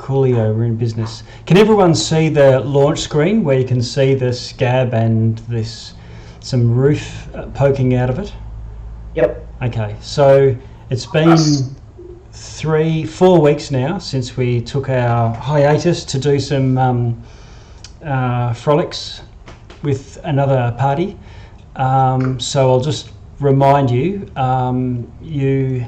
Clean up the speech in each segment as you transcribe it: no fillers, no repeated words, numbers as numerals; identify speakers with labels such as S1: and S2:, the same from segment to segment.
S1: Coolio, we're in business. Can everyone see the launch screen where you can see the scab and some roof poking out of it?
S2: Yep.
S1: Okay, so it's been 3-4 weeks now since we took our hiatus to do some frolics with another party. So I'll just remind you, you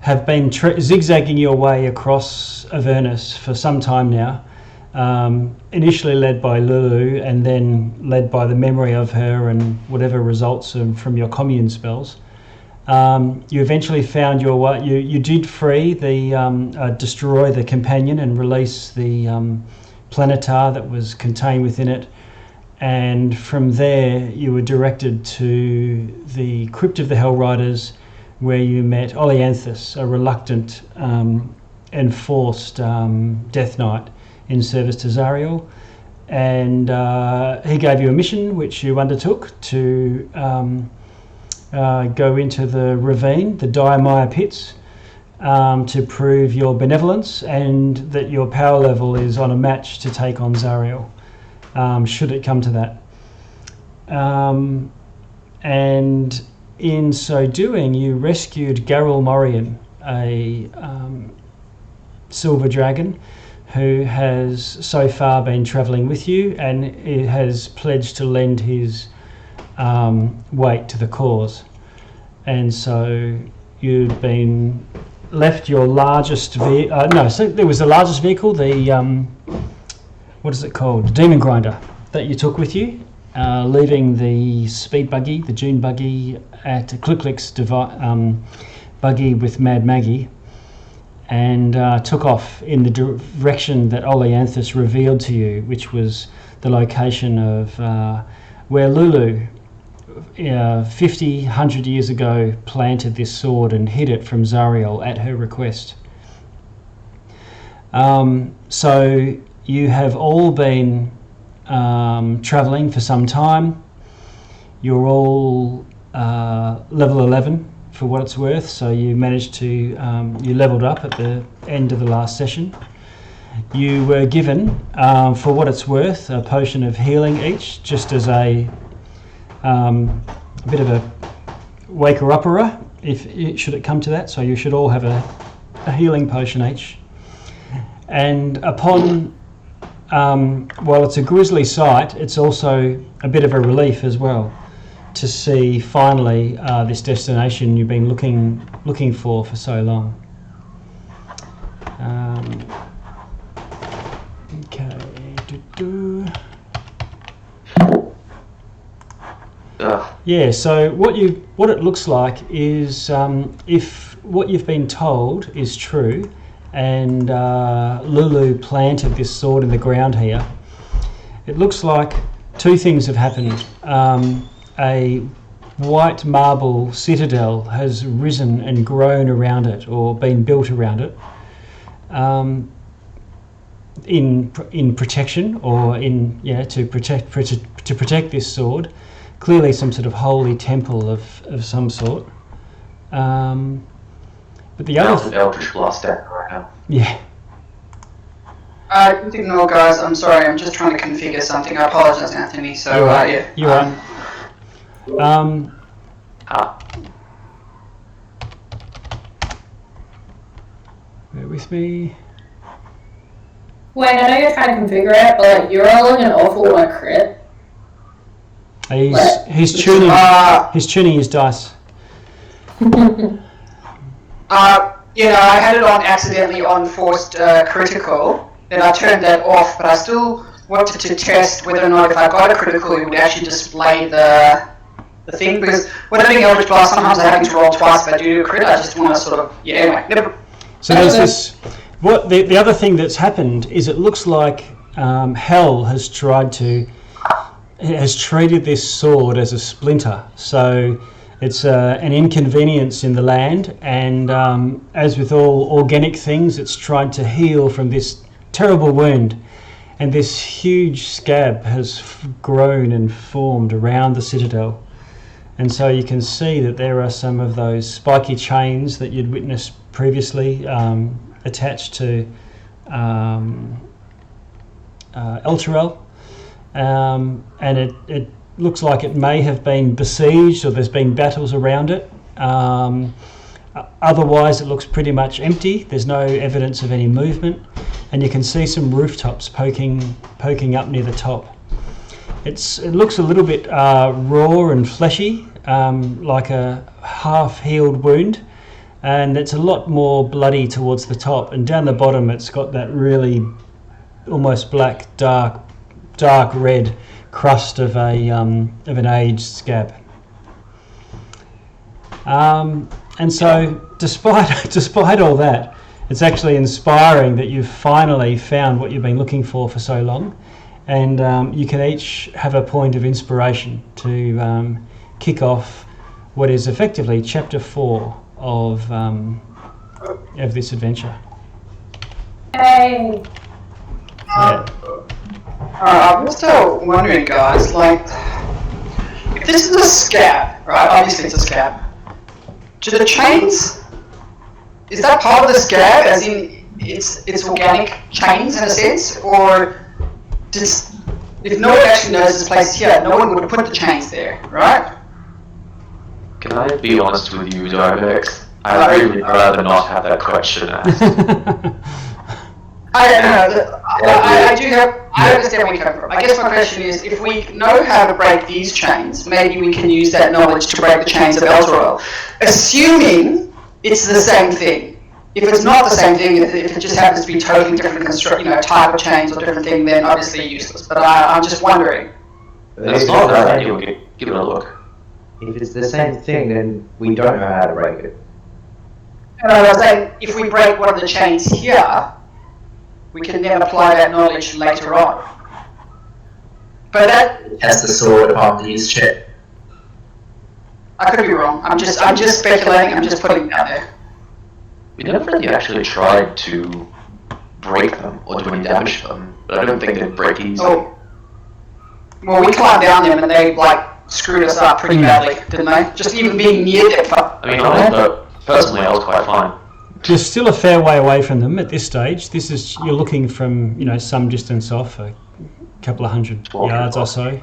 S1: have been zigzagging your way across Avernus for some time now, initially led by Lulu and then led by the memory of her and whatever results from your commune spells. You eventually found your way. You did free destroy the companion and release the planetar that was contained within it. And from there, you were directed to the Crypt of the Hellriders, where you met Olyanthus, a reluctant, enforced Death Knight in service to Zariel. And he gave you a mission which you undertook to go into the ravine, the Diamire pits, to prove your benevolence and that your power level is on a match to take on Zariel, should it come to that. And in so doing, you rescued Garrel Morian, a silver dragon who has so far been travelling with you, and it has pledged to lend his weight to the cause. And so you'd been left your largest vehicle. So there was the largest vehicle, the what is it called? Demon Grinder, that you took with you, leaving the speed buggy, the June buggy, at Clicklick's buggy with Mad Maggie, and took off in the direction that Olyanthus revealed to you, which was the location of where Lulu 100 years ago planted this sword and hid it from Zariel at her request. So you have all been travelling for some time. You're all level 11 for what it's worth, so you managed to, you leveled up at the end of the last session. You were given, for what it's worth, a potion of healing each, just as a bit of a waker-upperer, should it come to that. So you should all have a healing potion each. And upon, while it's a grisly sight, it's also a bit of a relief as well to see finally this destination you've been looking for so long. Okay. Yeah, so what it looks like is, if what you've been told is true, and Lulu planted this sword in the ground here, it looks like two things have happened. A white marble citadel has risen and grown around it, or been built around it, in protection, or to protect this sword. Clearly some sort of holy temple of some sort. But the other
S3: Eldritch Blast out right now.
S1: Yeah.
S4: Ignore, guys. I'm sorry. I'm just trying to configure something. I apologize, Anthony. So yeah.
S1: You're right. Bear with me.
S5: Wait, I know you're trying to configure it, but like, you're rolling an awful lot of crit.
S1: He's tuning his dice.
S4: I had it on accidentally on forced critical, then I turned that off, but I still wanted to test whether or not if I got a critical it would actually display the thing, because when I'm doing Eldritch Blast, sometimes I'm having to roll twice if I do a crit. I just want to sort of, never.
S1: So there's this, what the other thing that's happened is it looks like Hell has treated this sword as a splinter. So it's an inconvenience in the land, and as with all organic things, it's tried to heal from this terrible wound, and this huge scab has grown and formed around the citadel. And so you can see that there are some of those spiky chains that you'd witnessed previously attached to Elturel, and it looks like it may have been besieged or there's been battles around it. Otherwise, it looks pretty much empty. There's no evidence of any movement, and you can see some rooftops poking up near the top. It looks a little bit raw and fleshy, like a half-healed wound, and it's a lot more bloody towards the top. And down the bottom, it's got that really almost black, dark red crust of an aged scab. And so, despite all that, it's actually inspiring that you've finally found what you've been looking for so long, and you can each have a point of inspiration to kick off what is effectively Chapter 4 of this adventure.
S5: Hey!
S4: I'm still wondering, guys, like, if this is a scab, right? Obviously it's a scab. Do the chains, is that part of the scab, as in it's organic chains in a sense, or just, if no one actually knows this place here, no one would have put the chains there, right?
S2: Can I be honest with you, Dibex? I'd really rather not have that question asked.
S4: I understand where you're coming from. I guess my question is, if we know how to break these chains, maybe we can use that knowledge to break the chains of Elturel. Assuming it's the same thing. If it's not the same thing, if it just happens to be totally different type of chains or different thing, then obviously useless. But I'm just wondering.
S2: That's not a bad idea, we'll give it a look.
S3: If it's the same thing, then we don't know how to break it.
S4: And I was saying, if we break one of the chains here, we can then apply that knowledge later on. But that
S6: Has the sword upon his chest.
S4: I could be wrong. I'm just speculating. I'm just putting it out there.
S2: We never really actually tried to break them or do any damage to them, but I don't think they'd break easily.
S4: Oh, well, we climbed down them and they screwed us up pretty badly, didn't they? Just even being near them.
S2: I mean, personally, I was quite fine.
S1: You're still a fair way away from them at this stage. You're looking from some distance off, a couple of hundred yards or so.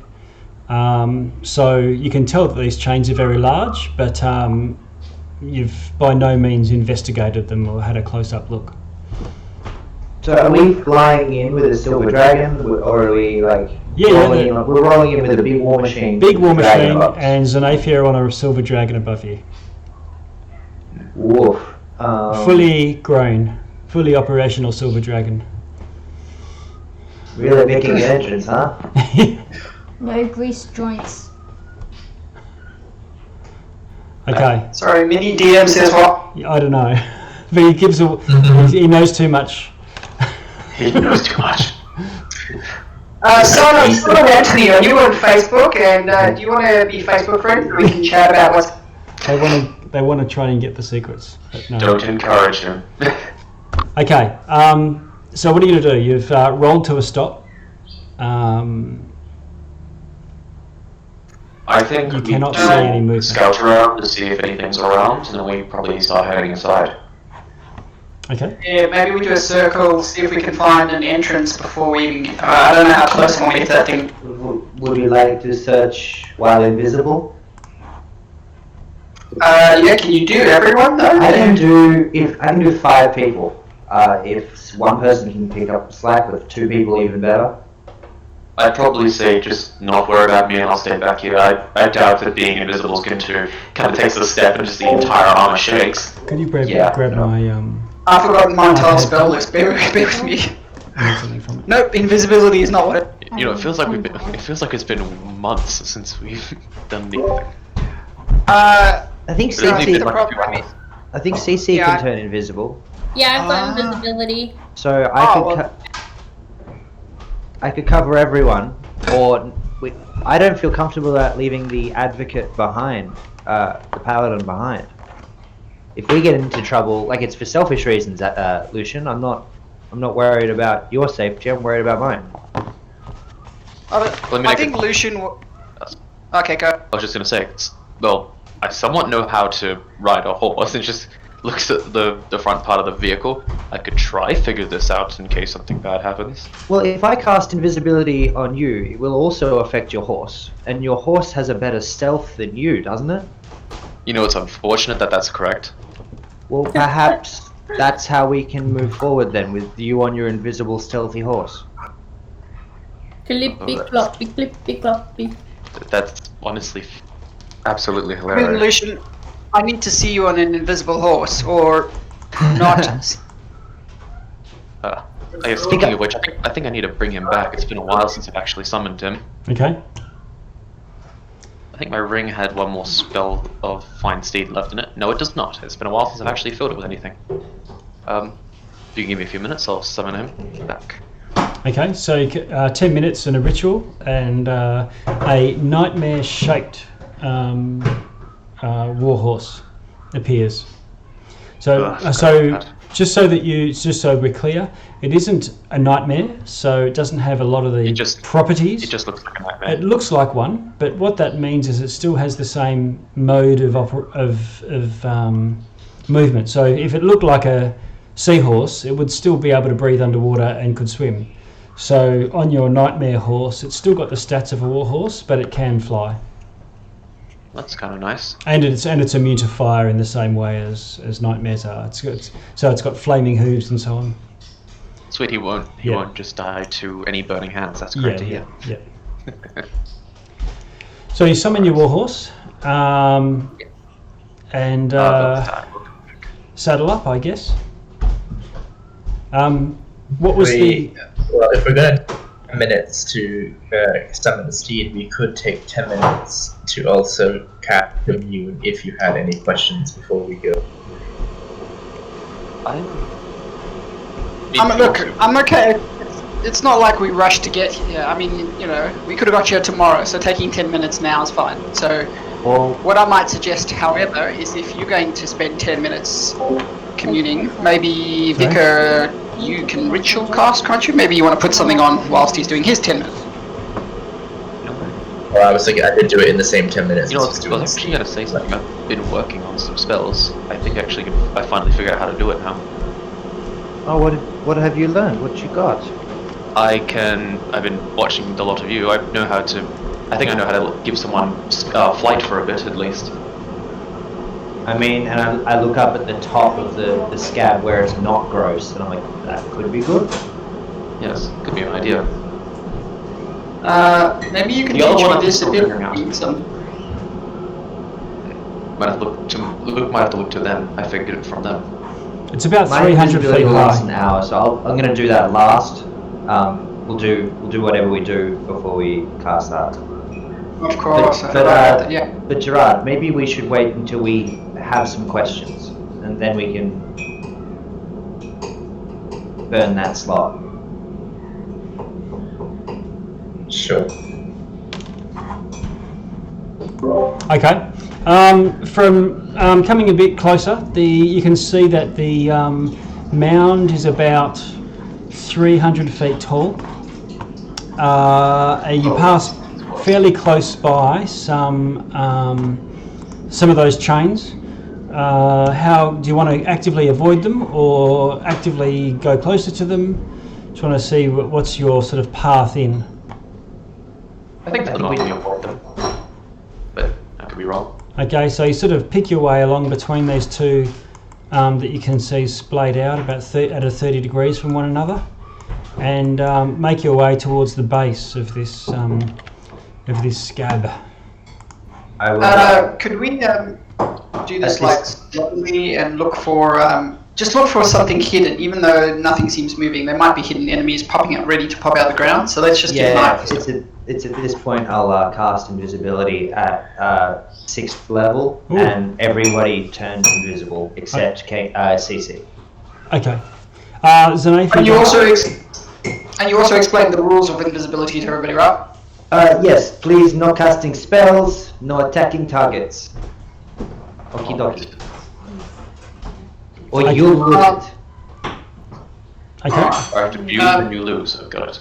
S1: So you can tell that these chains are very large, but you've by no means investigated them or had a close-up look.
S3: So are we flying in with a silver dragon, or are we rolling in? We're rolling in with a big war machine.
S1: Big war machine and Xanaphia on a silver dragon above you.
S3: Woof.
S1: Fully grown, fully operational silver dragon.
S3: Really making an entrance, huh?
S7: No grease joints.
S1: Okay.
S4: Sorry, mini DM says what?
S1: I don't know, but he gives he knows too much.
S2: He knows too much.
S4: So Anthony, are you on Facebook? And do you want to be Facebook friends? We can chat about what's.
S1: They want to try and get the secrets. But no.
S2: Don't encourage him.
S1: Okay. So what are you going to do? You've rolled to a stop.
S2: I think
S1: You
S2: we
S1: cannot
S2: do
S1: see any movement.
S2: scout around to see if anything's around, and then we probably start heading aside.
S1: Okay.
S4: Yeah, maybe we do a circle, see if we can find an entrance before we even get. I don't know how close we want to get to that thing.
S3: Would we like to search while invisible?
S4: Yeah, can you do everyone though?
S3: I can do 5 people. If one person can pick up the slack, with 2 people even better.
S2: I'd probably say just not worry about me and I'll stay back here. I doubt that being invisible is going to kind of takes a step and just the entire armor shakes.
S1: Could you grab
S3: no.
S1: my
S4: I forgot my entire spell list. Bear with me.
S1: something from it?
S4: Nope, invisibility is not what it.
S2: You know, it feels like it's been months since we've done anything.
S3: I think
S2: It's only
S3: CC.
S2: been like 2 hours.
S3: I think CC
S4: Yeah.
S3: can turn invisible.
S5: Yeah, I've got invisibility.
S3: So I could cover everyone, I don't feel comfortable about leaving the advocate behind, the paladin behind. If we get into trouble, it's for selfish reasons, Luciene. I'm not worried about your safety. I'm worried about mine.
S4: I think Luciene. Okay, go.
S2: I was just going to say, well, I somewhat know how to ride a horse. It's just looks at the front part of the vehicle. I could try figure this out in case something bad happens.
S3: Well, if I cast invisibility on you, it will also affect your horse. And your horse has a better stealth than you, doesn't it?
S2: You know, it's unfortunate that that's correct.
S3: Well, perhaps that's how we can move forward then, with you on your invisible stealthy horse.
S5: Clippy cloppy, clippy cloppy.
S2: That's honestly absolutely
S4: Wait,
S2: hilarious.
S4: Lucian, I need to see you on an invisible horse, or not.
S2: I guess speaking of which, I think I need to bring him back. It's been a while since I've actually summoned him.
S1: Okay.
S2: I think my ring had one more spell of Fine Steed left in it. No, it does not. It's been a while since I've actually filled it with anything. If you can give me a few minutes, I'll summon him back.
S1: Okay, so 10 minutes and a ritual, and a nightmare-shaped warhorse appears. So, just so we're clear, it isn't a nightmare, so it doesn't have a lot of the properties.
S2: It just looks like a nightmare.
S1: It looks like one, but what that means is it still has the same mode of movement. So if it looked like a seahorse, it would still be able to breathe underwater and could swim. So on your nightmare horse, it's still got the stats of a warhorse, but it can fly.
S2: That's kind of nice.
S1: And it's immune to fire in the same way as nightmares are. It's got flaming hooves and so on.
S2: Sweet, he won't just die to any burning hands. That's great to hear.
S1: Yeah. So you summon your warhorse, and saddle up, I guess. What was
S6: Well, if we're going to 10 minutes to summon the steed, we could take 10 minutes to also cast immune if you had any questions before we go.
S4: I'm okay. It's not like we rushed to get here. I mean, you know, we could have got here tomorrow, so taking 10 minutes now is fine. So, what I might suggest, however, is if you're going to spend 10 minutes communing, maybe Vicar, you can ritual cast, can't you? Maybe you want to put something on whilst he's doing his 10 minutes.
S6: Well, I was thinking I could do it in the same 10 minutes.
S2: You know, I was actually going to say something. I've been working on some spells. I think actually I finally figured out how to do it now.
S3: Oh, what have you learned? What you got?
S2: I've been watching a lot of you. I think I know how to give someone flight for a bit at least.
S3: I mean, and I look up at the top of the scab where it's not gross, and I'm like, that could be good.
S2: Yes, could be an idea.
S4: Maybe you can
S2: The other
S4: teach
S2: one
S4: me this a
S2: I'm
S4: bit.
S2: figuring out. Luke might have to look to them. I figured it from them.
S1: It's about
S3: My
S1: 300
S3: invisibility
S1: feet
S3: will last an
S1: high.
S3: hour, so I'm going to do that last. We'll do whatever we do before we cast that.
S4: Of course.
S3: But Gerard, maybe we should wait until we have some questions, and then we can burn that slot.
S6: Sure.
S1: Okay. From coming a bit closer, you can see that the mound is about 300 feet tall. You pass fairly close by some of those chains. How do you want to actively avoid them or actively go closer to them? Just want to see what's your sort of path in.
S2: I think we can avoid them, but I could be wrong.
S1: Okay, so you sort of pick your way along between these two that you can see splayed out about at a 30 degrees from one another, and make your way towards the base of this scab.
S4: Could we do this like slowly and look for something hidden, even though nothing seems moving? There might be hidden enemies popping up, ready to pop out of the ground. So let's just get an eye.
S3: It's at this point I'll cast invisibility at 6th level. Ooh. And everybody turns invisible except CC.
S1: Okay. Xanaphia.
S4: And you also explained the rules of invisibility to everybody, right?
S3: Yes, please, no casting spells, no attacking targets. Okie dokie. Or you lose it.
S1: Okay.
S2: I have to view when you lose. I've got it.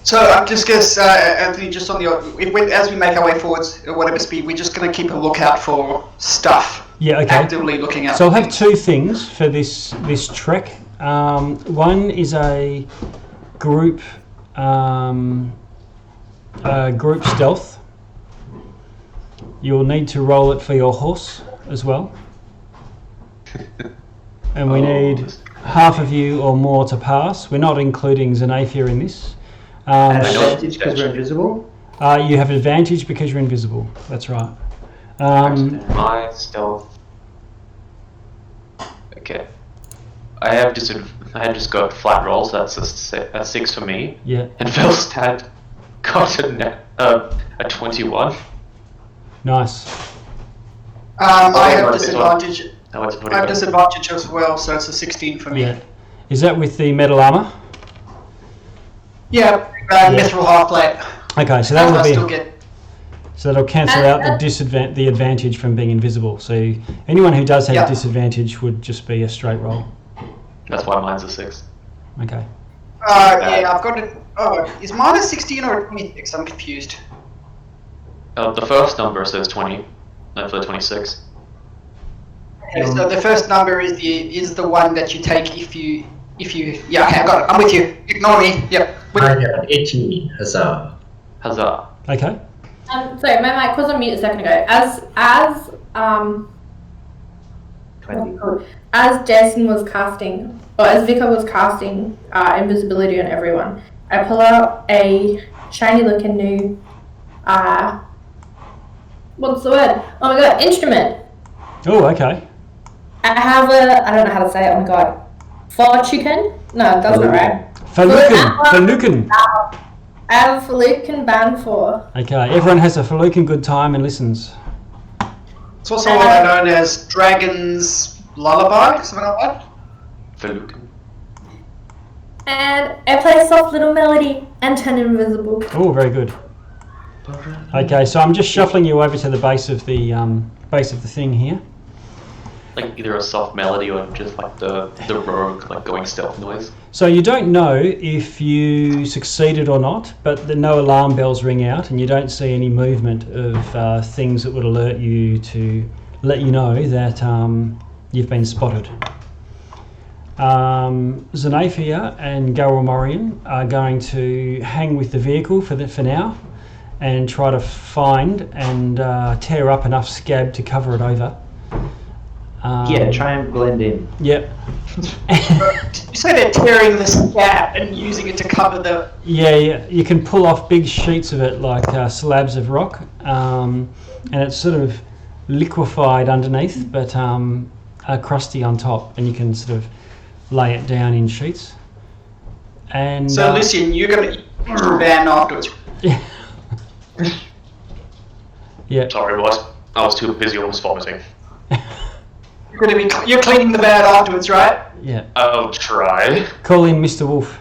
S4: So I'm just going to, Anthony, just on the, as we make our way forwards at whatever speed, we're just going to keep a lookout for stuff.
S1: Yeah, okay.
S4: Actively looking out.
S1: So I'll have two things for this trek. One is a group stealth. You'll need to roll it for your horse as well. And we need half of you or more to pass. We're not including Xanaphia in this.
S3: Advantage because we're invisible?
S1: You have advantage because you're invisible. That's right.
S2: My stealth. Okay. I had just got flat rolls. That's a 6 for me.
S1: Yeah.
S2: And Velstad got a 21.
S1: Nice.
S4: I have disadvantage.
S2: Oh, it's
S4: I have disadvantage as well, so it's a 16 for me.
S1: Yeah. Is that with the metal armor?
S4: Yeah, mithril half-plate.
S1: Okay, so that
S4: I
S1: will
S4: still
S1: be.
S4: get.
S1: So that'll cancel out the advantage from being invisible. So anyone who does have disadvantage would just be a straight roll.
S2: That's why mine's a 6.
S1: Okay.
S4: Yeah, I've got it. Oh, is mine a 16 or a 26? I'm confused.
S2: The first number says 20, not for the 26.
S4: Okay, so the first number is the one that you take if you yeah, okay, I got it. I'm with you. Ignore me. Yep.
S6: I got 18. Huzzah.
S2: Huzzah.
S1: Okay.
S5: Sorry, my mic was on mute a second ago. As Jason was casting, or as Vicar was casting invisibility on everyone, I pull out a shiny looking new what's the word? Oh my god, instrument.
S1: Oh, okay.
S5: I have I don't know how to say it, oh my god. Fortucan? No, that's not right.
S1: Falucan.
S5: I have a Falucan band for.
S1: Okay, everyone has a Falucan good time and listens.
S4: It's also known as Dragon's Lullaby, something like that.
S2: Falucan.
S5: And I play a soft little melody and turn invisible.
S1: Oh, very good. Okay, so I'm just shuffling you over to the base of the thing here.
S2: Like either a soft melody or just like the rogue like going stealth noise.
S1: So you don't know if you succeeded or not, but no alarm bells ring out, and you don't see any movement of things that would alert you to let you know that you've been spotted. Xanaphia and Garomorian are going to hang with the vehicle for now, and try to find and tear up enough scab to cover it over.
S3: Yeah, try and blend in.
S1: Yep.
S4: You say they're tearing the scab and using it to cover the...
S1: Yeah, you can pull off big sheets of it like slabs of rock, and it's sort of liquefied underneath, but crusty on top, and you can sort of lay it down in sheets. And
S4: so, Luciene, you're going to use your van afterwards.
S1: Yeah. Yeah.
S2: Sorry, boss. I was too busy almost vomiting.
S4: You're cleaning the van afterwards, right?
S1: Yeah.
S2: I'll try.
S1: Call in Mr. Wolf.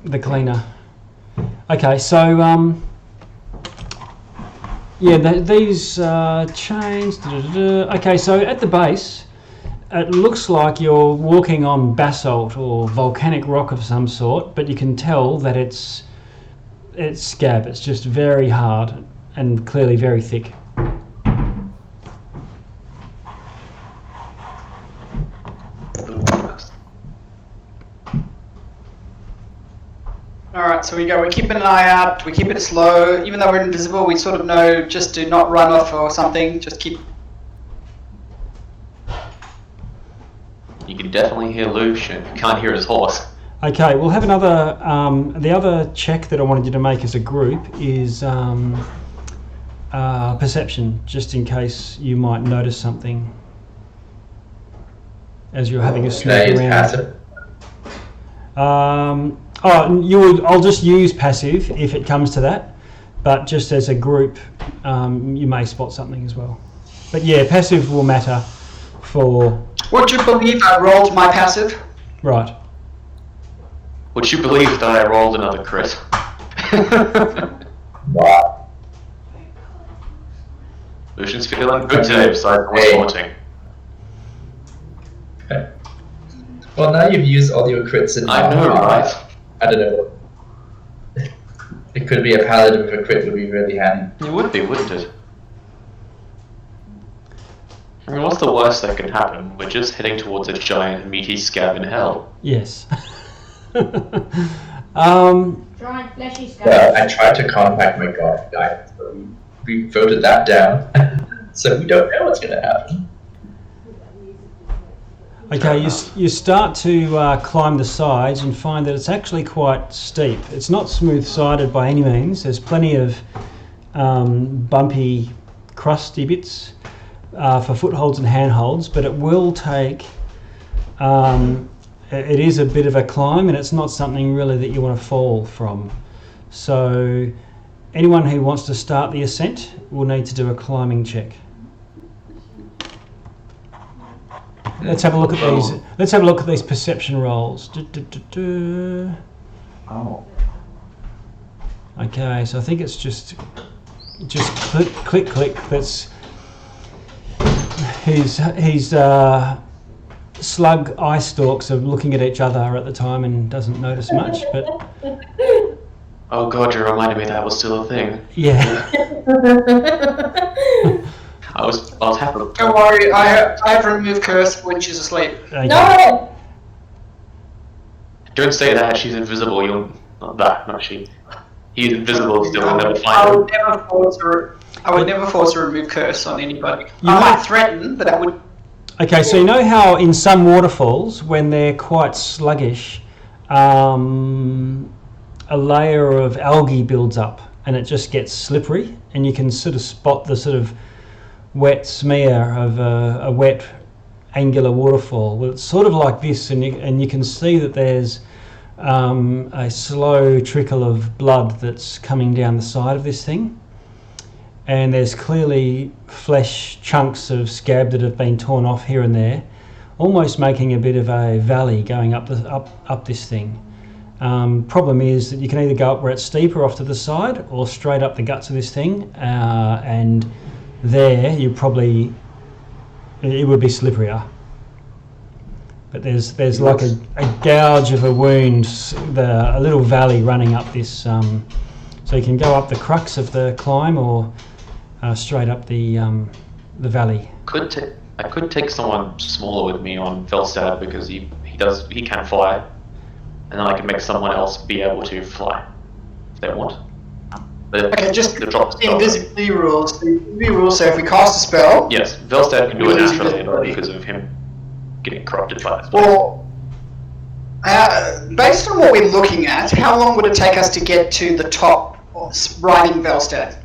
S1: The cleaner. Okay, so yeah, these chains. Okay, so at the base, it looks like you're walking on basalt or volcanic rock of some sort, but you can tell that it's scab. It's just very hard and clearly very thick.
S4: Alright, so we're keeping an eye out, we keep it slow, even though we're invisible, we sort of know just to not run off or something, just keep...
S2: You can definitely hear Luciene. You can't hear his horse.
S1: Okay, we'll have another, the other check that I wanted you to make as a group is perception, just in case you might notice something as you're having a snoop around.
S6: Passive.
S1: I'll just use passive if it comes to that, but just as a group, you may spot something as well. But yeah, passive will matter for...
S4: Would you believe I rolled my passive?
S1: Right.
S2: Would you believe that I rolled another crit?
S6: Wow.
S2: Luciene's feeling good today besides the vomiting.
S6: Okay. Well, now you've used all your crits in.
S2: I know, right?
S6: I don't know. It could be a paladin with a crit would be really handy.
S2: It would be, wouldn't it? I mean, what's the worst that can happen? We're just heading towards a giant meaty scab in hell.
S1: Yes.
S7: Giant fleshy scab.
S6: Well, I tried to contact my god guidance, but we voted that down. So we don't know what's going to happen.
S1: Okay, you start to climb the sides and find that it's actually quite steep. It's not smooth-sided by any means. There's plenty of bumpy, crusty bits for footholds and handholds, but it will take... it is a bit of a climb, and it's not something really that you want to fall from. So anyone who wants to start the ascent will need to do a climbing check. Let's have a look at these. Let's have a look at these perception rolls.
S3: Oh.
S1: Okay, so I think it's just click, click, click. That's his slug eye stalks are looking at each other at the time and doesn't notice much. But
S2: Oh god, you reminded me that was still a thing.
S1: yeah.
S2: I was happy.
S4: Don't worry, I have removed curse when she's asleep.
S1: Okay.
S5: No!
S2: Don't say that, she's invisible, you'll... Not that, not she. He's invisible still, you'll never
S4: I
S2: find him.
S4: would never force to remove curse on anybody.
S1: You
S4: I
S1: might-
S4: might threaten, but I would.
S1: Okay, so you know how in some waterfalls, when they're quite sluggish, a layer of algae builds up and it just gets slippery, and you can sort of spot the sort of wet smear of a wet angular waterfall. Well, it's sort of like this, and you can see that there's a slow trickle of blood that's coming down the side of this thing, and there's clearly flesh chunks of scab that have been torn off here and there, almost making a bit of a valley going up this thing. Problem is that you can either go up where it's steeper off to the side or straight up the guts of this thing, and there it would be slipperier. But there's like a gouge of a wound, a little valley running up this, so you can go up the crux of the climb or straight up the valley.
S2: I could take someone smaller with me on Velstad because he can fly, and then I can make someone else be able to fly if they want. But
S4: Okay, just
S2: the drop
S4: the invisibility rules. The invisibility rules say if we cast a spell,
S2: Yes, Velstad can do it naturally because of him getting corrupted by that spell.
S4: well, based on what we're looking at, how long would it take us to get to the top riding Velstad?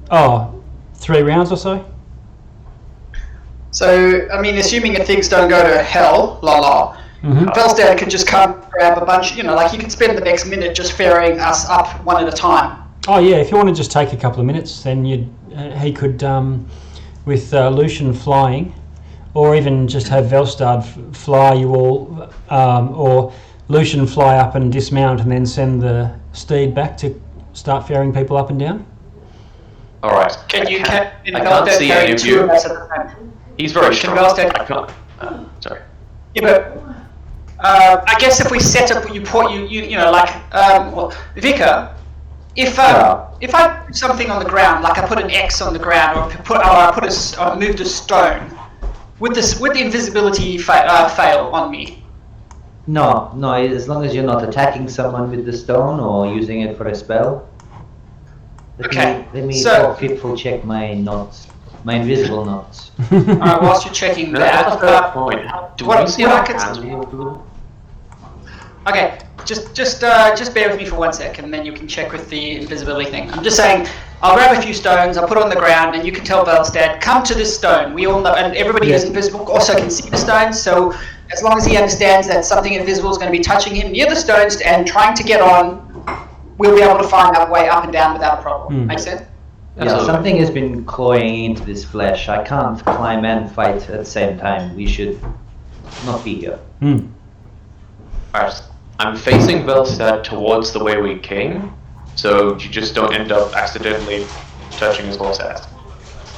S1: About 3 rounds or so.
S4: So, I mean, assuming that things don't go to hell, Velstad could just come grab a bunch, like you could spend the next minute just ferrying us up one at a time.
S1: Oh yeah, if you want to just take a couple of minutes, then he could, with Luciene flying, or even just have Velstad fly you all, or Luciene fly up and dismount and then send the steed back to start ferrying people up and down.
S2: Alright.
S4: Can
S2: I can't
S4: Velstad
S2: see any
S4: carry
S2: of
S4: two
S2: you.
S4: of us at the time?
S2: He's very
S4: Can
S2: strong.
S4: Velstad-
S2: I can't. Sorry.
S4: Yeah, but I guess if we set up, Vicar, if I put something on the ground, like I put an X on the ground, or moved a stone, would the invisibility fail on me?
S3: No, as long as you're not attacking someone with the stone or using it for a spell. Let me fitful check my knots, my invisible knots.
S4: Alright, whilst you're checking
S2: That's a fair
S4: that,
S2: point. Do
S4: what-
S2: we see
S4: what
S2: our
S4: I could-
S2: hands being able to do?
S4: okay, just bear with me for 1 sec, and then you can check with the invisibility thing. I'm just saying, I'll grab a few stones, I'll put it on the ground, and you can tell Velstad, come to this stone. We all know, and everybody who's invisible also can see the stones, so as long as he understands that something invisible is going to be touching him near the stones and trying to get on, we'll be able to find our way up and down without a problem. Make sense?
S3: Yeah,
S2: Absolutely.
S3: something has been clawing into this flesh. I can't climb and fight at the same time. We should not be here.
S2: Alright. I'm facing Velstad towards the way we came, so you just don't end up accidentally touching his horse ass.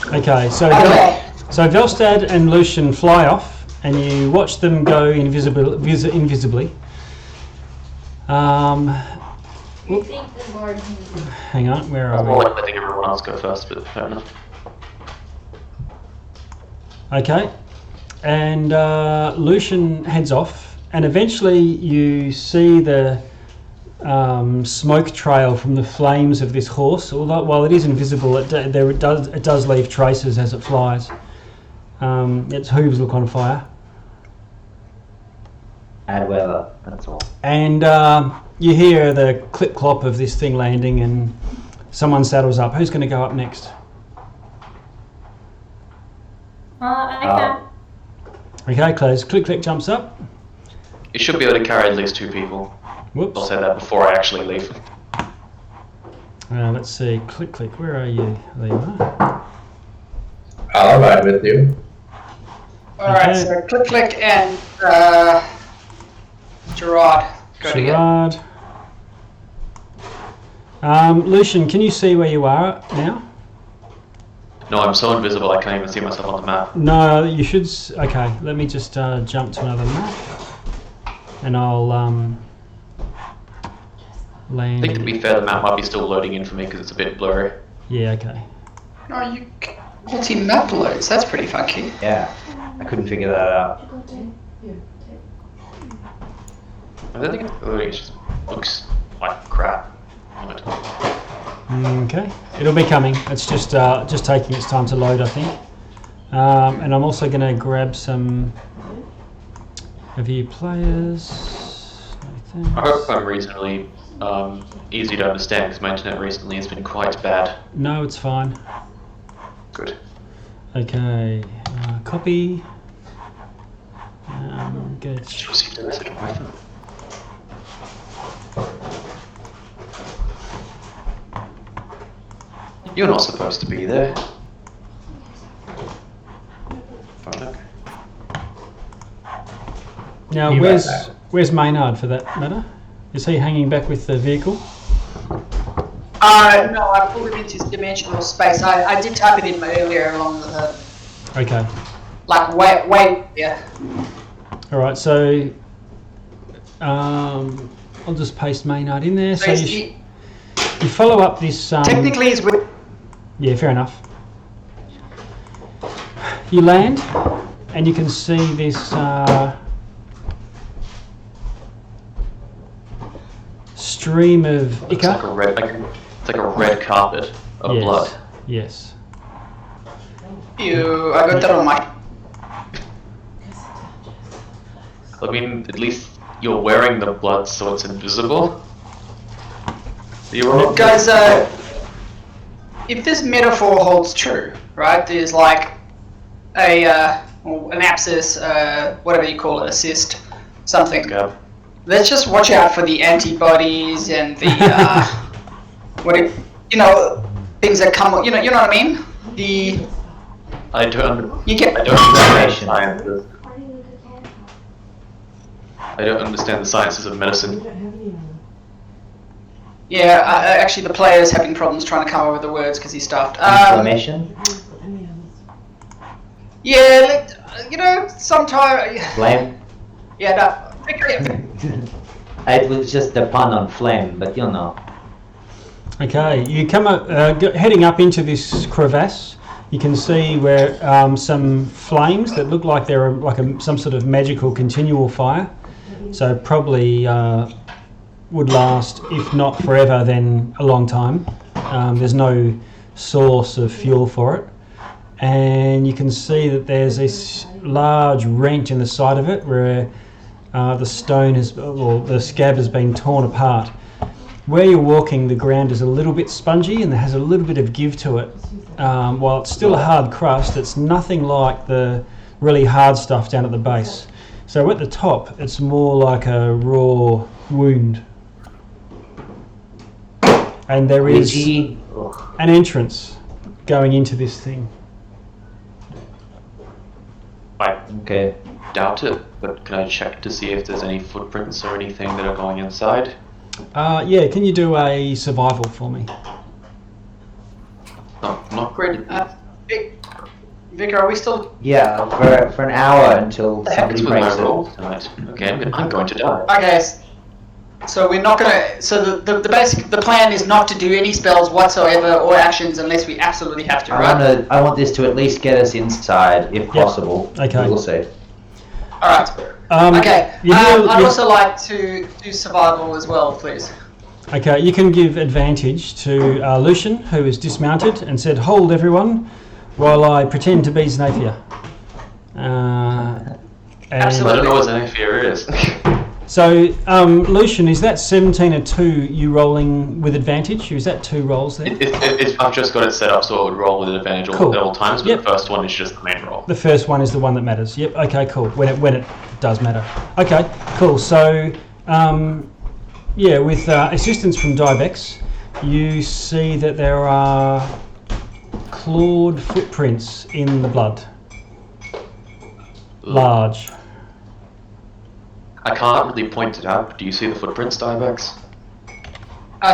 S1: Okay, so
S4: Okay.
S1: so Velstad and Luciene fly off, and you watch them go invisibly.
S7: We think the Lord.
S1: Hang on, where
S2: I
S1: are
S2: more
S1: we?
S2: like letting everyone else go first, but fair enough.
S1: Okay, and Luciene heads off, and eventually you see the smoke trail from the flames of this horse. Although while it is invisible, it does leave traces as it flies. Its hooves look on fire,
S3: Bad weather, that's all.
S1: and you hear the clip clop of this thing landing, and someone saddles up. Who's going to go up next?
S5: I can.
S1: Okay, Close. Click jumps up.
S2: You should be able to carry at least 2 people.
S1: Whoops.
S2: I'll say that before I actually leave.
S1: Let's see. Click. Where are you, Lima?
S6: I'll ride with you.
S4: Alright,
S1: Okay.
S4: so Click and Gerard go together.
S1: Gerard. Luciene, can you see where you are now?
S2: No, I'm so invisible I can't even see myself on the map.
S1: No, you should. Okay, let me just jump to another map, and I'll
S2: I
S1: land.
S2: think to be fair, the map might be still loading in for me because it's a bit blurry.
S1: Yeah. Okay.
S4: No, you multi-map loads. That's pretty funky.
S3: Yeah, I couldn't figure that out.
S2: I don't think it's loading, it just looks like crap on it.
S1: Okay. It'll be coming. It's just taking its time to load, I think. And I'm also going to grab some of you players.
S2: I hope I'm reasonably easy to understand because my internet recently has been quite bad.
S1: No, it's fine.
S2: Good.
S1: Okay. Copy. Good.
S2: Just received a message on my phone. You're not supposed to be there. Fine, okay.
S1: Now,
S6: You
S1: where's
S6: got that.
S1: where's Maynard for that matter? Is he hanging back with the vehicle?
S4: No, I pulled him into dimensional space. I did type it in earlier along the,
S1: Okay.
S4: like, way, yeah.
S1: All right. So, I'll just paste Maynard in there. So you follow up this.
S4: Technically, it's with.
S1: Yeah, fair enough. You land, and you can see this stream of
S2: It's like
S1: ichor.
S2: it's like a red carpet of
S1: Yes.
S2: blood.
S1: Yes.
S4: I got that on my.
S2: I mean, at least you're wearing the blood so it's invisible. You're
S4: Guys, if this metaphor holds true, right? There's like an abscess, whatever you call it, a cyst, something.
S2: Yeah.
S4: Let's just watch out for the antibodies and the things that come. You know what I mean?
S2: I don't
S4: You get.
S2: understand sciences. I don't understand the sciences of medicine.
S4: Yeah, actually, the player's having problems trying to come up with the words because he's stuffed.
S3: Inflammation,
S4: Yeah, sometimes.
S3: flame.
S4: Yeah, no.
S3: It was just a pun on flame, but you know.
S1: Okay. You come up, heading up into this crevasse. You can see where some flames that look like they're like some sort of magical continual fire. So probably would last, if not forever, then a long time. There's no source of fuel for it. And you can see that there's this large rent in the side of it where the stone or the scab has been torn apart. Where you're walking, the ground is a little bit spongy and there has a little bit of give to it. While it's still a hard crust, it's nothing like the really hard stuff down at the base. So at the top, it's more like a raw wound. And there is
S3: Itchy.
S1: an entrance going into this thing.
S2: I
S3: Okay.
S2: doubt it, but can I check to see if there's any footprints or anything that are going inside?
S1: Yeah, can you do a survival for me?
S2: No, not great.
S4: Vicar, are we still...
S3: Yeah, for an hour until
S2: What the heck is
S3: somebody
S2: with my
S3: breaks it.
S2: roll tonight? Okay, I'm going to die.
S4: Okay, so we're not gonna... So the plan is not to do any spells whatsoever or actions unless we absolutely have to, right?
S3: I want this to at least get us inside, if possible.
S1: Okay.
S3: We'll see.
S4: Alright. Okay. I'd also like to do survival as well, please.
S1: Okay, you can give advantage to Luciene, who is dismounted and said, "Hold everyone, while I pretend to be Xanaphia."
S2: I don't know what Xanaphia is.
S1: So, Luciene, is that 17 or 2 you rolling with advantage? Or is that 2 rolls there?
S2: I've just got it set up so it would roll with advantage
S1: Cool.
S2: at all times, but
S1: Yep.
S2: the first one is just the main roll.
S1: The first one is the one that matters. Yep. Okay. Cool. When it does matter. Okay. Cool. So, yeah, with assistance from Dibex, you see that there are clawed footprints in the blood. Large.
S2: I can't really point it out. Do you see the footprints, Dibex?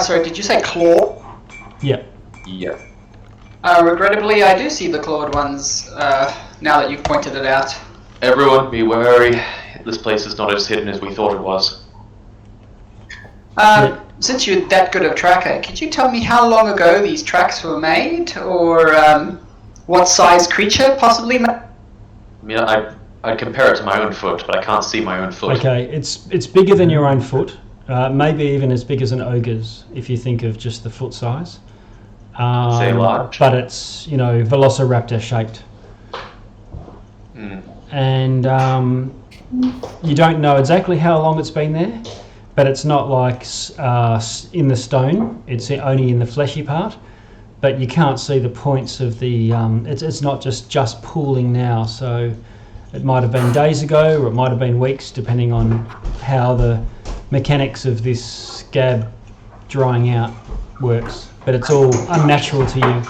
S4: Sorry, did you say claw?
S1: Yep.
S2: Yeah.
S4: Regrettably, I do see the clawed ones, now that you've pointed it out.
S2: Everyone, be wary. This place is not as hidden as we thought it was.
S4: Since you're that good of a tracker, could you tell me how long ago these tracks were made, or what size creature possibly made?
S2: I mean, I'd compare it to my own foot, but I can't see my own foot.
S1: Okay. It's bigger than your own foot. Maybe even as big as an ogre's, if you think of just the foot size.
S2: Say large.
S1: But it's, velociraptor shaped. And you don't know exactly how long it's been there, but it's not like in the stone. It's only in the fleshy part. But you can't see the points of the. It's not just pooling now. So it might have been days ago, or it might have been weeks, depending on how the mechanics of this scab drying out works. But it's all unnatural to you.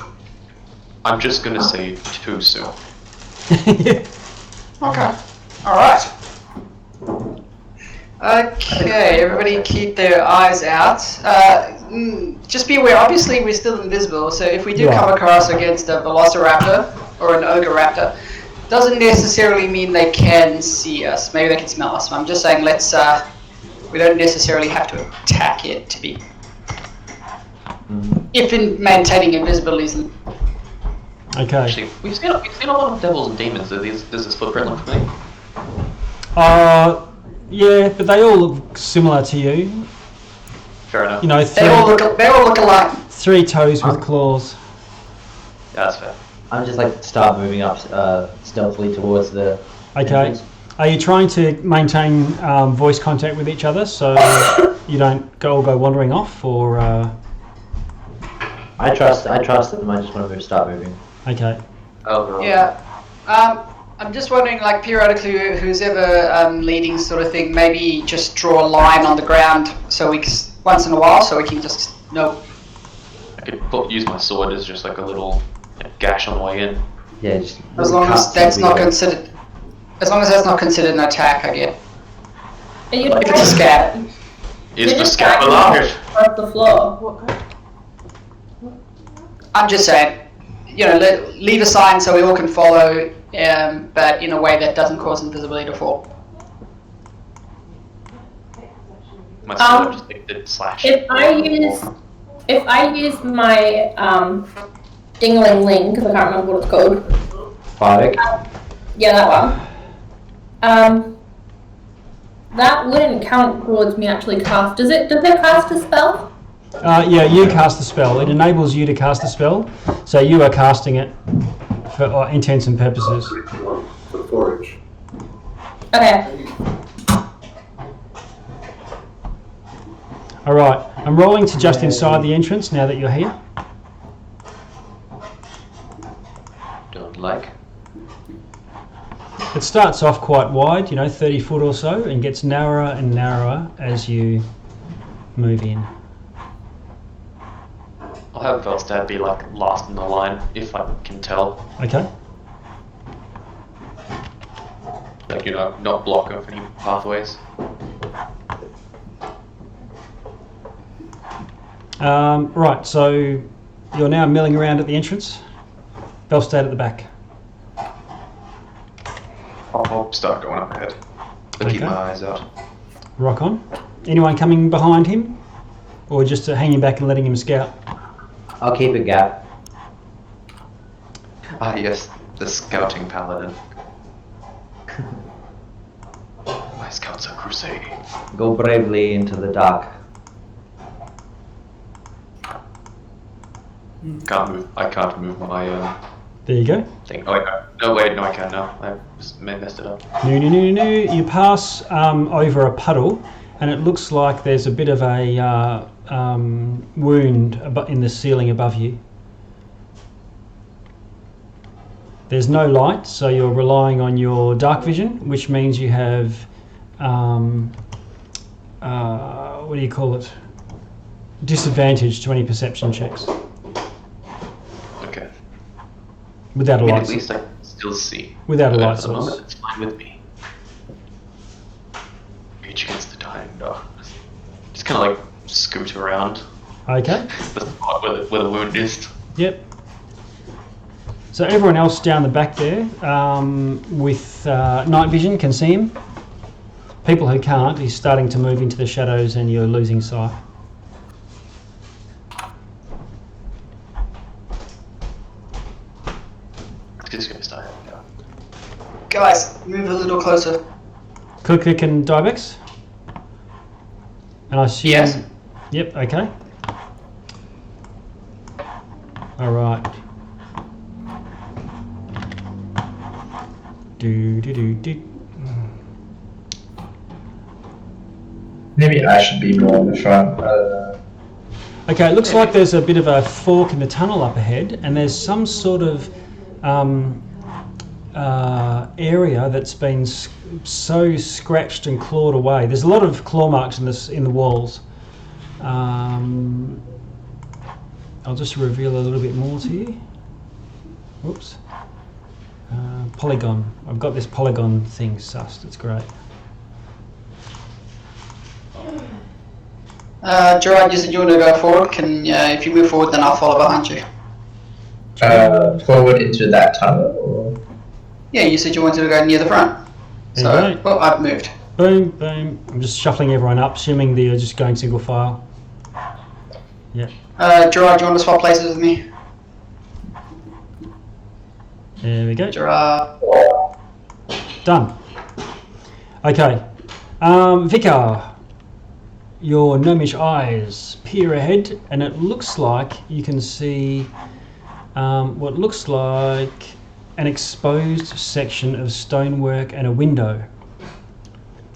S2: I'm just gonna say too soon.
S4: Okay. Alright. Okay, everybody keep their eyes out. Just be aware, obviously we're still invisible, so if we do come across against a velociraptor or an ogre raptor, doesn't necessarily mean they can see us. Maybe they can smell us. I'm just saying we don't necessarily have to attack it to be... If in maintaining invisibility is...
S1: Okay.
S2: Actually, we've seen a lot of devils and demons. Does this footprint look familiar?
S1: Yeah, but they all look similar to you.
S2: Fair enough.
S4: They all look alike.
S1: 3 toes with claws.
S2: Yeah, that's fair.
S3: I'm just start moving up stealthily towards the.
S1: Okay.
S3: entrance.
S1: Are you trying to maintain voice contact with each other so you don't go wandering off, or?
S3: I trust them. I just want to start moving.
S1: Okay.
S2: Oh,
S4: Yeah. I'm just wondering, periodically, who's ever leading sort of thing, maybe just draw a line on the ground so once in a while, so we can just know.
S2: I could use my sword as just like a little gash on the way in.
S3: Yeah. Just
S4: As long as that's not considered an attack, I get.
S5: Are you
S4: If it's a scab.
S2: Is the scab alive?
S5: Off the floor.
S4: I'm just saying, leave a sign so we all can follow, but in a way that doesn't cause invisibility to fall.
S2: My sword just did slash.
S5: If I use my dingling, because I can't remember what it's called.
S3: Bardic.
S5: Yeah, that one. That wouldn't count towards me actually cast. Does it cast a spell?
S1: Yeah, you cast the spell. It enables you to cast a spell, so you are casting it for all intents and purposes.
S8: For forage.
S5: Okay.
S1: All right, I'm rolling to just inside the entrance now that you're here.
S2: Don't like.
S1: It starts off quite wide, 30 foot or so, and gets narrower and narrower as you move in.
S2: I'll have Velstad be last in the line if I can tell.
S1: Okay.
S2: Not block off any pathways.
S1: Right, so you're now milling around at the entrance. Velstad at the back.
S2: I'll start going up ahead. But keep
S1: Okay.
S2: my eyes out.
S1: Rock on. Anyone coming behind him? Or just hanging back and letting him scout?
S3: I'll keep a gap.
S2: Ah, yes, the scouting paladin. My scouts are crusading.
S3: Go bravely into the dark.
S2: Can't move. I can't move my
S1: There you go.
S2: thing. Oh, wait, no, wait, no, I can now. I just messed it up.
S1: No. You pass over a puddle, and it looks like there's a bit of a wound in the ceiling above you. There's no light, so you're relying on your dark vision, which means you have, what do you call it? Disadvantage to any perception checks.
S2: Okay.
S1: Without a
S2: I mean,
S1: light
S2: at least
S1: source.
S2: I can still see.
S1: Without a
S2: But
S1: light
S2: for the moment,
S1: source.
S2: it's fine with me. Reach against the dying darkness. Just kind of like scoot around
S1: Okay.
S2: the spot where the wound is.
S1: Yep. So everyone else down the back there with night vision can see him. People who can't, he's starting to move into the shadows and you're losing sight.
S2: Just gonna start. Yeah.
S4: Guys, move a little closer.
S1: Click and Dibex. And I assume...
S2: Yes.
S1: Yep, okay. Alright. Do.
S6: Maybe I should be more in the front.
S1: Okay, it looks like there's a bit of a fork in the tunnel up ahead, and there's some sort of area that's been so scratched and clawed away. There's a lot of claw marks in the walls. I'll just reveal a little bit more to you. Whoops. Polygon. I've got this polygon thing sussed. It's great.
S4: Gerard, you said you want to go forward. If you move forward, then I'll follow behind you.
S6: Forward into that tunnel? Or?
S4: Yeah, you said you wanted to go near the front.
S1: There
S4: So,
S1: you go.
S4: well, I've moved.
S1: Boom. I'm just shuffling everyone up, assuming that you're just going single file. Yeah.
S4: Gerard, do you want to swap places with me?
S1: There we go.
S4: Gerard.
S1: Done. Okay. Vicar, your gnomish eyes peer ahead, and it looks like you can see what looks like an exposed section of stonework and a window.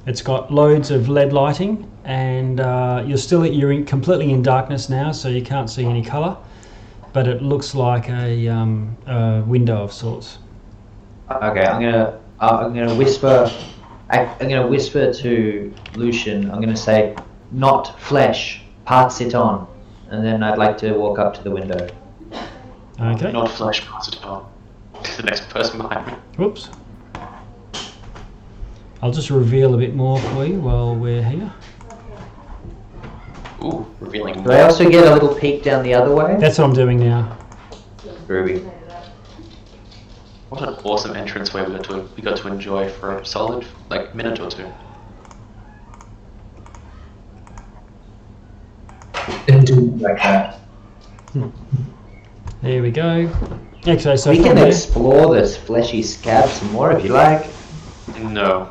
S1: It's got loads of LED lighting, and you're completely in darkness now, so you can't see any colour. But it looks like a window of sorts.
S3: Okay, I'm gonna whisper. I'm gonna whisper to Luciene. I'm gonna say, "Not flesh, pass it on," and then I'd like to walk up to the window.
S1: Okay.
S2: Not flesh, pass it on to the next person behind me.
S1: Whoops. I'll just reveal a bit more for you while we're here.
S2: Ooh, revealing
S3: Do I also get a little peek down the other way?
S1: That's what I'm doing now.
S3: Ruby.
S2: What an awesome entranceway we got to enjoy for a solid minute or two.
S6: Indeed, like that.
S1: There we go. Okay, so
S3: We
S1: from
S3: can
S1: there,
S3: explore this fleshy scab some more if you like.
S2: No.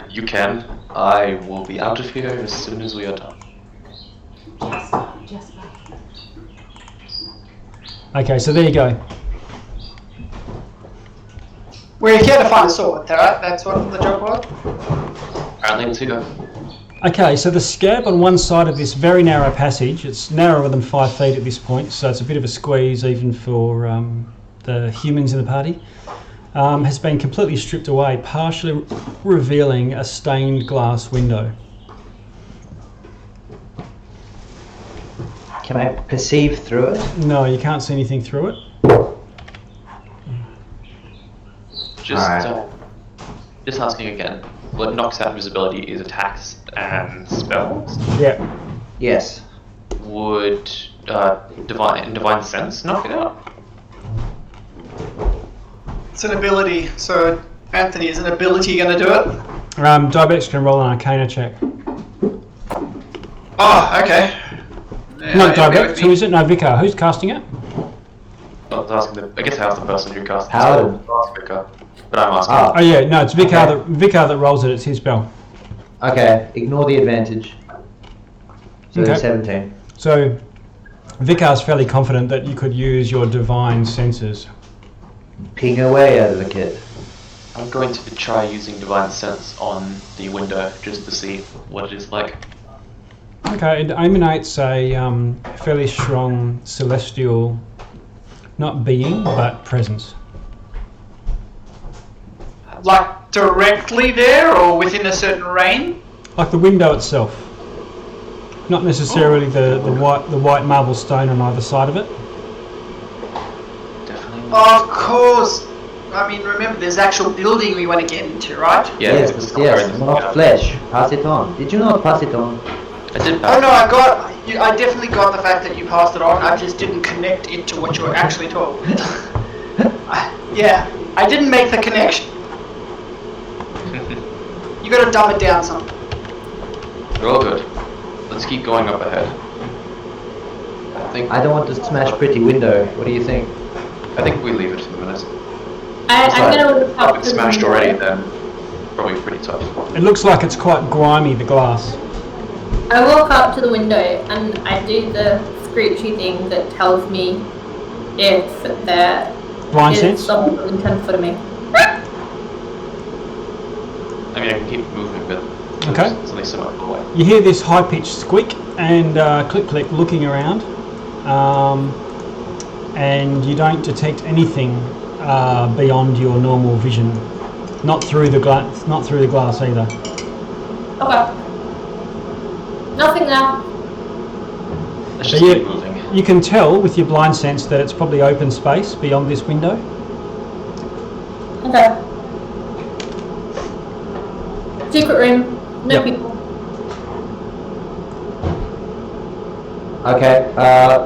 S2: You can. I will be out of here as soon as we are done.
S7: Just fine.
S1: okay, so there you go.
S4: We're here to find a sword, right? That's what the joke was?
S2: Apparently it's here.
S1: Okay, so the scab on one side of this very narrow passage, it's narrower than 5 feet at this point, so it's a bit of a squeeze even for the humans in the party, has been completely stripped away, partially revealing a stained glass window.
S3: Can I perceive through it?
S1: No, you can't see anything through it.
S2: Just asking again. What knocks out visibility is attacks and spells.
S1: Yeah.
S3: Yes.
S2: Would divine sense knock it out?
S4: It's an ability, so Anthony, is an ability going to do it?
S1: Dibex can roll an Arcana check.
S4: Oh, okay.
S1: No, Dibex. Who is it? No, Vicar. Who's casting it?
S2: I guess I asked the person who cast
S3: Paladin.
S2: the spell. Vicar. But I'm asking.
S3: Oh,
S1: Oh yeah, no, it's Vicar.
S3: Okay.
S1: Vicar that rolls it. It's his spell.
S3: okay. Ignore the advantage. So
S1: Okay.
S3: 17.
S1: So, Vicar's fairly confident that you could use your divine senses.
S3: Ping away, advocate.
S2: I'm going to try using Divine Sense on the window just to see what it is like.
S1: Okay, it emanates a fairly strong celestial, not being, but presence.
S4: Like directly there or within a certain range?
S1: Like the window itself. Not necessarily the white marble stone on either side of it.
S2: Definitely.
S4: Of course. I mean, remember, there's actual building we want to get into, right?
S2: Yeah,
S3: Yes, not flesh. Pass it on. Did you not pass it on?
S2: I did
S4: Oh no, I definitely got the fact that you passed it on. I just didn't connect it to what you were actually told. Yeah, I didn't make the connection. You gotta dumb it down some.
S2: We're all good. Let's keep going up ahead.
S3: I don't want to smash pretty window. What do you think?
S2: I think we leave it in a minute.
S5: I'm gonna
S2: If
S5: help.
S2: it's smashed already, then probably pretty tough.
S1: It looks like it's quite grimy, the glass.
S5: I walk up to the window and I do the screechy thing that tells me if there
S1: Blind
S5: is
S1: sense?
S5: someone within 10 foot of me.
S2: I mean, I can keep moving, but
S1: Okay.
S2: it's only so much away.
S1: You hear this high-pitched squeak and click click looking around, and you don't detect anything beyond your normal vision. Not through the glass. Not through the glass either.
S5: Okay. Nothing there.
S2: Let's just
S1: Yeah.
S2: keep moving.
S1: You can tell with your blind sense that it's probably open space beyond this window.
S5: Okay. Secret room. No
S1: Yep.
S5: people.
S3: Okay.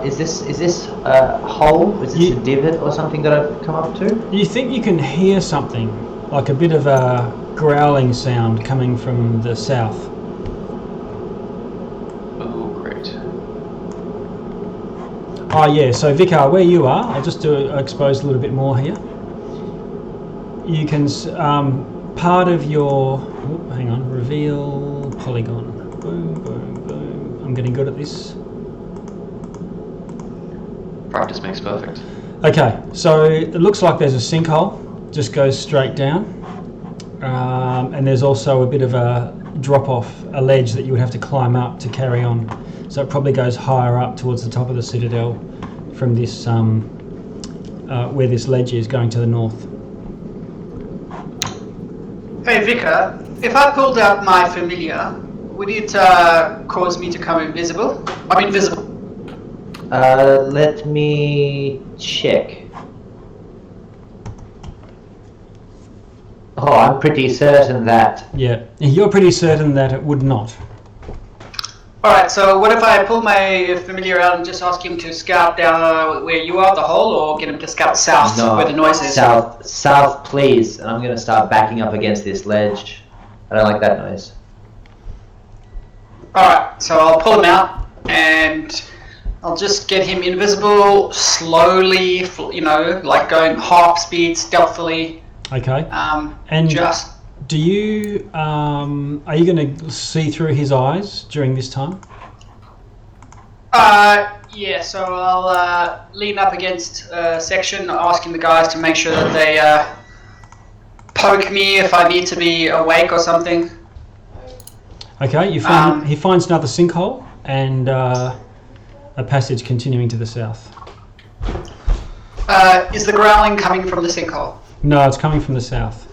S3: Is this a hole? Is this a divot or something that I've come up to?
S1: You think you can hear something, like a bit of a growling sound coming from the south.
S2: Oh, great.
S1: Oh yeah, so Vicar, where you are, I'll just expose a little bit more here. You can, part of your, hang on, reveal polygon. Boom, boom, boom. I'm getting good at this.
S2: Practice makes perfect.
S1: Okay, so it looks like there's a sinkhole, just goes straight down. And there's also a bit of a drop off, a ledge that you would have to climb up to carry on. So it probably goes higher up towards the top of the citadel from this, where this ledge is going to the north.
S4: Hey Vicar, if I pulled out my familiar, would it cause me to come invisible? I'm invisible.
S3: Let me check. Oh, I'm pretty certain that.
S1: Yeah, you're pretty certain that it would not.
S4: Alright, so what if I pull my familiar out and just ask him to scout down where you are, the hole, or get him to scout south where the noise is?
S3: South, please. And I'm going to start backing up against this ledge. I don't like that noise.
S4: Alright, so I'll pull him out and I'll just get him invisible slowly, you know, like going half speed, stealthily.
S1: Okay.
S4: And just.
S1: Do you, are you going to see through his eyes during this time?
S4: Yeah, so I'll lean up against a section, asking the guys to make sure that they poke me if I need to be awake or something.
S1: Okay, you find, he finds another sinkhole and a passage continuing to the south.
S4: Is the growling coming from the sinkhole?
S1: No, it's coming from the south.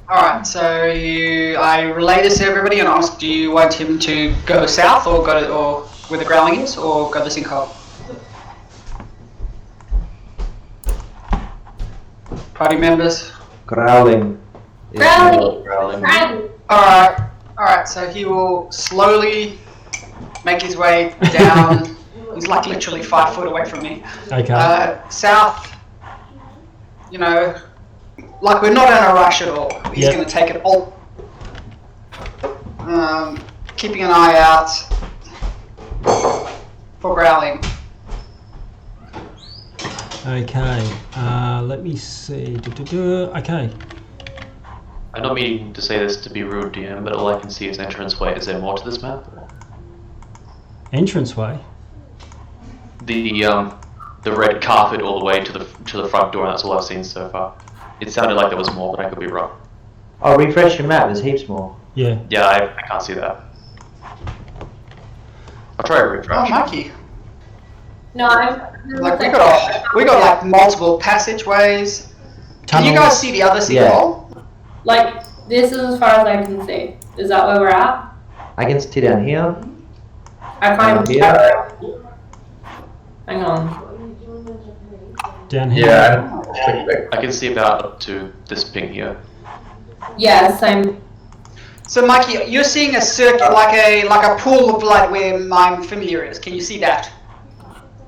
S4: Alright, so I relay this to everybody and ask, do you want him to go south or go to, or where the growling is, or go to the sinkhole? Party members?
S3: Growling.
S5: Growling.
S4: Alright, so he will slowly make his way down. He's like literally 5 foot away from me.
S1: Okay.
S4: South, you know, like we're not in a rush at all. He's
S1: Yep.
S4: going to take it all. Keeping an eye out for growling.
S1: Okay, let me see. Okay,
S2: I'm not meaning to say this to be rude, DM, but all I can see is entranceway. Is there more to this map?
S1: entranceway.
S2: The red carpet all the way to the front door, and that's all I've seen so far. It sounded like there was more, but I could be wrong.
S3: Oh, refresh your map. There's heaps more.
S1: Yeah.
S2: Yeah, I can't see that. I'll try a refresh.
S4: Oh, Mikey.
S5: No, I'm
S4: Like we got like multiple passageways. Can you guys see the other seawall?
S5: like this is as far as I can see. Is that where we're at?
S3: I can see down here.
S5: I can't even
S3: Yeah.
S5: Hang on.
S1: Down here.
S6: Yeah,
S2: I can see about up to this ping here.
S5: Yeah, same.
S4: So, Mikey, you're seeing a circuit like a pool of blood where my familiar is. Can you see that?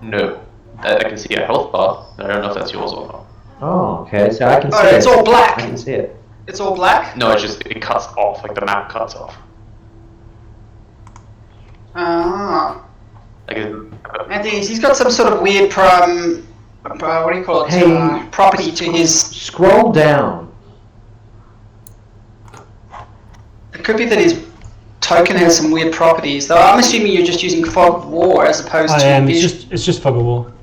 S2: No. I can see a health bar. I don't know if that's yours or not.
S3: Oh, okay. So I can see
S4: Oh,
S3: it.
S4: it's all black.
S3: I can see it.
S4: It's all black.
S2: No, it's just, it cuts off, like the map cuts off.
S4: Ah.
S2: Like
S4: And he's got some sort of weird what do you call it?
S3: Hey.
S4: Property to his.
S3: Scroll down.
S4: It could be that his token has some weird properties. Though I'm assuming you're just using Fog of War as opposed
S1: I
S4: to.
S1: am. It's just fog of war.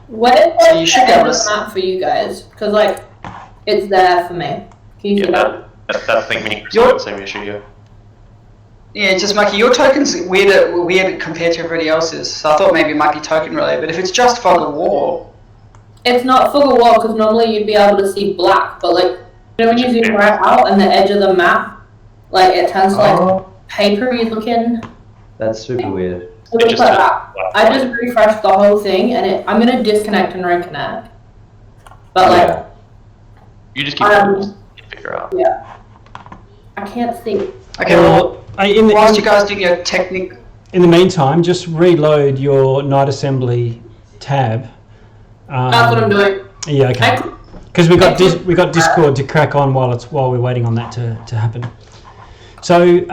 S5: What is
S4: So you should
S5: the
S4: be able to
S5: map for you guys? Because like, it's there for me. Can you see that?
S2: that thing makes
S4: You're-
S2: the same issue here.
S4: Yeah, just Mikey, your token's weird compared to everybody else's. So I thought maybe it might be token related. But if it's just Fog of War,
S5: It's not Fog of War because normally you'd be able to see black, but like, you know when you zoom right out and the edge of the map, like it turns to like
S3: Oh,
S5: papery looking.
S3: that's super weird.
S5: It looks
S2: just
S5: like
S2: a-
S5: that. I just refreshed the whole thing and I'm gonna disconnect and reconnect. But like,
S3: Yeah.
S2: You just keep figure out.
S5: yeah, I can't see.
S4: okay. Well, whilst you guys doing your technique,
S1: In the meantime, just reload your Night Assembly tab.
S5: That's what I'm doing.
S1: Yeah, okay. Because we got Discord to crack on while we're waiting on that to happen. So,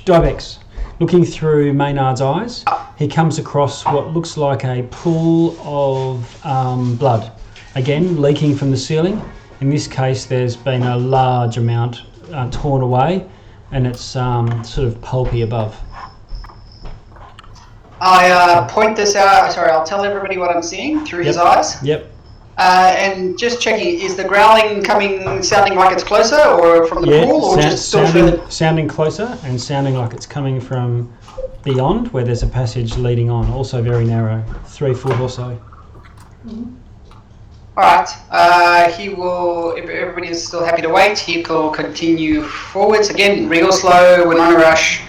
S1: Dibex, looking through Maynard's eyes, he comes across what looks like a pool of blood, again leaking from the ceiling. In this case, there's been a large amount torn away, and it's sort of pulpy above.
S4: I point this out. Sorry, I'll tell everybody what I'm seeing through his eyes.
S1: Yep.
S4: And just checking, is the growling sounding like it's closer, or from the pool, or just still further?
S1: Sounding closer and sounding like it's coming from beyond, where there's a passage leading on, also very narrow, 3 foot or so.
S4: Alright, he will, if everybody is still happy to wait, he will continue forwards. Again, real slow, we're not in a rush.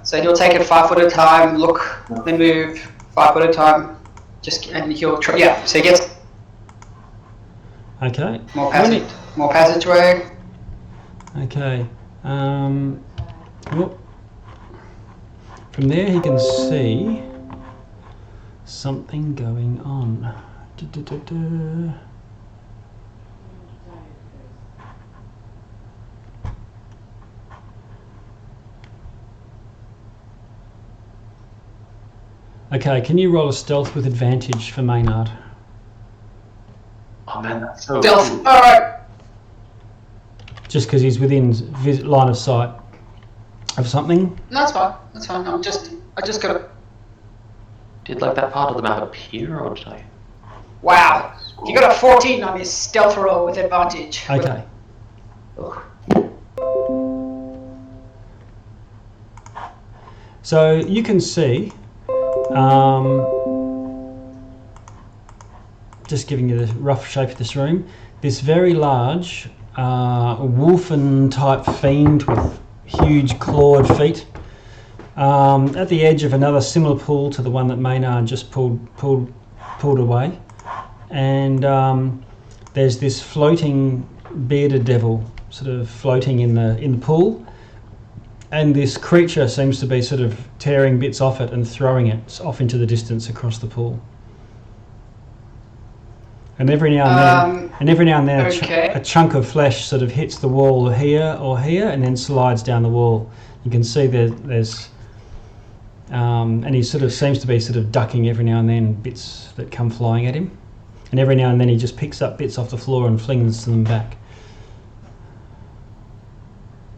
S4: So he'll take it 5 foot at a time, look, then move, 5 foot at a time. And he'll try, yeah, so he gets
S1: Okay.
S4: more passageway.
S1: Okay. Well, from there he can see something going on. Okay, can you roll a stealth with advantage for Maynard?
S2: Oh man, that's so
S4: Stealth,
S2: cool.
S4: alright.
S1: Just because he's within line of sight of something.
S4: No, that's fine, I just gotta,
S2: Did like that part of the map appear, or did I?
S4: wow. He got a 14 on his stealth roll with advantage.
S1: Okay. So you can see, just giving you the rough shape of this room, this very large wolfen type fiend with huge clawed feet at the edge of another similar pool to the one that Maynard just pulled away, and there's this floating bearded devil sort of floating in the pool. And this creature seems to be sort of tearing bits off it and throwing it off into the distance across the pool. And every now and then,
S4: Okay.
S1: a chunk of flesh sort of hits the wall here or here, and then slides down the wall. You can see there's, and he sort of seems to be sort of ducking every now and then bits that come flying at him, and every now and then he just picks up bits off the floor and flings them back.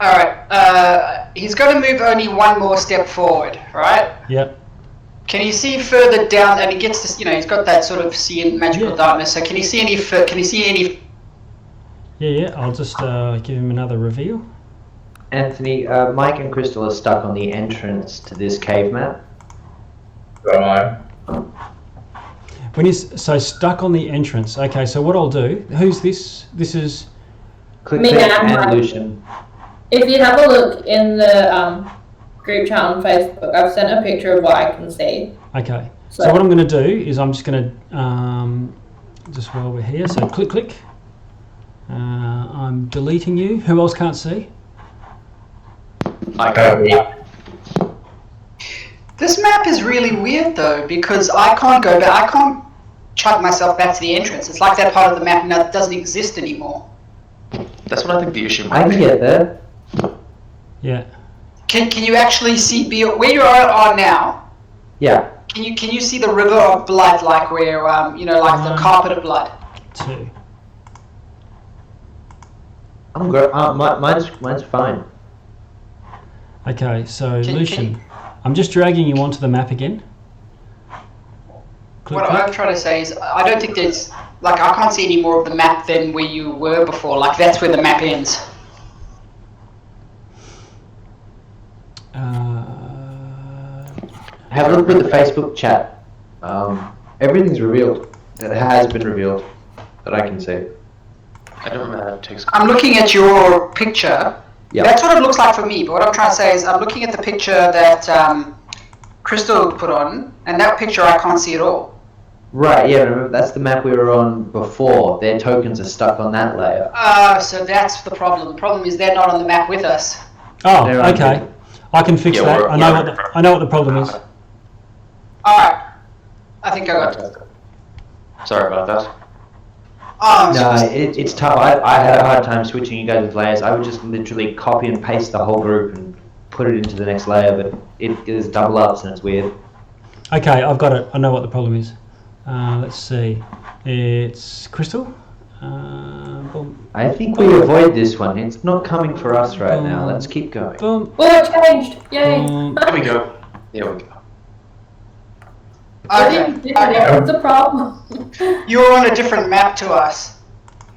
S4: All right. He's got to move only one more step forward, right?
S1: Yep.
S4: Can you see further down? And he gets this. He's got that sort of seeing magical darkness. So can you see any? Can you see any?
S1: Yeah. I'll just give him another reveal.
S3: Anthony, Mike and Crystal are stuck on the entrance to this cave map.
S6: So am
S1: When he's so stuck on the entrance. Okay. So what I'll do? Who's this? This is.
S3: Click
S5: Me
S3: and
S5: and Mike.
S3: Lucian.
S5: If you have a look in the group chat on Facebook, I've sent a picture of what I can see.
S1: Okay. So what I'm going to do is I'm just going to just while we're here. So click. I'm deleting you. Who else can't see?
S2: I go.
S4: This map is really weird though, because I can't go back. I can't chuck myself back to the entrance. It's like that part of the map now doesn't exist anymore.
S2: That's what I think the issue might
S3: I
S2: be.
S3: can get there.
S1: Yeah.
S4: Can you actually see where you are now?
S3: Yeah.
S4: Can you see the river of blood, like where like the carpet of blood?
S1: 2.
S3: I'm good. Mine's fine.
S1: Okay. So
S4: Can
S1: Lucian,
S4: you-
S1: I'm just dragging you onto the map again.
S4: What I'm trying to say is, I don't think there's I can't see any more of the map than where you were before. Like that's where the map ends.
S3: Have a look at the Facebook chat. Everything's revealed. That has been revealed. That I can see.
S2: I don't know how it takes.
S4: I'm looking at your picture.
S3: Yeah.
S4: That's what it looks like for me. But what I'm trying to say is, I'm looking at the picture that Crystal put on, and that picture I can't see at all.
S3: Right, yeah, remember, that's the map we were on before. Their tokens are stuck on that layer.
S4: So that's the problem. The problem is they're not on the map with us.
S1: Oh,
S3: They're
S1: okay. I can fix
S2: Yeah,
S1: that.
S2: we're-
S1: I know what the problem is.
S4: Alright. I think I got it.
S2: Sorry about that.
S4: Oh,
S3: No, it's tough. I had a hard time switching you guys' layers. I would just literally copy and paste the whole group and put it into the next layer, but it is double ups and it's weird.
S1: Okay, I've got it. I know what the problem is. Let's see. It's Crystal. Boom.
S3: I think we avoid this one. It's not coming for us right now. Let's keep going.
S1: Boom.
S5: Oh, it changed! Yay!
S2: There we go. There we go.
S4: okay.
S5: What's the problem?
S4: You're on a different map to us.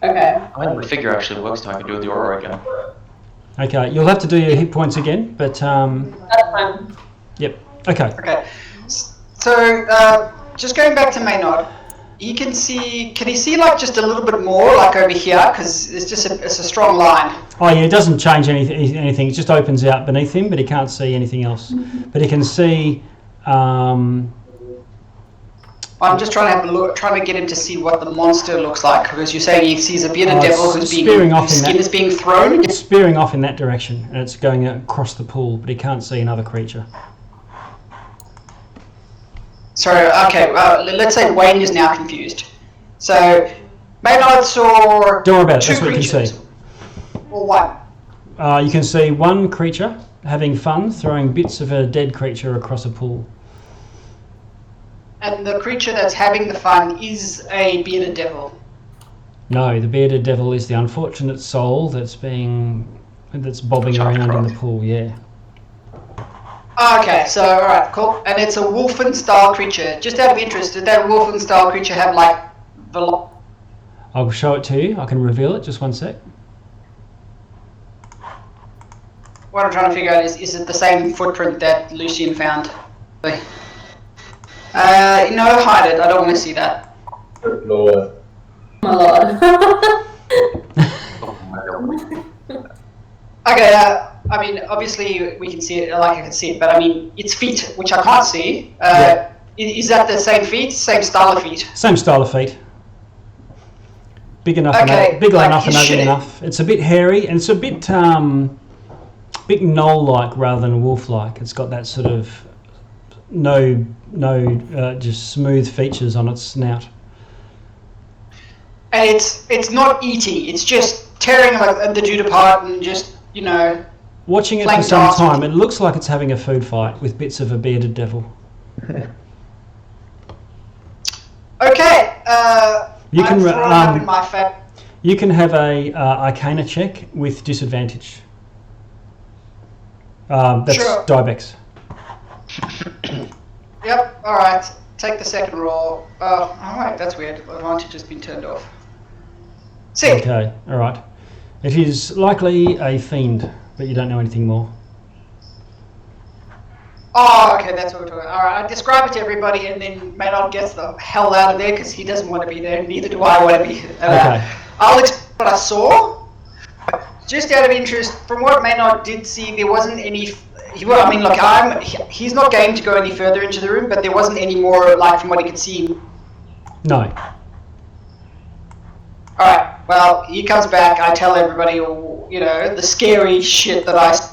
S5: Okay.
S2: The figure actually works now. I can do the aura again.
S1: Okay, you'll have to do your hit points again, but
S5: That's fine.
S1: yep. Okay.
S4: Okay. So, just going back to Maynard, can he see like just a little bit more like over here? Because it's just it's a strong line.
S1: Oh yeah, it doesn't change anything. It just opens out beneath him, but he can't see anything else. But he can see.
S4: I'm just trying to have a look, trying to get him to see what the monster looks like, because you're saying he sees a bearded
S1: Oh,
S4: devil
S1: it's
S4: whose
S1: spearing off in
S4: skin
S1: that-
S4: is being thrown.
S1: It's spearing off in that direction, and it's going across the pool, but he can't see another creature.
S4: Sorry, okay, let's say Wayne is now confused. So, Maynard saw
S1: Don't worry about it.
S4: two
S1: That's what you can
S4: creatures.
S1: see.
S4: Or one.
S1: You can see one creature having fun throwing bits of a dead creature across a pool.
S4: And the creature that's having the fun is a bearded devil.
S1: No, the bearded devil is the unfortunate soul that's bobbing around in the pool. Yeah.
S4: Okay, so alright, cool. And it's a wolfen style creature. Just out of interest, did that wolfen style creature have like
S1: I'll show it to you. I can reveal it. Just one sec.
S4: What I'm trying to figure out is it the same footprint that Luciene found? No, hide it. I don't want to see that.
S6: Good lord.
S5: Oh my lord.
S2: Oh my god.
S4: Okay, I mean, obviously we can see it, like I can see it, but I mean, its feet, which I can't see, is that the same feet, same style of feet?
S1: Same style of feet. Big enough,
S4: Okay,
S1: big
S4: like
S1: enough and
S4: his
S1: ugly
S4: shape.
S1: enough. It's a bit hairy and it's a bit gnoll-like rather than wolf-like. It's got that sort of no just smooth features on its snout.
S4: And it's not eating. It's just tearing the dude apart and just, you know.
S1: Watching it for
S4: Flank
S1: some
S4: darts.
S1: time, it looks like it's having a food fight with bits of a bearded devil.
S4: Okay.
S1: You can
S4: I'm throwing up in my fat.
S1: You can have a Arcana check with disadvantage. That's
S4: Sure.
S1: Dibex.
S4: Yep. All right. Take the second roll. Oh, wait, that's weird. Advantage has been turned off. Sick.
S1: Okay, all right. It is likely a fiend, but you don't know anything more.
S4: Oh, okay, that's what we're talking about. All right, I describe it to everybody, and then Maynard gets the hell out of there because he doesn't want to be there. Neither do I want to be.
S1: Okay.
S4: I'll explain what I saw. Just out of interest, from what Maynard did see, there wasn't any. I mean, look, he's not game to go any further into the room, but there wasn't any more, like, from what he could see.
S1: No.
S4: Alright, well, he comes back, I tell everybody, you know, the scary shit that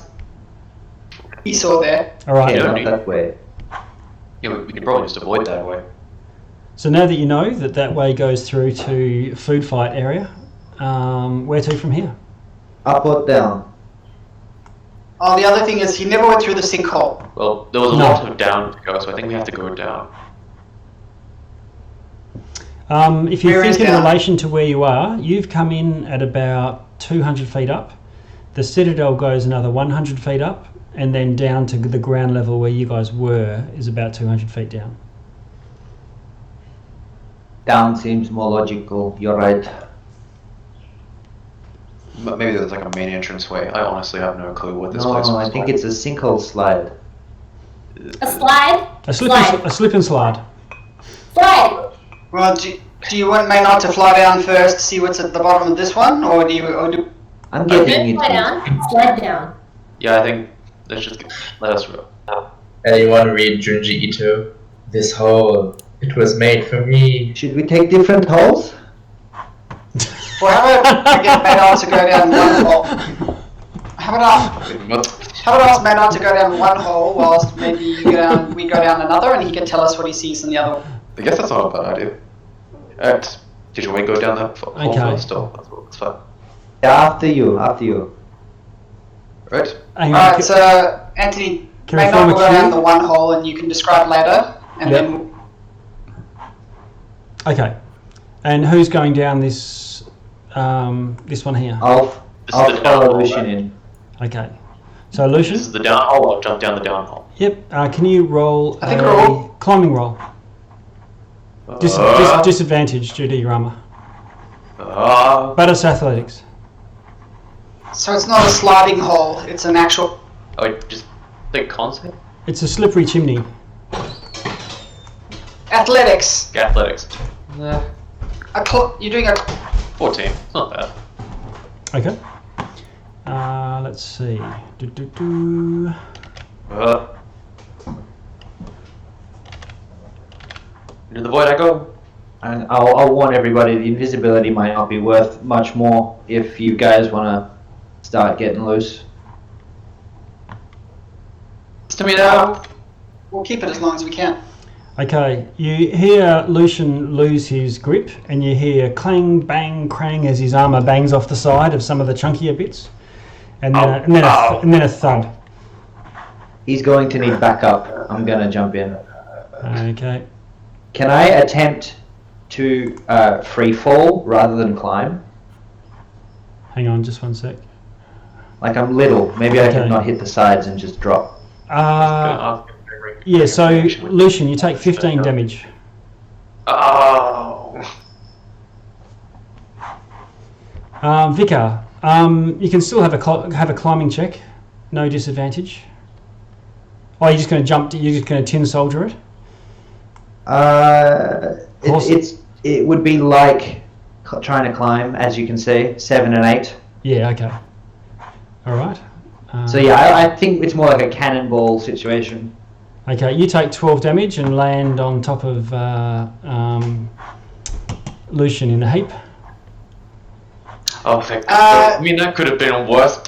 S4: he saw there.
S1: All right.
S3: Yeah,
S2: don't
S3: not
S2: need-
S3: that way.
S2: Yeah, we can probably just avoid that way.
S1: So now that you know that way goes through to food fight area, where to from here?
S3: Up or down?
S4: Oh, the other thing is, he never went through the sinkhole.
S2: Well, there was a
S1: No.
S2: lot of down to go, so I think we have to go down.
S1: If you
S4: Where is
S1: think in
S4: down?
S1: relation to where you are, you've come in at about 200 feet up. The Citadel goes another 100 feet up, and then down to the ground level where you guys were is about 200 feet down.
S3: Down seems more logical. You're right.
S2: But maybe there's like a main entrance way. I honestly have no clue what this
S3: No,
S2: place
S3: I
S2: looks
S3: think
S2: like.
S3: it's a sinkhole slide.
S7: A slide?
S1: A slip and slide.
S7: Slide!
S4: Well, do you want Maynard to fly down first to see what's at the bottom of this one, or do
S3: I'm
S7: Then
S3: getting
S7: slide
S3: it.
S7: down. Slide down.
S2: Yeah, I think let's just let us.
S6: Anyone read Junji Ito? This hole, it was made for me.
S3: Should we take different holes?
S4: Well, how about we get Maynard to go down one hole? How about I ask Maynard to go down one hole whilst maybe we go down another, and he can tell us what he sees in the other one.
S2: I guess that's not a bad idea. Alright, did you want to go down that hole
S1: Okay.
S2: first, or that's fine.
S3: Yeah, after you.
S2: Right.
S1: Hang on.
S4: Alright, so Anthony,
S1: Can we
S4: Maynard
S1: form a
S4: will go down
S1: queue?
S4: the one hole, and you can describe later, and
S1: Yep.
S4: then
S1: Okay. And who's going down this this one here?
S3: I'll
S2: This is the down
S3: follow
S2: hole,
S3: Luciene
S2: right?
S3: in.
S1: Okay. So Lucian.
S2: This is the down hole. I'll jump down the down hole.
S1: Yep. Can you roll
S4: I think
S1: a
S4: roll.
S1: climbing roll? Disadvantage due to your armor. But it's athletics.
S4: so it's not a sliding hole; it's an actual.
S2: just the concept?
S1: It's a slippery chimney.
S4: Athletics.
S2: Athletics.
S4: You're doing a.
S2: 14. It's not bad.
S1: Okay. Let's see.
S2: Into the void I go.
S3: And I'll warn everybody, the invisibility might not be worth much more if you guys want to start getting loose.
S2: It's to me now.
S4: We'll keep it as long as we can.
S1: Okay, you hear Lucian lose his grip, and you hear clang, bang, crang as his armor bangs off the side of some of the chunkier bits, and then a thud.
S3: He's going to need backup. I'm going to jump in.
S1: Okay.
S3: Can I attempt to free fall rather than climb?
S1: Hang on, just one sec.
S3: Like I'm little. Maybe I
S1: Okay.
S3: can not hit the sides and just drop.
S1: Yeah. So Lucian, you take 15 damage.
S2: Oh.
S1: Vicar, you can still have a climbing check, no disadvantage. Oh, you're just going to jump. You're just going to tin soldier it.
S3: It would be like trying to climb, as you can see, 7 and 8.
S1: Yeah. Okay. All right.
S3: So yeah, I think it's more like a cannonball situation.
S1: Okay, you take 12 damage and land on top of Lucian in a heap.
S2: Oh, thank God. I mean, that could have been worse.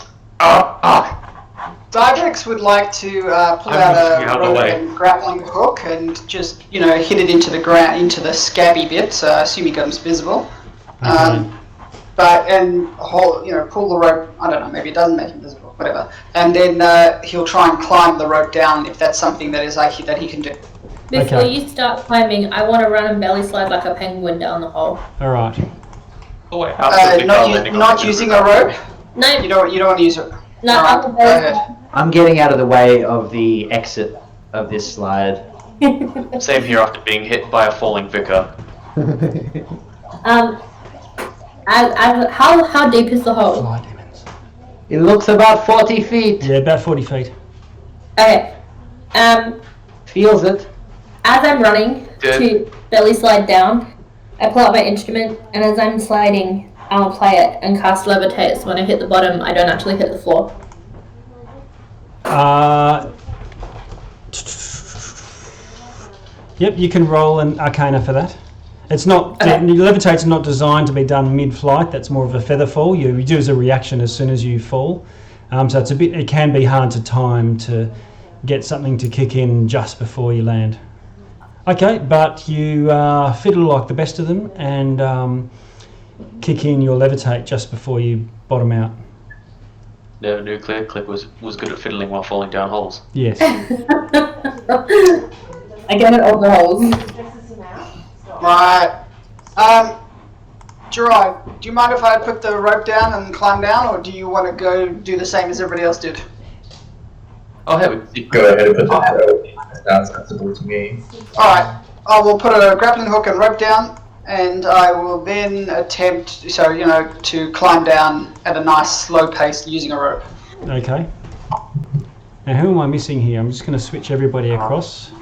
S4: Dibex would like to pull
S2: I'm
S4: out
S2: moving
S4: a
S2: out of the
S4: rope
S2: way.
S4: and grappling hook and just, hit it into the ground, into the scabby bit. So I assume he becomes visible. Pull the rope. I don't know. Maybe it doesn't make him visible. Whatever. And then he'll try and climb the rope down if that's something that is that he can do.
S7: Before you start climbing, I want to run and belly slide like a penguin down the hole.
S1: All right.
S2: Oh wait,
S4: not using a rope.
S7: No.
S4: You don't want to use it.
S7: No,
S4: All right,
S7: I'm
S4: go ahead.
S3: I'm getting out of the way of the exit of this slide.
S2: Same here after being hit by a falling Vicar.
S7: How deep is the hole?
S1: Fly demons.
S3: It looks about 40 feet.
S1: Yeah, about 40 feet.
S7: Okay.
S3: Feels it.
S7: As I'm running to belly slide down, I pull out my instrument, and as I'm sliding, I'll play it and cast levitate. So when I hit the bottom, I don't actually hit the floor.
S1: Yep, you can roll an Arcana for that. It's not levitate's not designed to be done mid-flight. That's more of a feather fall. You do as a reaction as soon as you fall. So it can be hard to time to get something to kick in just before you land. Okay, but you fiddle like the best of them and kick in your levitate just before you bottom out.
S2: No, Nuclear Clip was good at fiddling while falling down holes.
S1: Yes.
S5: I get it over the holes.
S4: Right. Gerard, do you mind if I put the rope down and climb down, or do you want to go do the same as everybody else did?
S2: Oh, hey,
S6: Go ahead and put the rope. That sounds sensible to me.
S4: Alright, I will put a grappling hook and rope down, and I will then attempt, to climb down at a nice slow pace using a rope.
S1: Okay. Now who am I missing here? I'm just going to switch everybody across.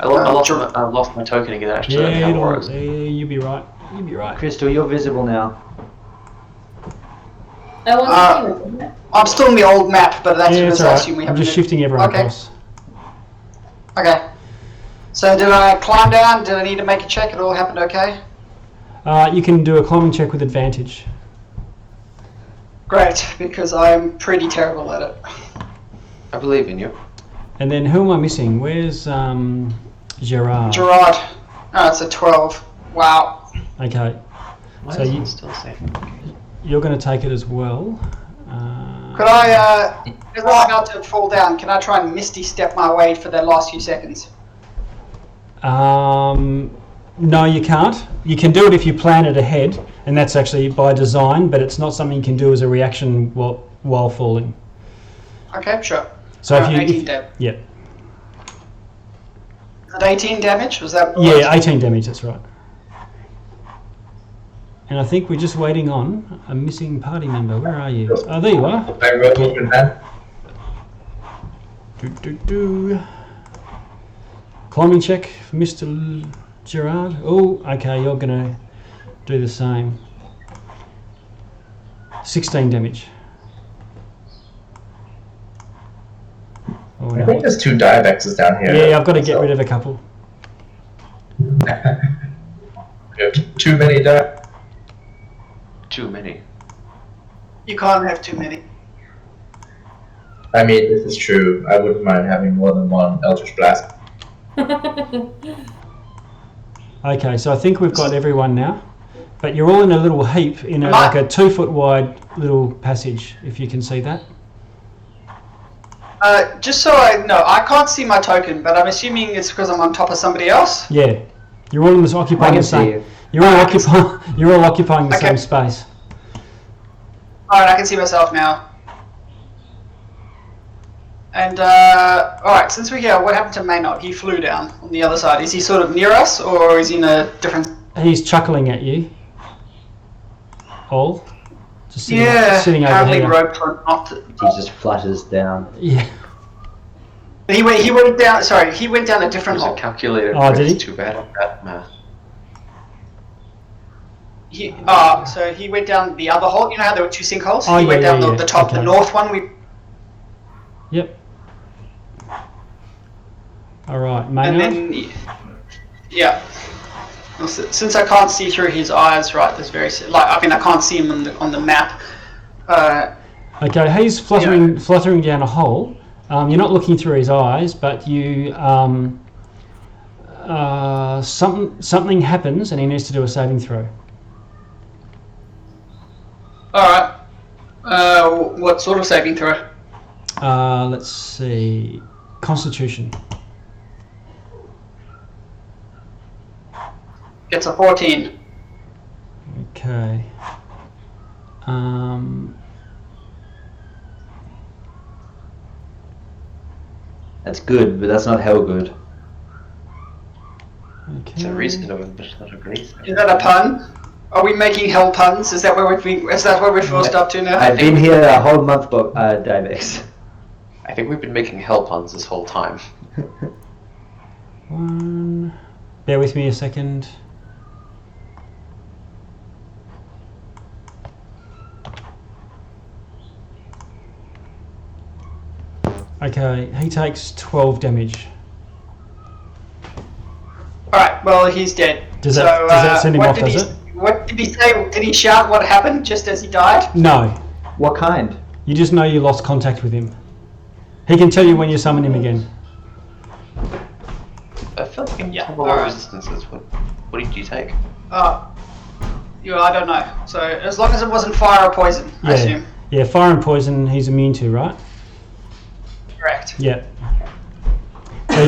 S2: I lost my token again, actually.
S1: You'll be right. You'll be right.
S3: Crystal, you're visible now.
S7: I want to
S4: I'm still in the old map, but that's because I assume we have
S1: I'm just shifting everyone across.
S4: Okay. So did I climb down? Did I need to make a check? It all happened okay?
S1: You can do a climbing check with advantage.
S4: Great, because I'm pretty terrible at it.
S2: I believe in you.
S1: And then who am I missing? Where's Gerard?
S4: Gerard. Oh, it's a 12. Wow.
S1: Okay.
S2: Why
S1: So
S2: is
S1: you-
S2: it still safe?
S1: You're going to take it as well.
S4: Could I, if I'm about to fall down, can I try and misty step my way for the last few seconds?
S1: No, you can't. You can do it if you plan it ahead, and that's actually by design, but it's not something you can do as a reaction while falling.
S4: Okay, sure.
S1: So if you...
S4: 18 damage.
S1: Yeah.
S4: At 18 damage? Was that...
S1: Yeah, 18 damage, that's right. And I think we're just waiting on a missing party member. Where are you? Oh, there you are.
S6: I rolled with that.
S1: Climbing check for Mr. Gerard. Oh, okay, you're going to do the same. 16 damage. Oh,
S6: I think there's 2 Dibexes down here.
S1: Yeah, I've got to get rid of a couple.
S6: We have too many Dibexes.
S2: Too many.
S4: You can't have too many.
S6: I mean, this is true. I wouldn't mind having more than one Eldritch Blast.
S1: Okay, so I think we've got everyone now. But you're all in a little heap in like a 2 foot wide little passage, if you can see that.
S4: Just so I know, I can't see my token, but I'm assuming it's because I'm on top of somebody else?
S1: Yeah. You're all in this occupying the same. You're all occupying the same space.
S4: Alright, I can see myself now. And, alright, since we're here, what happened to Maynard? He flew down on the other side. Is he sort of near us, or is he in a different...
S1: He's chuckling at you. All. Just sitting, sitting over
S4: apparently
S1: here.
S4: roped for not to...
S3: He just flutters down.
S1: Yeah.
S4: He went down, sorry, he went down a different
S2: There's a
S4: hole.
S2: calculator.
S1: Oh, did he?
S2: Too bad at that math.
S4: So he went down the other hole. You know how there were 2 sinkholes?
S1: Oh,
S4: he went
S1: yeah,
S4: down the top,
S1: okay.
S4: the north one.
S1: Yep. Alright,
S4: And
S1: Maynard.
S4: then, yeah. Well, since I can't see through his eyes, right? There's I can't see him on the map.
S1: Okay, he's fluttering down a hole. You're not looking through his eyes, but you something happens, and he needs to do a saving throw.
S4: Alright. What sort of saving throw?
S1: Let's see. Constitution.
S4: Gets a 14.
S1: Okay.
S3: That's good, but that's not hell good.
S1: Okay.
S2: It's a reasonable, but not a great.
S4: Is that a pun? Are we making hell puns? Is that what we're forced up to now?
S3: I've been here a whole month, Dibex.
S2: I think we've been making hell puns this whole time.
S1: One. Bear with me a second. Okay, he takes 12 damage.
S4: Alright, well, he's dead.
S1: Does that send him off, does it?
S4: What did he say? Did he shout what happened just as he died?
S1: No.
S3: What kind?
S1: You just know you lost contact with him. He can tell you when you summon him again.
S2: I feel like in
S4: Yeah,
S2: combo
S4: alright.
S2: resistances, what did you take?
S4: I don't know. So, as long as it wasn't fire or poison, I assume.
S1: Yeah, fire and poison he's immune to, right?
S4: Correct.
S1: Yeah. So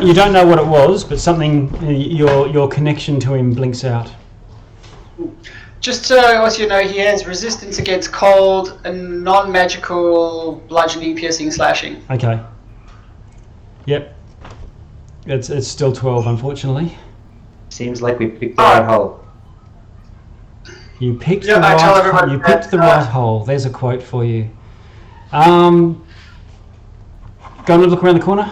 S1: you don't know what it was, but something your connection to him blinks out.
S4: Just so as you know, he has resistance against cold and non-magical bludgeoning, piercing, slashing.
S1: Okay. Yep. It's still 12, unfortunately.
S3: Seems like we picked the right hole.
S1: You picked
S4: Yeah,
S1: the
S4: I tell
S1: right.
S4: everybody
S1: You
S4: that,
S1: picked the right hole. There's a quote for you. Go and look around the corner.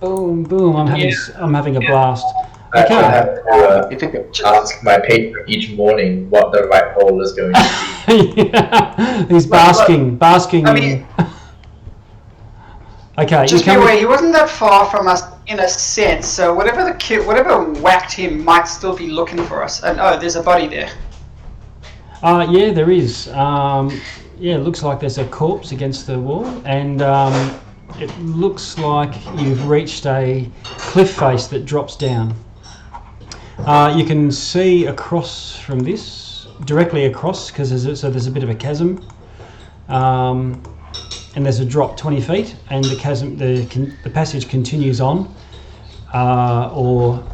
S1: Boom, boom! I'm having a blast.
S6: I
S1: Okay.
S6: have to ask my patron each morning what the right hole is going to be.
S1: Yeah. He's basking.
S4: I mean,
S1: Okay,
S4: just be aware, he wasn't that far from us in a sense, so whatever whacked him might still be looking for us. And oh, there's a body there.
S1: Yeah, there is. Yeah, it looks like there's a corpse against the wall, and it looks like you've reached a cliff face that drops down. You can see across from this, directly across, because there's a bit of a chasm, and there's a drop 20 feet, and the chasm, the passage continues on, or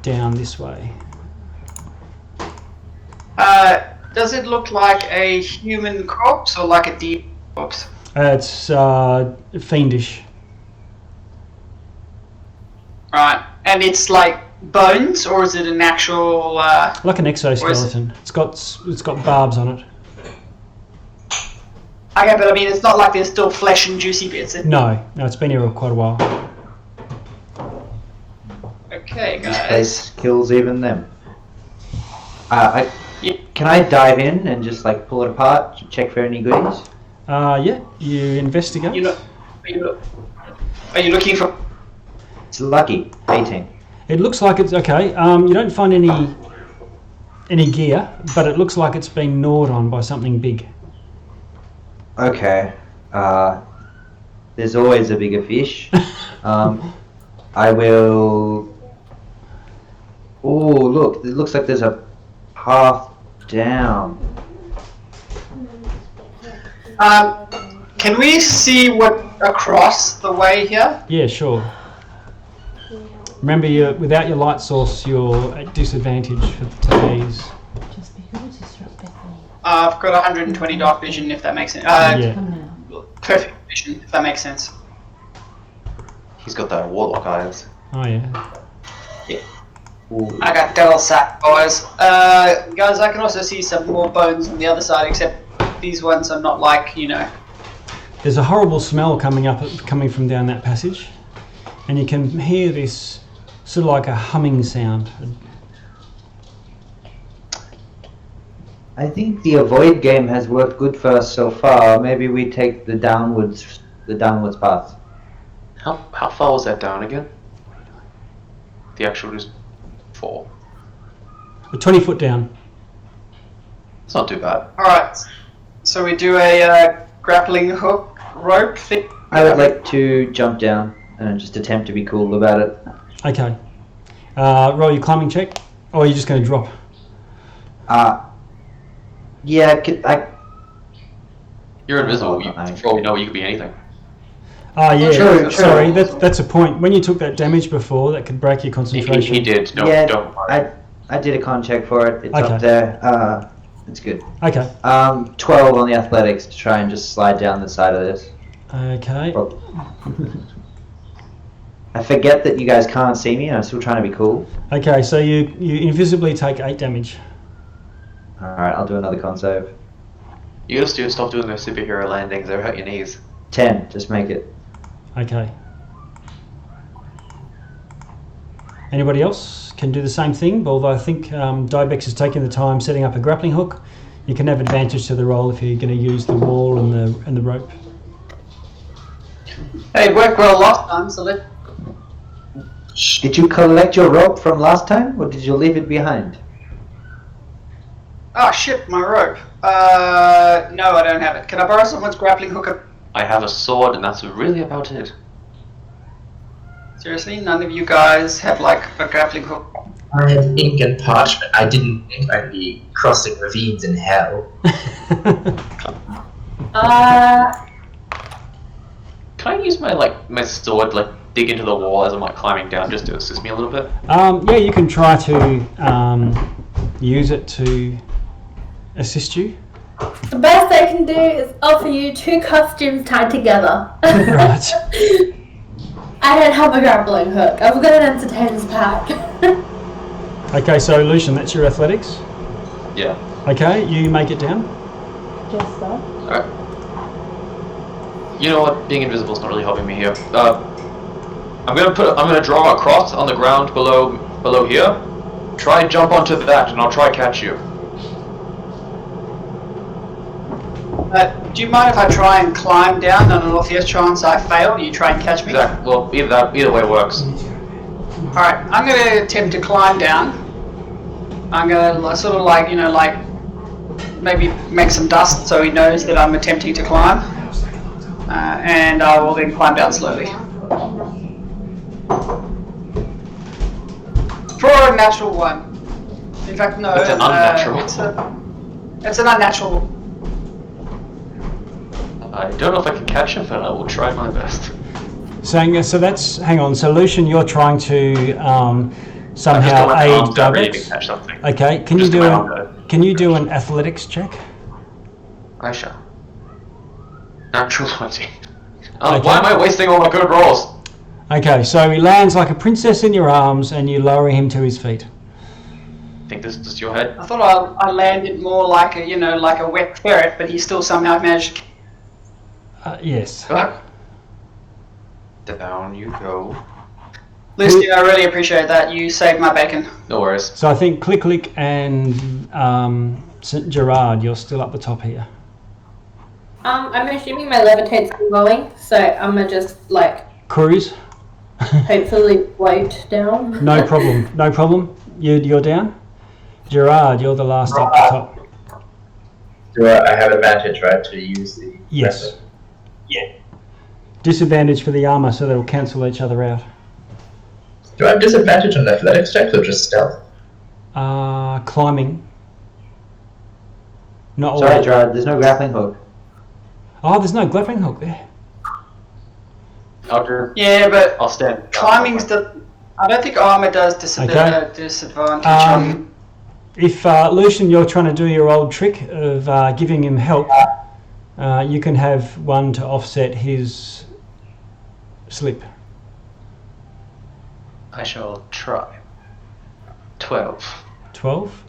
S1: down this way.
S4: Does it look like a human corpse or like a demon corpse?
S1: It's fiendish.
S4: Right, and it's like bones, or is it an actual?
S1: Like an exoskeleton. It's got barbs on it.
S4: Okay, but I mean, it's not like there's still flesh and juicy bits.
S1: No, it's been here quite a while.
S4: Okay,
S3: This
S4: guys.
S3: place kills even them.
S4: Yeah.
S3: Can I dive in and just like pull it apart, check for any goodies?
S1: Yeah, you investigate.
S4: Are you looking for?
S3: It's lucky, 18.
S1: It looks like it's okay. You don't find any gear, but it looks like it's been gnawed on by something big.
S3: Okay. There's always a bigger fish. I will. Oh, look! It looks like there's a path down.
S4: Can we see what across the way here?
S1: Yeah, sure. Remember, without your light source, you're at disadvantage for today's.
S4: I've got 120 dark vision, if that makes sense.
S1: Yeah.
S4: Perfect vision, if that makes sense.
S2: He's got that warlock eyes.
S1: Oh yeah.
S4: I got devil sack, boys. Guys, I can also see some more bones on the other side, except these ones are not like,
S1: There's a horrible smell coming from down that passage, and you can hear this sort of like a humming sound.
S3: I think the avoid game has worked good for us so far. Maybe we take the downwards path.
S2: How far was that down again? The actual just 4.
S1: 20 foot down.
S2: It's not too bad.
S4: Alright, so we do a grappling hook rope thing.
S3: I would like to jump down and just attempt to be cool about it.
S1: Okay. Roll your climbing check, or are you just going to drop?
S3: Yeah,
S2: You're invisible.
S3: Oh,
S2: For all we know, you could be anything.
S1: Ah, yeah.
S3: True.
S1: Sorry, that's a point. When you took that damage before, that could break your concentration.
S2: He did. Don't worry.
S3: I did a con check for it. It's
S1: Okay.
S3: up there. It's good.
S1: Okay.
S3: 12 on the athletics to try and just slide down the side of this.
S1: Okay.
S3: I forget that you guys can't see me and I'm still trying to be cool.
S1: Okay, so you invisibly take 8 damage.
S3: Alright, I'll do another con save.
S2: You gotta stop doing those superhero landings. They'll hurt your knees.
S3: 10, just make it.
S1: Okay. Anybody else can do the same thing, although I think Dibex has taken the time setting up a grappling hook. You can have advantage to the roll if you're going to use the wall and the rope.
S4: Hey, it worked well last time, so let.
S3: Did you collect your rope from last time or did you leave it behind?
S4: Oh shit, my rope. No, I don't have it. Can I borrow someone's grappling hook?
S2: I have a sword, and that's really about it.
S4: Seriously, none of you guys have like a grappling hook.
S6: I have ink and parchment. I didn't think I'd be crossing ravines in hell.
S2: Can I use my sword, dig into the wall as I'm climbing down, just to assist me a little bit?
S1: Yeah, you can try to use it to assist you.
S7: The best I can do is offer you 2 costumes tied together.
S1: Right.
S7: I don't have a grappling hook. I've got an entertainer's pack.
S1: Okay, so Lucian, that's your athletics.
S2: Yeah.
S1: Okay, you make it down.
S7: Just so.
S2: Alright. You know what? Being invisible is not really helping me here. I'm gonna draw a cross on the ground below here. Try jump onto that, and I'll try catch you.
S4: Do you mind if I try and climb down, and on the off chance I fail, you try and catch me?
S2: Exactly. Well, either way works.
S4: Alright, I'm gonna attempt to climb down. I'm gonna sort of maybe make some dust so he knows that I'm attempting to climb. And I will then climb down slowly. For a natural one. In fact, no.
S2: It's an unnatural.
S4: It's an unnatural.
S2: I don't know if I can catch him, but I will try my best.
S1: So that's, hang on, so Lucian, you're trying to somehow aid Dibex. Okay, can you do an athletics check?
S2: I shall. Natural 20. Why am I wasting all my good rolls?
S1: Okay, so he lands like a princess in your arms and you lower him to his feet.
S2: Think this is your head?
S4: I thought I landed more like a wet ferret, but he still somehow managed.
S1: Yes.
S2: Down you go.
S4: Luciene, I really appreciate that. You saved my bacon.
S2: No worries.
S1: So I think Click and Gerard, you're still up the top here.
S7: I'm assuming my levitate's going, so I'm gonna just
S1: Cruise.
S7: hopefully float down.
S1: No problem. You're down. Gerard, you're the last up the top.
S6: Do I have advantage, right, to use the
S1: Yes.
S6: weapon?
S1: Yeah. Disadvantage for the armor, so they'll cancel each other out.
S6: Do I have disadvantage on athletics checks or just stealth?
S1: Climbing. Not all.
S3: Sorry, Gerard, there's no grappling hook.
S1: Oh, there's no grappling hook there.
S4: Yeah, but
S2: I'll stand.
S4: climbing's I don't think armor does disadvantage on.
S1: If Lucian, you're trying to do your old trick of giving him help, you can have one to offset his slip.
S2: I shall try. 12.
S1: 12.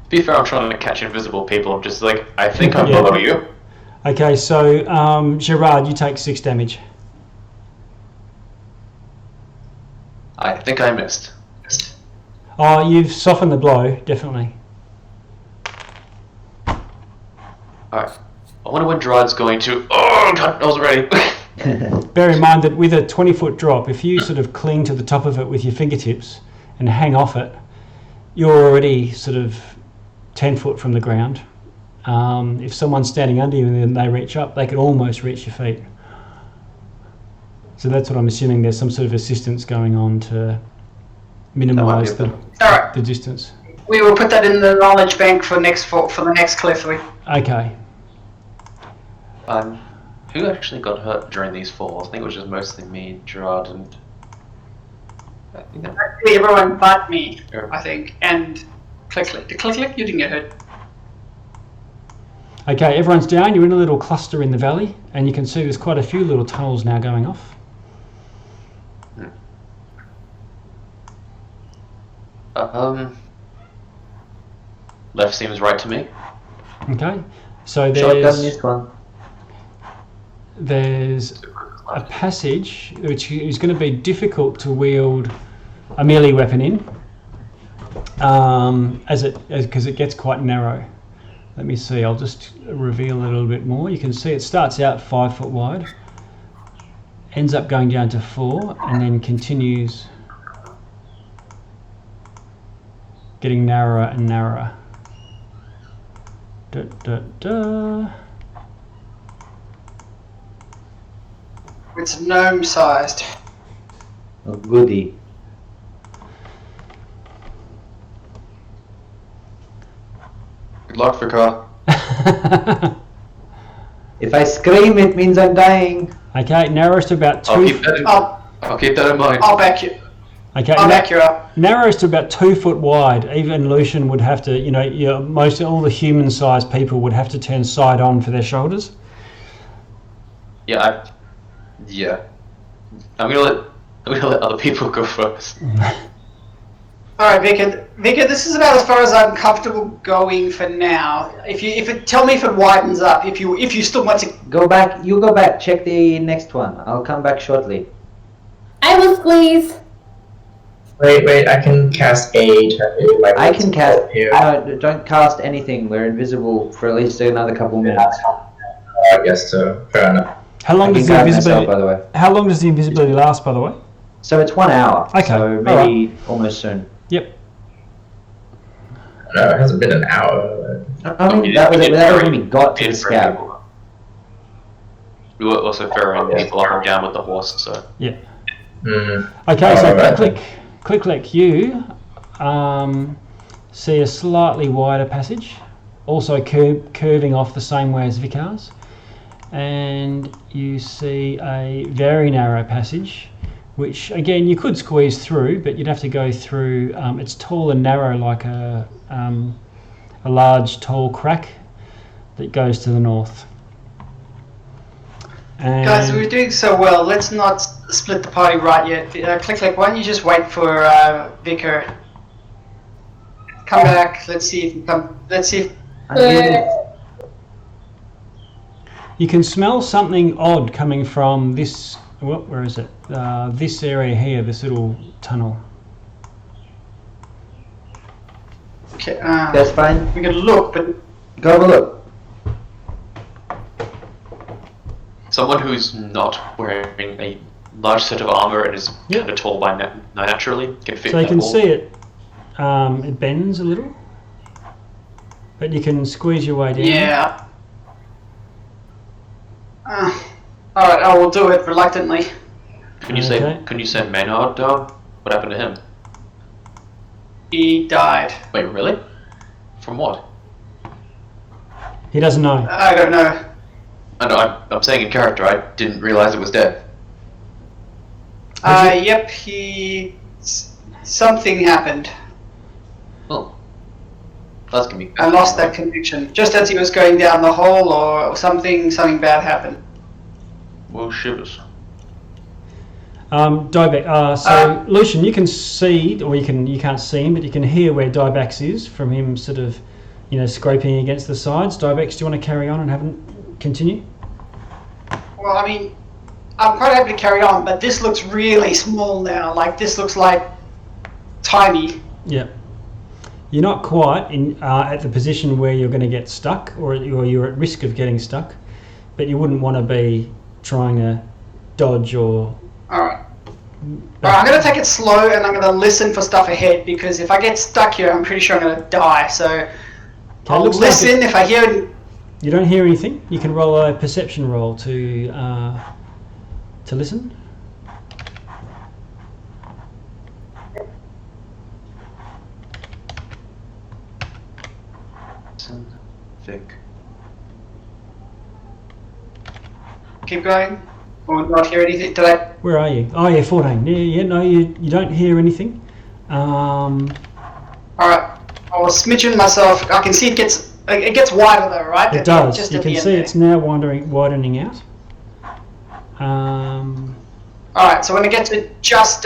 S2: To be fair, I'm trying to catch invisible people. I'm just I think I'm below you.
S1: Okay, so Gerard, you take 6 damage.
S2: I think I missed.
S1: Oh, you've softened the blow, definitely.
S2: Alright. I wonder when Gerard's going to... Oh, God, I was ready.
S1: Bear in mind that with a 20-foot drop, if you sort of cling to the top of it with your fingertips and hang off it, you're already sort of 10 foot from the ground. If someone's standing under you and then they reach up, they can almost reach your feet. So that's what I'm assuming. There's some sort of assistance going on to minimise
S2: That might be
S4: Alright,
S1: the distance.
S4: we will put that in the knowledge bank for the next cliff.
S1: Okay.
S2: Who actually got hurt during these falls? I think it was just mostly me, Gerard, and I think that
S4: Actually, everyone but me,
S2: Yeah.
S4: I think, and Click. You didn't get hurt.
S1: Okay, everyone's down. You're in a little cluster in the valley, and you can see there's quite a few little tunnels now going off.
S2: Left seems right to me.
S1: Okay, so
S3: Shotgun
S1: there's
S3: this one.
S1: a passage which is going to be difficult to wield a melee weapon in, because it gets quite narrow. Let me see. I'll just reveal a little bit more. You can see it starts out 5 foot wide, ends up going down to 4, and then continues getting narrower and narrower. Da, da, da.
S4: It's gnome-sized.
S3: Oh, goody.
S2: Good luck, Vicar.
S3: If I scream, it means I'm dying.
S1: Okay, narrows to about
S2: I'll
S1: 2.
S2: I'll keep that in mind.
S4: I'll back you.
S1: Okay,
S4: I'll back you up.
S1: narrows to about 2 foot wide. Even Luciene would have to, most all the human-sized people would have to turn side on for their shoulders.
S2: Yeah, I'm gonna let other people go first.
S4: Alright, Vicar, this is about as far as I'm comfortable going for now. Tell me if it widens up, if you still want to.
S3: Go back. You go back. Check the next one. I'll come back shortly.
S7: I will squeeze.
S6: Wait, I can cast aid.
S3: I can cast.
S6: Here.
S3: Don't cast anything. We're invisible for at least another couple minutes.
S6: I guess so. Fair enough.
S1: How long
S3: I
S1: does
S3: can
S1: the
S3: guard myself,
S1: invisibility?
S3: by the way.
S1: How long does the invisibility last, by the way?
S3: So it's 1 hour.
S1: Okay,
S3: So maybe almost soon.
S1: Yep.
S6: No, it hasn't been an hour.
S3: I mean, that was when we got to the scab.
S2: We were also ferrying people up and down with the horse, so.
S1: Yeah.
S6: Mm.
S1: Okay, so
S6: Alright.
S1: click. You see a slightly wider passage, also curving off the same way as Vicar's, and you see a very narrow passage, which again you could squeeze through, but you'd have to go through. It's tall and narrow, like a large, tall crack that goes to the north. And
S4: Guys, we're doing so well. Let's not split the party right yet. Click. Why don't you just wait for Vicar? Come back. Let's see if you come. Let's see if.
S1: you can smell something odd coming from this. Where is it? This area here, this little tunnel.
S4: Okay.
S3: That's fine.
S4: We can look, but
S3: Go have a look.
S2: Someone who's not wearing a large set of armor and is kind of tall by naturally can fit
S1: So you
S2: that
S1: can
S2: wall.
S1: see it. It bends a little, but you can squeeze your way down.
S4: yeah. All right, I will do it reluctantly.
S2: Can you
S1: Okay.
S2: say Maynard down? What happened to him?
S4: He died.
S2: Wait, really? From what?
S1: He doesn't know.
S4: I don't know.
S2: I know, I'm saying in character, I didn't realize it was dead.
S4: Yep. Something happened.
S2: Oh. That's gonna be
S4: I lost that conviction. Just as he was going down the hole, or something bad happened.
S2: Well, shivers.
S1: Dibex. So Luciene, you can see, or you can't see him, but you can hear where Dibex is from him, sort of, scraping against the sides. Dibex, do you want to carry on and have him continue?
S4: Well, I mean, I'm quite happy to carry on, but this looks really small now. Like, this looks like tiny.
S1: Yeah. You're not quite at the position where you're going to get stuck, or you're at risk of getting stuck, but you wouldn't want to be trying to dodge or.
S4: Alright. Alright, I'm going to take it slow, and I'm going to listen for stuff ahead, because if I get stuck here, I'm pretty sure I'm going to die. So, I'll
S1: looks like
S4: listen if I hear...
S1: You don't hear anything. You can roll a perception roll to listen.
S4: keep going? Or not hear anything? Did I?
S1: Where are you? Oh yeah, 14. Yeah, no, you don't hear anything.
S4: Alright. I will smidgen myself. I can see it gets wider though, right?
S1: It does.
S4: Just
S1: You
S4: at
S1: can
S4: the
S1: see
S4: end
S1: it's now widening out.
S4: Alright, so when it gets to just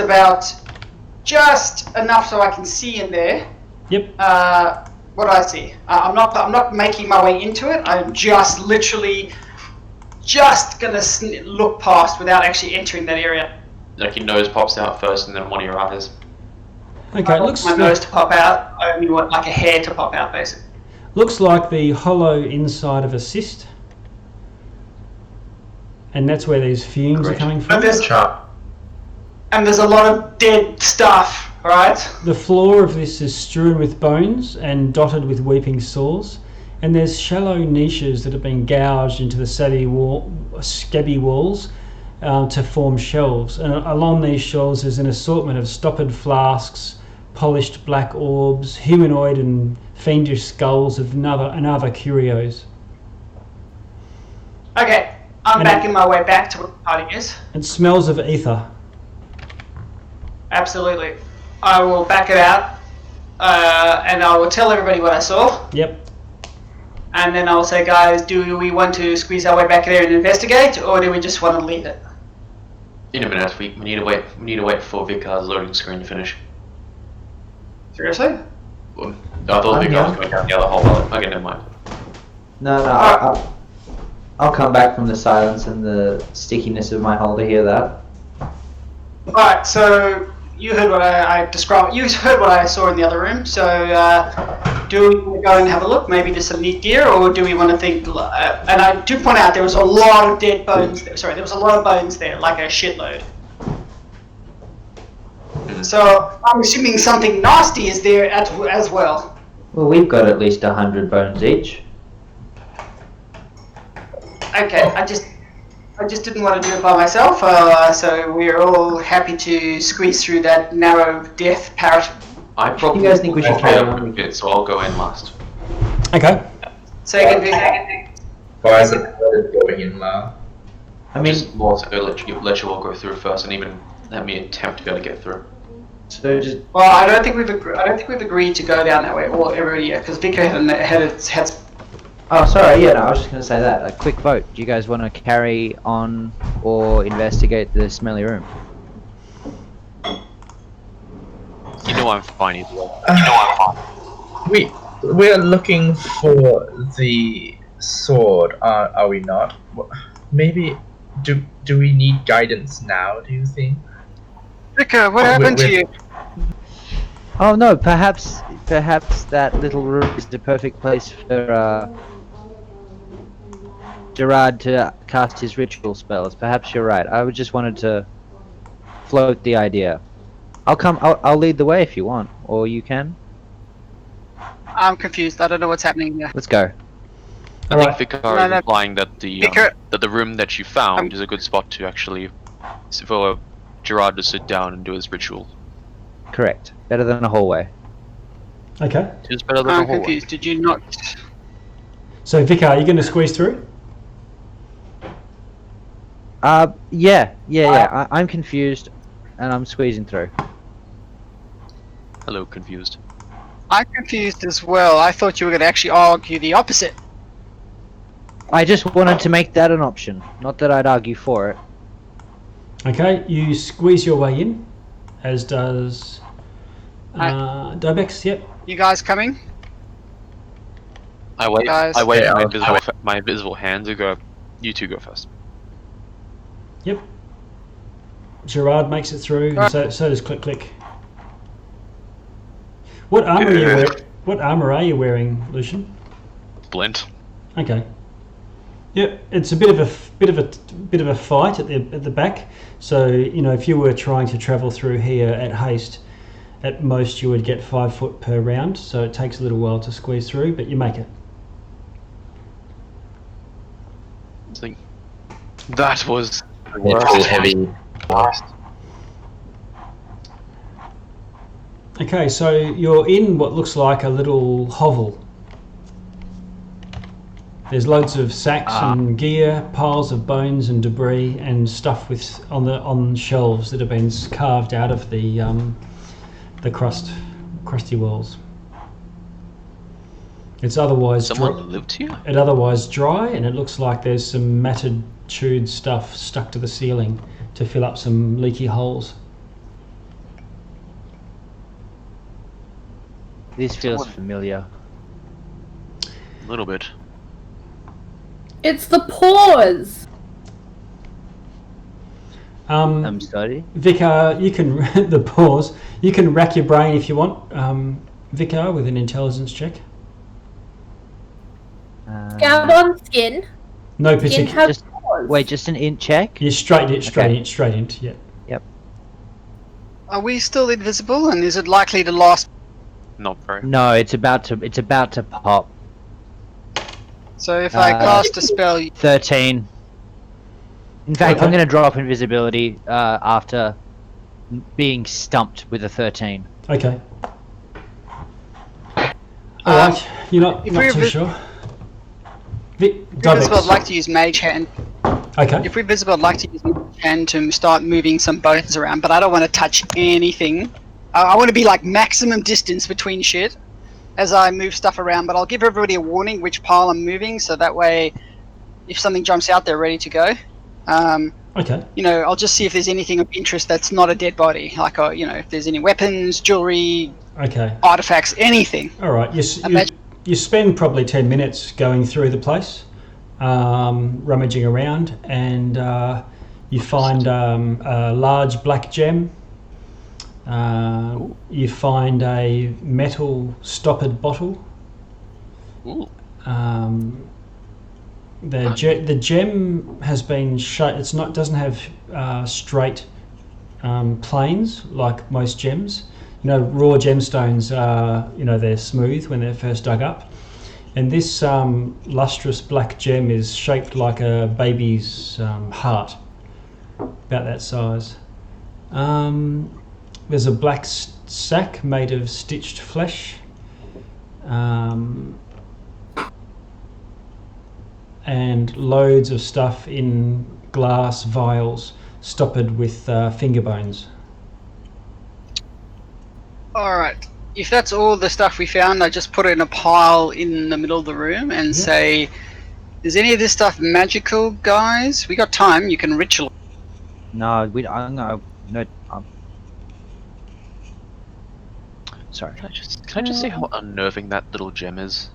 S4: enough so I can see in there.
S1: Yep.
S4: What do I see? I'm not making my way into it. I'm just literally gonna look past without actually entering that area.
S2: Like your nose pops out first, and then one of your eyes.
S1: Okay,
S4: I want my nose to pop out. I only want like a hair to pop out, basically.
S1: looks like the hollow inside of a cyst, and that's where these fumes are coming from.
S4: And there's a lot of dead stuff, right?
S1: The floor of this is strewn with bones and dotted with weeping sores, and there's shallow niches that have been gouged into the scabby walls to form shelves. And along these shelves there's an assortment of stoppered flasks, polished black orbs, humanoid and fiendish skulls and other curios.
S4: Okay, I'm backing my way back to where the party is.
S1: It smells of ether.
S4: Absolutely. I will back it out, and I will tell everybody what I saw.
S1: Yep.
S4: And then I'll say, guys, do we want to squeeze our way back there and investigate, or do we just want to leave it?
S2: In a minute, we need to wait. We need to wait for Vicar's loading screen to finish.
S4: Seriously?
S2: Well, I thought Vicar was going down the other hole. Okay, never mind.
S3: No, I'll come back from the silence and the stickiness of my hole to hear that.
S4: Alright, so you heard what I described. You heard what I saw in the other room. So, do we want to go and have a look? Maybe there's some neat gear, or do we want to think? And I do point out there was a lot of dead bones. Sorry, there was a lot of bones there, like a shitload. So I'm assuming something nasty is there as well.
S3: Well, we've got at least 100 bones each.
S4: Okay, I just didn't want to do it by myself, so we're all happy to squeeze through that narrow death parrot.
S2: I probably
S3: You guys think we should carry on?
S2: bit, so I'll go in last.
S1: Okay.
S4: Second,
S6: Why is it going in now?
S3: I mean,
S2: Just more to let you all go through first, and even let me attempt to be able to get through.
S3: so just
S4: well, I don't think we've agreed to go down that way, or everybody yet, because Vicar had.
S3: oh, sorry. Yeah, no, I was just going to say that. A quick vote. Do you guys want to carry on or investigate the smelly room?
S9: You know I'm fine either way.
S6: We're looking for the sword, are we not? Maybe do we need guidance now? Do you think?
S4: Vicar, what happened to you?
S3: Oh no, perhaps that little room is the perfect place for Gerard to cast his ritual spells. Perhaps you're right. I just wanted to float the idea. I'll lead the way if you want, or you can.
S4: I'm confused. I don't know what's happening here.
S3: Let's go.
S9: I think Vicar is
S4: no.
S9: implying that the room that you found is a good spot to actually for Gerard to sit down and do his ritual.
S3: Correct. Better than a hallway.
S1: Okay.
S9: It's better than a
S4: I'm
S9: hallway.
S4: confused. Did you not?
S1: So Vicar, are you going to squeeze through?
S3: Yeah. I'm confused, and I'm squeezing through.
S9: Hello, confused.
S4: I'm confused as well. I thought you were going to actually argue the opposite.
S3: I just wanted to make that an option. Not that I'd argue for it.
S1: Okay, you squeeze your way in, as does Dibex. Yep.
S4: You guys coming?
S9: I wait.
S4: Guys.
S9: I wait.
S6: Yeah,
S9: My invisible hand to go. You two go first.
S1: Yep. Gerard makes it through, and so does Click Click. What armor are you wearing, Lucian?
S9: Splint.
S1: Okay. Yep, it's a bit of a fight at the back. So if you were trying to travel through here at haste, at most you would get 5 foot per round. So it takes a little while to squeeze through, but you make it.
S9: I think that was the worst.
S6: Heavy.
S1: Okay, so you're in what looks like a little hovel. There's loads of sacks and gear, piles of bones and debris, and stuff with on shelves that have been carved out of the crusty walls. It's otherwise
S9: Someone lived here?
S1: It's otherwise dry, and it looks like there's some matted, chewed stuff stuck to the ceiling to fill up some leaky holes.
S3: This feels familiar.
S9: A little bit.
S5: It's the paws!
S3: I'm sorry.
S1: Vicar, you can the pause. You can rack your brain if you want. Vicar, with an intelligence check.
S7: Scab on skin.
S1: No
S7: Skin
S1: particular.
S7: has paws.
S3: Wait, just an int check?
S1: You're straight in. Yeah.
S3: Yep.
S4: Are we still invisible, and is it likely to last?
S9: Not very.
S3: No, it's about to pop.
S4: So if I cast a spell,
S3: 13. In fact, I'm going to drop invisibility after being stumped with a 13.
S1: Okay. Alright, you're not too sure.
S4: invisible, I'd like to use Mage Hand.
S1: Okay.
S4: If we're visible, I'd like to use Mage Hand to start moving some bones around, but I don't want to touch anything. I want to be like maximum distance between shit as I move stuff around, but I'll give everybody a warning which pile I'm moving, so that way if something jumps out, they're ready to go.
S1: Okay.
S4: You know, I'll just see if there's anything of interest that's not a dead body, like, you know, if there's any weapons, jewelry, artifacts, anything.
S1: All right. You spend probably 10 minutes going through the place, rummaging around, and you find a large black gem. You find a metal stoppered bottle.
S9: Ooh.
S1: The gem has been shaped. Doesn't have straight planes like most gems. You know, raw gemstones are, they're smooth when they're first dug up, and this lustrous black gem is shaped like a baby's heart, about that size. There's a black sack made of stitched flesh. And loads of stuff in glass vials stoppered with finger bones.
S4: Alright, if that's all the stuff we found, I just put it in a pile in the middle of the room and say, is any of this stuff magical, guys? We got time, you can ritual.
S3: No, sorry.
S9: Can I just say how unnerving that little gem is?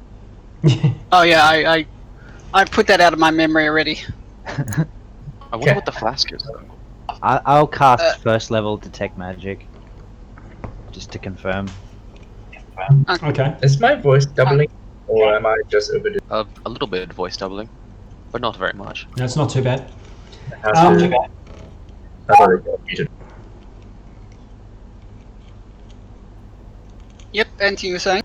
S4: Oh yeah, I put that out of my memory already.
S9: I wonder what the flask is though.
S3: I'll cast first level detect magic, just to confirm.
S1: Okay.
S6: Is my voice doubling, or am I just overdoing?
S9: A little bit of voice doubling, but not very much.
S1: That's not too bad.
S6: I've already got muted.
S4: Yep, anything you were saying?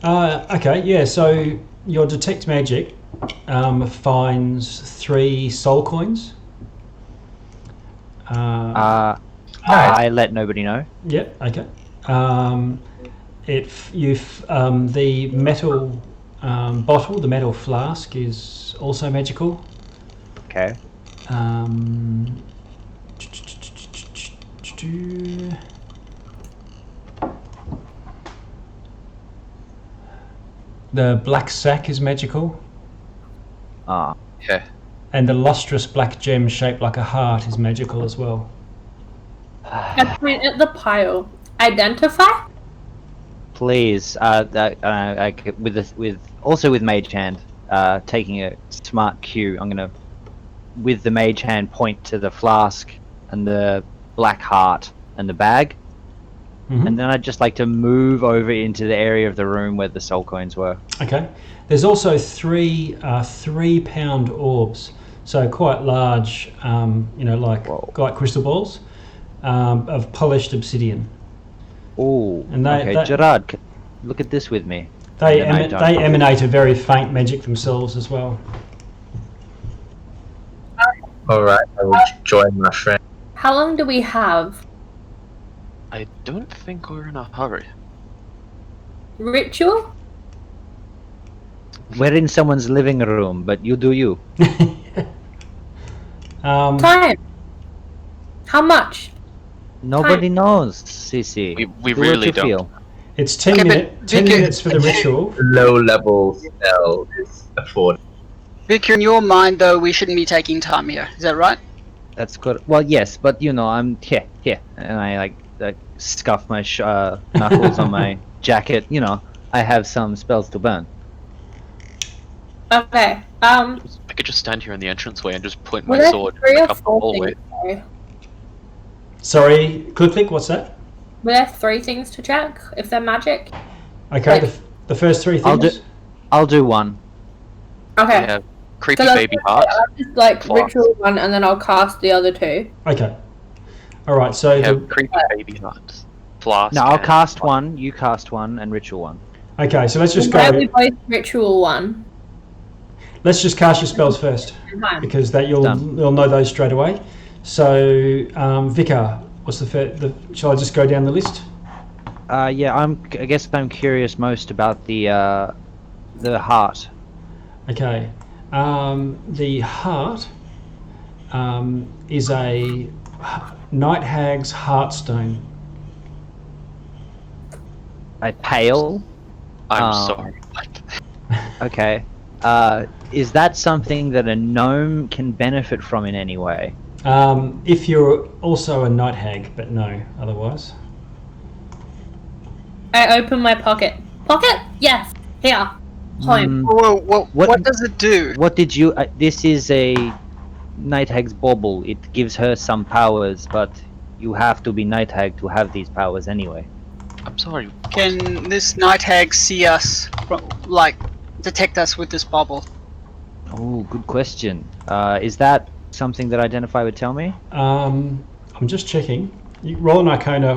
S1: Okay, yeah, so your detect magic finds 3 soul coins.
S3: I let nobody know.
S1: Yep, okay. The metal bottle, the metal flask, is also magical.
S3: Okay.
S1: The black sack is magical.
S9: Yeah.
S1: And the lustrous black gem shaped like a heart is magical as well.
S5: I point at the pile. Identify?
S3: Please, with Mage Hand, taking a smart cue, I'm gonna, with the Mage Hand, point to the flask and the black heart and the bag, and then I'd just like to move over into the area of the room where the soul coins were.
S1: Okay. There's also 3 3-pound orbs, so quite large, like crystal balls, of polished obsidian.
S3: Oh,
S1: and
S3: Gerard, look at this with me.
S1: They emanate a very faint magic themselves as well.
S6: Alright, I will join my friend.
S7: How long do we have?
S9: I don't think we're in a hurry.
S7: Ritual?
S3: We're in someone's living room, but you do you.
S5: Time. How much?
S3: Nobody knows, CC.
S9: We
S3: Do
S9: really
S3: what you
S9: don't.
S3: feel.
S1: It's 10
S4: Okay, but
S1: minutes. 10
S4: Vicar-
S1: minutes for the ritual.
S6: Low level spell is afforded.
S4: Vicar, in your mind, though, we shouldn't be taking time here. Is that right?
S3: That's good. Well, yes, but you know, I'm here, and I like scuff my knuckles on my jacket. You know, I have some spells to burn.
S5: Okay.
S9: I could just stand here in the entranceway and just point
S5: Were
S9: my
S5: there
S9: sword
S5: 3 or
S9: up the
S5: 4
S9: hallway.
S5: things? Sorry.
S1: Sorry, click. What's that?
S5: Were there 3 things to check if they're magic?
S1: Okay,
S5: Like-
S1: the first 3
S3: I'll
S1: things.
S3: I'll do one.
S5: Okay.
S9: We have creepy
S5: So that's
S9: baby
S5: okay,
S9: heart.
S5: I'll just like
S9: Flask.
S5: ritual one and then I'll cast the other 2.
S1: Okay. All right. So
S9: We
S1: the,
S9: have creepy baby heart. Flask.
S3: No, I'll
S9: and-
S3: cast one. You cast one, and ritual one.
S1: okay. So let's just
S5: Why
S1: go.
S5: we both ritual one?
S1: Let's just cast your spells first,
S5: Time.
S1: because that you'll
S3: Done.
S1: know those straight away. So Vicar, what's the first? Shall I just go down the list?
S3: Yeah, I guess I'm curious most about the heart.
S1: Okay. The heart is a night hag's heartstone.
S3: A pale.
S9: I'm
S3: Oh.
S9: sorry.
S3: Okay. Is that something that a gnome can benefit from in any way?
S1: If you're also a night hag, but no, otherwise.
S5: I open my pocket. Pocket? Yes. Here. Home.
S4: Whoa,
S3: What-
S4: what does it do?
S3: What did you? This is a night hag's bauble. It gives her some powers, but you have to be night hag to have these powers anyway.
S9: I'm sorry.
S4: Can this night hag see us, like, detect us with this bubble?
S3: Oh, good question. Is that something that Identify would tell me?
S1: I'm just checking. You roll an Arcana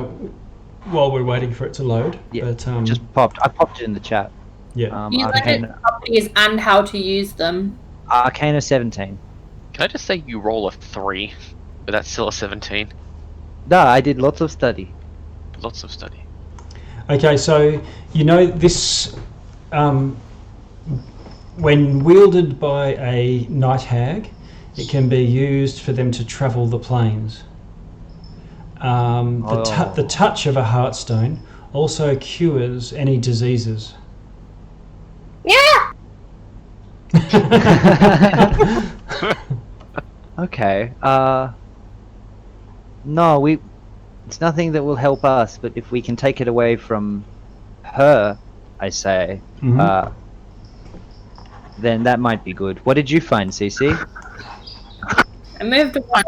S1: while we're waiting for it to load.
S3: Yeah,
S1: But
S3: Just popped. I popped it in the chat.
S1: yeah.
S5: You learn
S3: Arcana,
S5: its properties and how to use them.
S3: Arcana 17.
S9: Can I just say you roll a 3, but that's still a 17?
S3: No, I did lots of study.
S9: Lots of study.
S1: Okay, so you know this. When wielded by a night hag, it can be used for them to travel the planes. The touch of a heartstone also cures any diseases.
S5: Yeah.
S3: Okay. No, it's nothing that will help us, but if we can take it away from her, I say,
S1: Mhm.
S3: then that might be good. What did you find, CC?
S5: I moved away.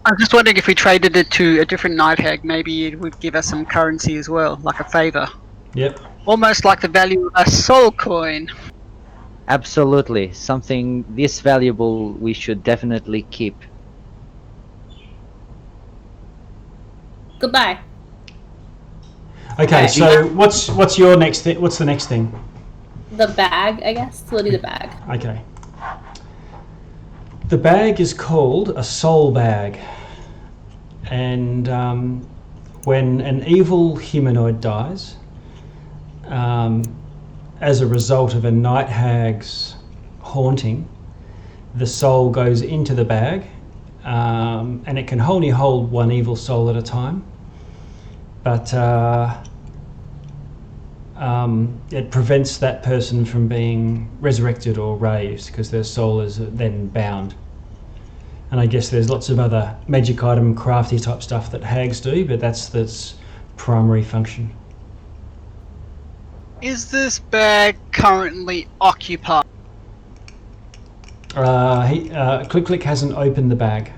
S4: I'm just wondering if we traded it to a different night hag, maybe it would give us some currency as well, like a favor.
S1: Yep.
S4: Almost like the value of a soul coin.
S3: Absolutely. Something this valuable we should definitely keep.
S5: Goodbye.
S1: Okay,
S3: Yeah,
S1: so what's your next thing? What's the next thing?
S5: The bag, I guess. Literally the bag.
S1: Okay. The bag is called a soul bag, and when an evil humanoid dies, as a result of a night hag's haunting, the soul goes into the bag, and it can only hold one evil soul at a time, but it prevents that person from being resurrected or raised because their soul is then bound. And I guess there's lots of other magic item crafty type stuff that hags do, but that's its primary function.
S4: Is this bag currently occupied?
S1: Click hasn't opened the bag.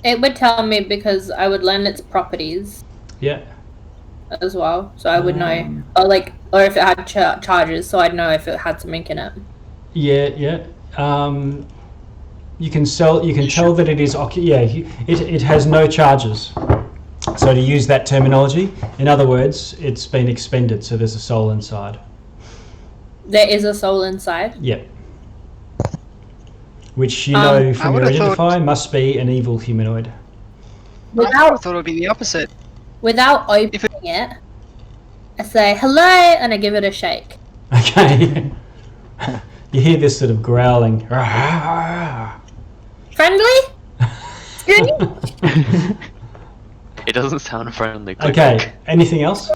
S5: It would tell me because I would learn its properties
S1: Yeah.
S5: as well, so I would know, or if it had charges, so I'd know if it had something in it.
S1: Yeah. You can tell that it is it has no charges. So to use that terminology, in other words, it's been expended, so there's a soul inside.
S5: There is a soul inside.
S1: Yep. Which you know
S4: I
S1: from your
S4: would've thought-
S1: identify must be an evil humanoid.
S4: I thought it would be the opposite.
S5: Without opening it, I say hello and I give it a shake.
S1: Okay. You hear this sort of growling.
S7: Friendly?
S9: It doesn't sound friendly.
S1: Okay, anything else?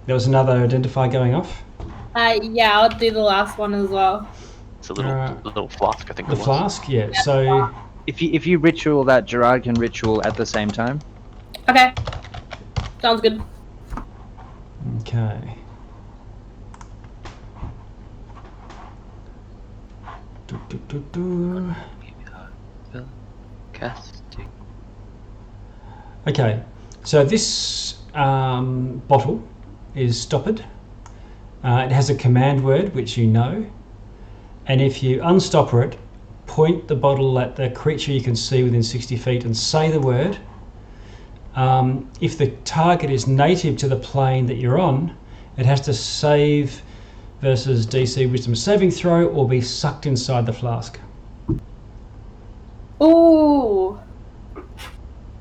S1: There was another identifier going off.
S7: Yeah, I'll do the last one as well.
S9: It's a little flask, I think.
S1: The
S9: it was.
S1: flask, yeah. So
S3: If you ritual that, Gerard can ritual at the same time.
S7: Okay. Sounds good.
S1: okay.
S9: Casting.
S1: Okay, so this bottle is stoppered. It has a command word which you know, and if you unstopper it, point the bottle at the creature you can see within 60 feet and say the word. If the target is native to the plane that you're on, it has to save versus DC Wisdom saving throw or be sucked inside the flask.
S7: Ooh.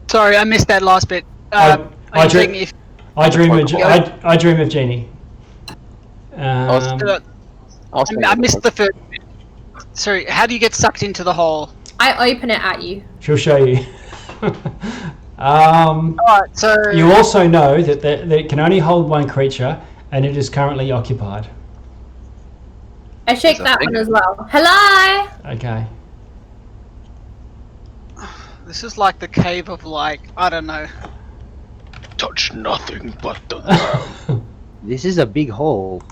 S10: Sorry, I missed that last bit.
S1: I
S10: are you
S1: dream-
S10: saying if
S1: I dream of Genie.
S10: I missed the first bit. Sorry, how do you get sucked into the hole?
S7: I open it at you.
S1: She'll show you.
S10: Alright, so
S1: You also know that it can only hold one creature, and it is currently occupied.
S7: I shake that one as well. Hello!
S1: Okay.
S10: this is like the cave of like, I don't know.
S9: Touch nothing but the ground.
S3: This is a big hole.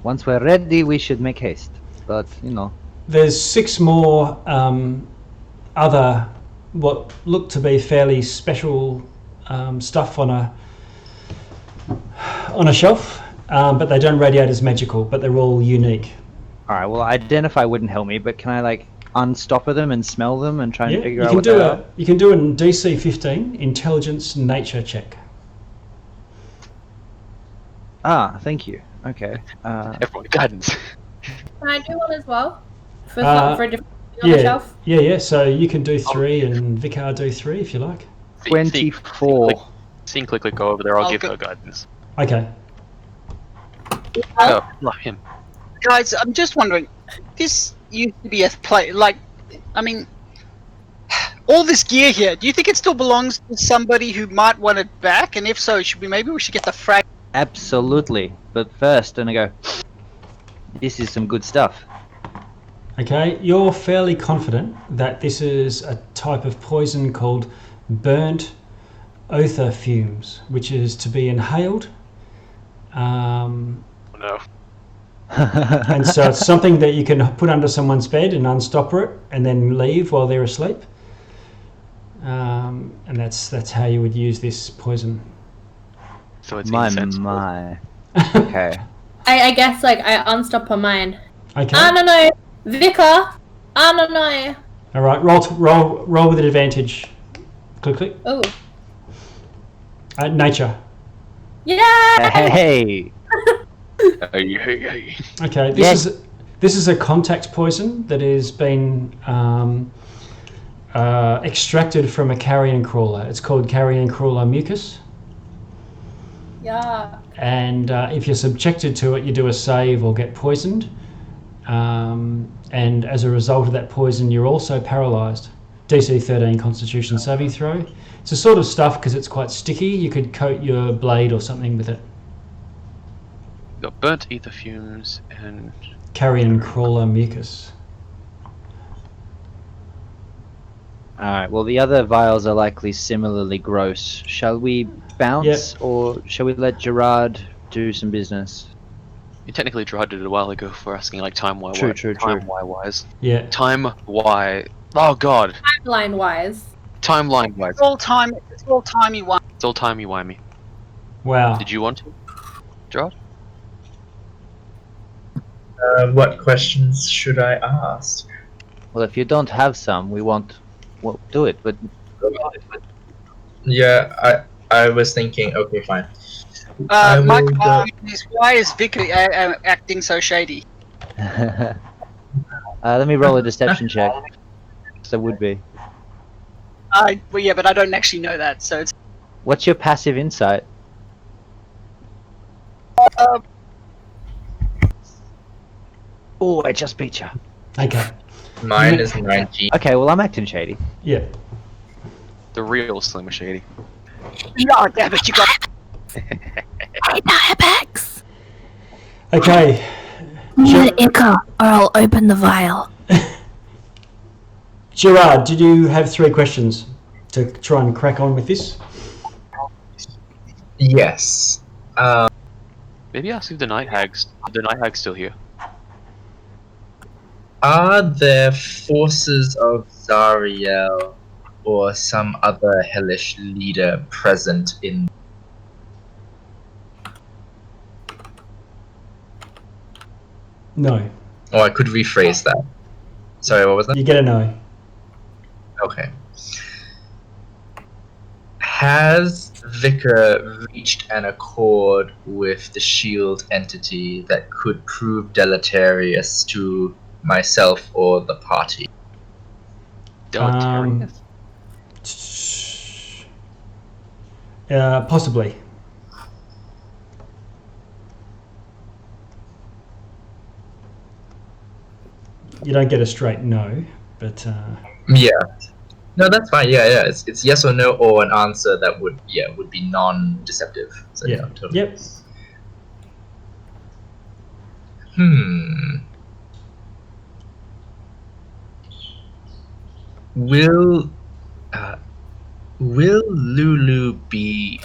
S3: Once we're ready, we should make haste. But, you know.
S1: There's 6 more other what look to be fairly special stuff on a shelf, but they don't radiate as magical, but they're all unique.
S3: Alright, well, identify wouldn't help me, but can I, like, unstopper them and smell them and try and figure out what they are?
S1: You can do a DC 15 intelligence nature check.
S3: Ah, thank you. Okay.
S9: Everyone, guidance.
S7: Can I do one as well? For a different thing on the
S1: Yeah,
S7: shelf?
S1: yeah. So you can do 3 and Vicar do 3 if you like.
S3: 24.
S9: Seeing Click go over there, I'll
S10: I'll
S9: give
S10: go-
S9: her guidance.
S1: Okay.
S9: Oh, not him.
S10: Guys, I'm just wondering, this used to be a play, like, I mean, all this gear here, do you think it still belongs to somebody who might want it back? And if so, maybe we should get the frag.
S3: Absolutely. But first, and I go, this is some good stuff.
S1: Okay, you're fairly confident that this is a type of poison called burnt ether fumes, which is to be inhaled.
S9: Oh, no.
S1: And so it's something that you can put under someone's bed and unstopper it and then leave while they're asleep. And that's how you would use this poison.
S9: So it's
S3: My. Okay.
S7: I guess, like, I unstopper mine.
S1: Okay.
S7: I don't know. Vicar! I don't know.
S1: All right. Roll with an advantage. Click.
S7: Oh.
S1: Nature.
S7: Yeah!
S3: Hey!
S9: Hey.
S1: Okay.
S3: Yes.
S1: This is a contact poison that has been extracted from a carrion crawler. It's called carrion crawler mucus.
S7: Yeah.
S1: And if you're subjected to it, you do a save or get poisoned. And as a result of that poison, you're also paralysed. DC 13 Constitution saving throw. It's a sort of stuff because it's quite sticky. You could coat your blade or something with it.
S9: Got burnt ether fumes and
S1: Carrion crawler mucus.
S3: Alright, well, the other vials are likely similarly gross. Shall we bounce, or shall we let Gerard do some business?
S9: you technically Gerard did it a while ago for asking like time why wise.
S1: Yeah.
S9: Time why. Oh god.
S7: Timeline wise.
S9: Timeline wise.
S10: It's all timey one.
S9: It's all timey wimey.
S1: Wow.
S9: Did you want to, Gerard?
S6: What questions should I ask?
S3: Well, if you don't have some, we won't do it, but...
S6: Yeah, I was thinking, okay, fine.
S10: My
S6: will
S10: question is, why is Vicar acting so shady?
S3: let me roll a deception check. So would be.
S10: Well, yeah, but I don't actually know that, so it's...
S3: What's your passive insight? Oh, I just beat you.
S1: Okay.
S6: Mine is 19.
S3: Okay, well, I'm acting shady.
S1: Yeah.
S9: The real Slim Shady.
S10: No, damn it, you got.
S7: Hey, Dibex!
S1: Okay.
S7: Need an Ica, or I'll open the vial.
S1: Gerard, did you have 3 questions to try and crack on with this?
S6: Yes.
S9: Maybe ask if the Night Hag's still here.
S6: Are there forces of Zariel or some other hellish leader present in?
S1: No.
S6: Or I could rephrase that. Sorry, what was that?
S1: You get a no.
S6: Okay. Has Vicar reached an accord with the shield entity that could prove deleterious to myself or the party?
S9: Deleterious?
S1: Possibly. You don't get a straight no, but
S6: Yeah. No, that's fine. Yeah. It's yes or no, or an answer that would be non-deceptive. So,
S1: yeah.
S6: totally.
S1: Yep.
S6: Will Lulu be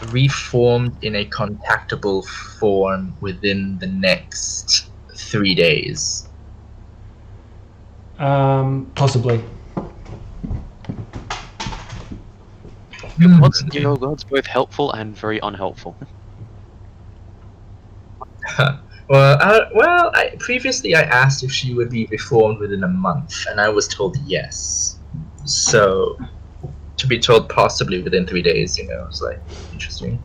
S6: reformed in a contactable form within the next 3 days?
S1: Possibly.
S9: Your god's both helpful and very unhelpful.
S6: Previously I asked if she would be reformed within a month, and I was told yes. So, to be told possibly within 3 days, was like interesting.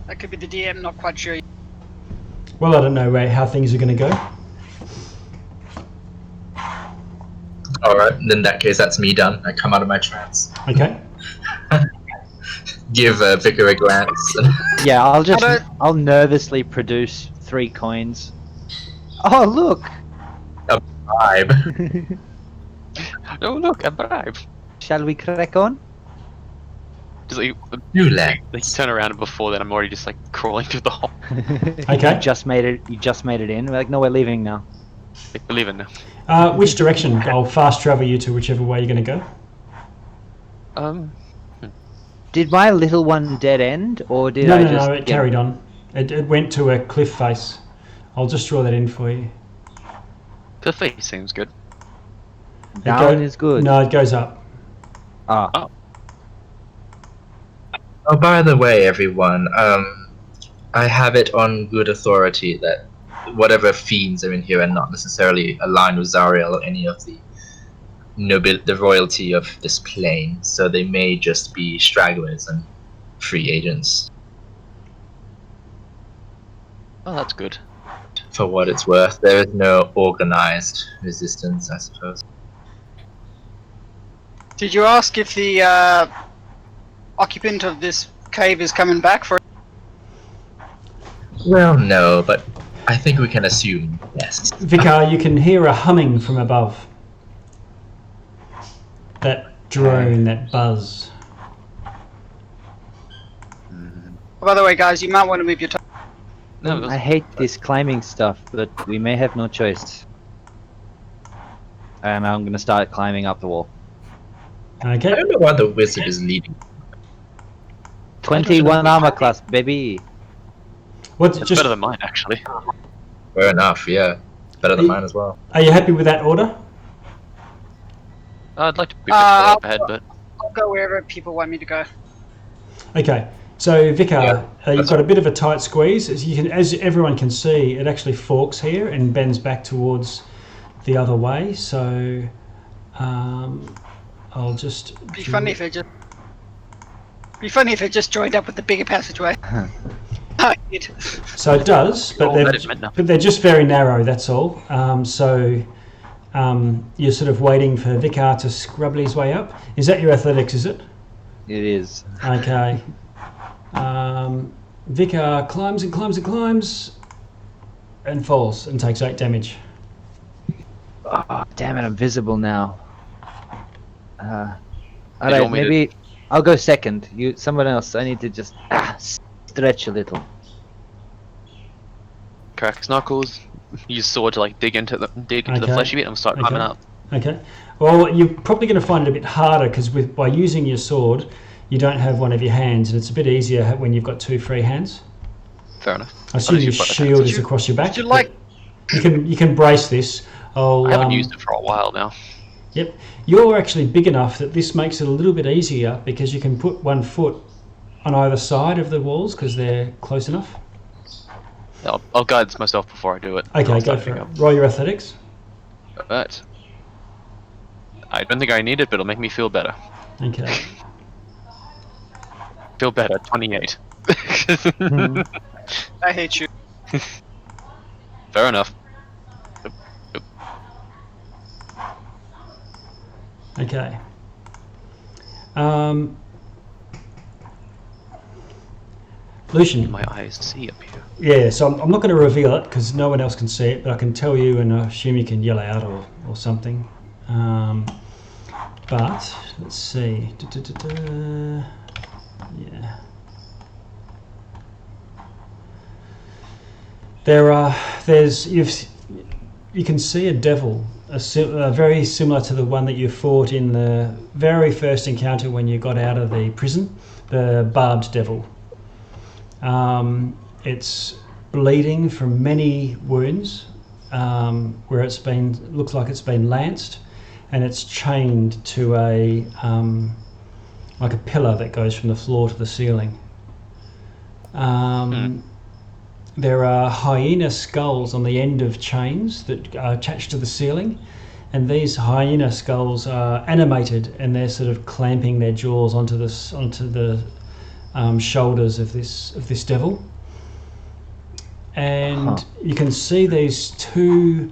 S10: That could be the DM, not quite sure.
S1: Well, I don't know how things are going to go.
S6: Alright, in that case, that's me done. I come out of my trance.
S1: Okay.
S6: Give Vicar a glance.
S3: Yeah, I'll nervously produce 3 coins. Oh, look!
S6: A bribe.
S9: Oh look, a bribe.
S3: Shall we crack on?
S9: Just like,
S6: Roulette.
S9: they turn around, and before then I'm already just like crawling through the hole.
S1: Okay.
S3: You just made it in. We're like, no, we're leaving now.
S9: We're leaving now.
S1: Which direction? I'll fast travel you to whichever way you're going to go.
S3: Did my little one dead end, or did
S1: No,
S3: I
S1: no,
S3: just
S1: no, it carried on. It went to a cliff face. I'll just draw that in for you.
S9: The face seems good.
S3: Down is good.
S1: No, it goes up.
S3: Ah.
S9: Oh.
S6: Oh, by the way, everyone, I have it on good authority that whatever fiends are in here are not necessarily aligned with Zariel or any of the royalty of this plane, so they may just be stragglers and free agents.
S9: Oh, that's good.
S6: For what it's worth, there is no organized resistance, I suppose.
S10: Did you ask if the occupant of this cave is coming back for?
S6: Well, no, but I think we can assume yes.
S1: Vicar, you can hear a humming from above. That drone, that buzz.
S10: By the way, guys, you might want to move your.
S9: No,
S3: I hate this climbing stuff, but we may have no choice. And I'm gonna start climbing up the wall.
S1: Okay.
S6: I don't know why the wizard is leading.
S3: 21 armor class, baby.
S1: What's
S9: it's
S1: just?
S9: better than mine, actually.
S6: Fair enough, yeah. Better than mine as well.
S1: Are you happy with that order?
S9: I'd like to be up ahead, but
S10: I'll go wherever people want me to go.
S1: Okay. So Vicar,
S6: Yeah,
S1: you've got a bit of a tight squeeze. As everyone can see, it actually forks here and bends back towards the other way. So I'll just.
S10: Be funny if it just joined up with the bigger passageway. Oh, it.
S1: So it does, but they're just very narrow. That's all. So you're sort of waiting for Vicar to scrubble his way up. Is that your athletics? Is it?
S3: It is.
S1: Okay. Vicar climbs and climbs and climbs. and falls and takes 8 damage.
S3: Oh, damn it! I'm visible now.
S9: want
S3: Alright,
S9: me to-
S3: maybe I'll go second. Someone else. I need to just stretch a little.
S9: Cracks knuckles. Use sword to like dig into the
S1: Okay.
S9: flesh a bit and start
S1: Okay.
S9: climbing up.
S1: Okay. Well, you're probably going to find it a bit harder because by using your sword, you don't have one of your hands, and it's a bit easier when you've got 2 free hands.
S9: Fair enough.
S1: I assume your
S9: Unless you've got a
S1: shield
S9: hand.
S1: is across your back.
S10: Would you like?
S1: You can brace this.
S9: I haven't used it for a while now.
S1: Yep. You're actually big enough that this makes it a little bit easier because you can put 1 foot on either side of the walls because they're close enough.
S9: I'll guide this myself before I do it.
S1: Okay,
S9: I'll
S1: go
S9: start
S1: for it.
S9: picking
S1: Roll your athletics.
S9: up. But I don't think I need it, but it'll make me feel better.
S1: Okay.
S9: Feel better. 28.
S10: I hate you.
S9: Fair enough.
S1: Okay. Lucian.
S9: My eyes see up here.
S1: Yeah, so I'm not going to reveal it because no one else can see it, but I can tell you and I assume you can yell out or something. But let's see. Yeah. You can see a devil, very similar to the one that you fought in the very first encounter when you got out of the prison, the barbed devil. It's bleeding from many wounds, where looks like it's been lanced, and it's chained to like a pillar that goes from the floor to the ceiling. There are hyena skulls on the end of chains that are attached to the ceiling, and these hyena skulls are animated, and they're sort of clamping their jaws onto the shoulders of this devil. And you can see these 2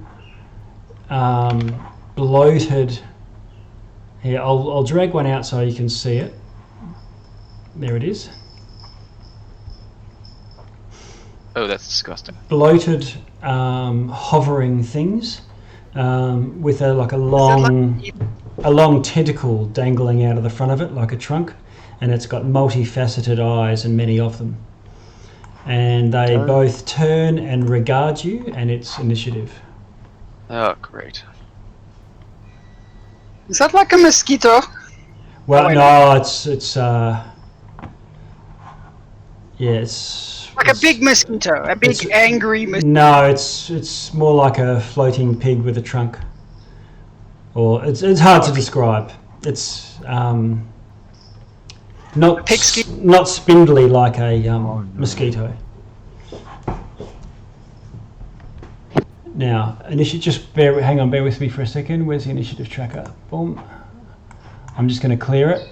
S1: bloated. Here, I'll drag one out so you can see it. There it is.
S9: Oh, that's disgusting.
S1: Bloated, hovering things with a long tentacle dangling out of the front of it like a trunk, and it's got multifaceted eyes and many of them. And they both turn and regard you, and it's initiative.
S9: Oh, great.
S10: Is that like a mosquito?
S1: Well, no, it's
S10: Like a big mosquito, a big angry mosquito.
S1: No, it's more like a floating pig with a trunk. Or it's hard to describe. It's not spindly like a mosquito. Now, initiative. Hang on, bear with me for a second. Where's the initiative tracker? Boom. I'm just going to clear it.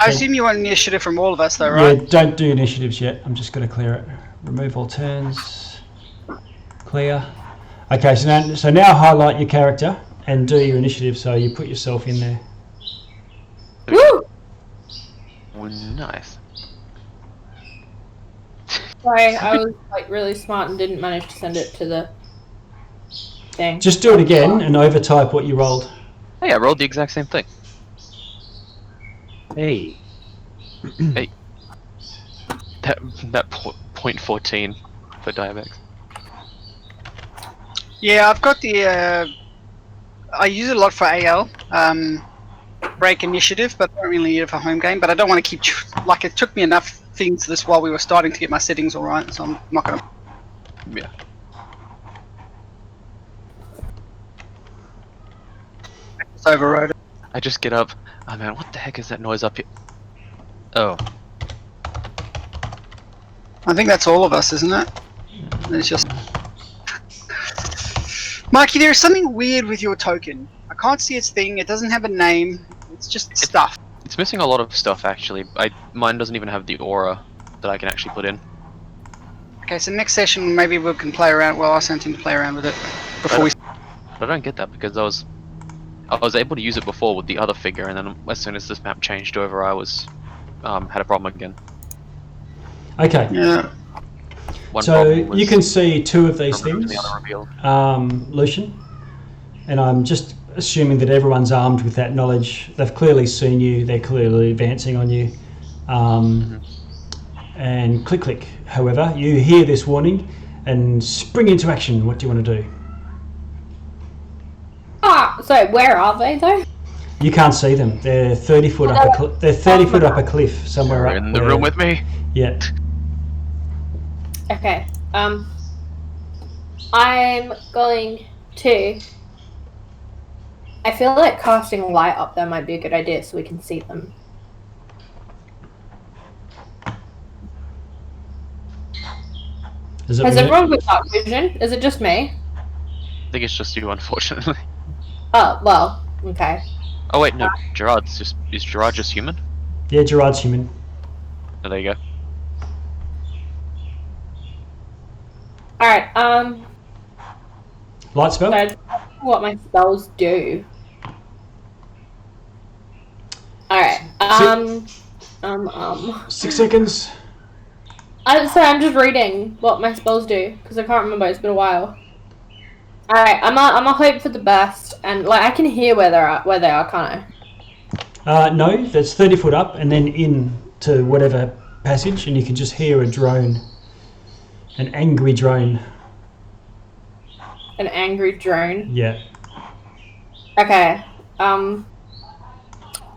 S10: I assume you want initiative from all of us, though, right?
S1: Yeah, don't do initiatives yet. I'm just going to clear it. Remove all turns. Clear. Okay, so now highlight your character and do your initiative. So you put yourself in there.
S7: Woo!
S9: Nice.
S5: Sorry, I was like really smart and didn't manage to send it to the thing.
S1: Just do it again and overtype what you rolled.
S9: Hey, I rolled the exact same thing.
S3: Hey.
S9: Hey. That point 14 for Dibex.
S10: Yeah, I've got the. I use it a lot for AL, break initiative, but I don't really need it for home game. But I don't want to keep like it took me enough things this while we were starting to get my settings all right, so I'm not gonna.
S9: Yeah.
S10: It's overrode it.
S9: I just get up. Oh man, what the heck is that noise up here? Oh.
S10: I think that's all of us, isn't it? It's just. Mikey, there's something weird with your token. I can't see its thing. It doesn't have a name. It's just stuff.
S9: It's missing a lot of stuff actually. Mine doesn't even have the aura that I can actually put in.
S10: Okay, so next session maybe we can play around. Well, I sent him to play around with it before we.
S9: But I don't get that because I was able to use it before with the other figure, and then as soon as this map changed over, I was had a problem again.
S1: Okay.
S10: Yeah.
S9: One
S1: So
S9: problem was
S1: you can see two of these
S9: removed and
S1: things,
S9: the other revealed.
S1: Lucian, and I'm just assuming that everyone's armed with that knowledge. They've clearly seen you. They're clearly advancing on you. And click. However, you hear this warning and spring into action. What do you want to do?
S7: So where are they though?
S1: You can't see them. They're 30 foot up. They're 30 foot up a cliff somewhere
S9: They're
S1: up
S9: in the
S1: there.
S9: room with me.
S1: Yeah.
S7: Okay. I'm going to. I feel like casting light up there might be a good idea so we can see them. Has everyone got dark vision? Is it just me?
S9: I think it's just you, unfortunately.
S7: Oh, well, okay.
S9: Oh wait, no, is Gerard just human?
S1: Yeah, Gerard's human.
S9: Oh, there you go.
S7: Alright,
S1: Light spell?
S7: so I don't know what my spells do. Alright,
S1: 6 seconds.
S7: Sorry, I'm just reading what my spells do, because I can't remember, it's been a while. Alright, I'm a hope for the best, and like I can hear where they are, can't I?
S1: No, that's 30 foot up and then in to whatever passage, and you can just hear a drone. An angry drone.
S7: An angry drone.
S1: Yeah.
S7: Okay.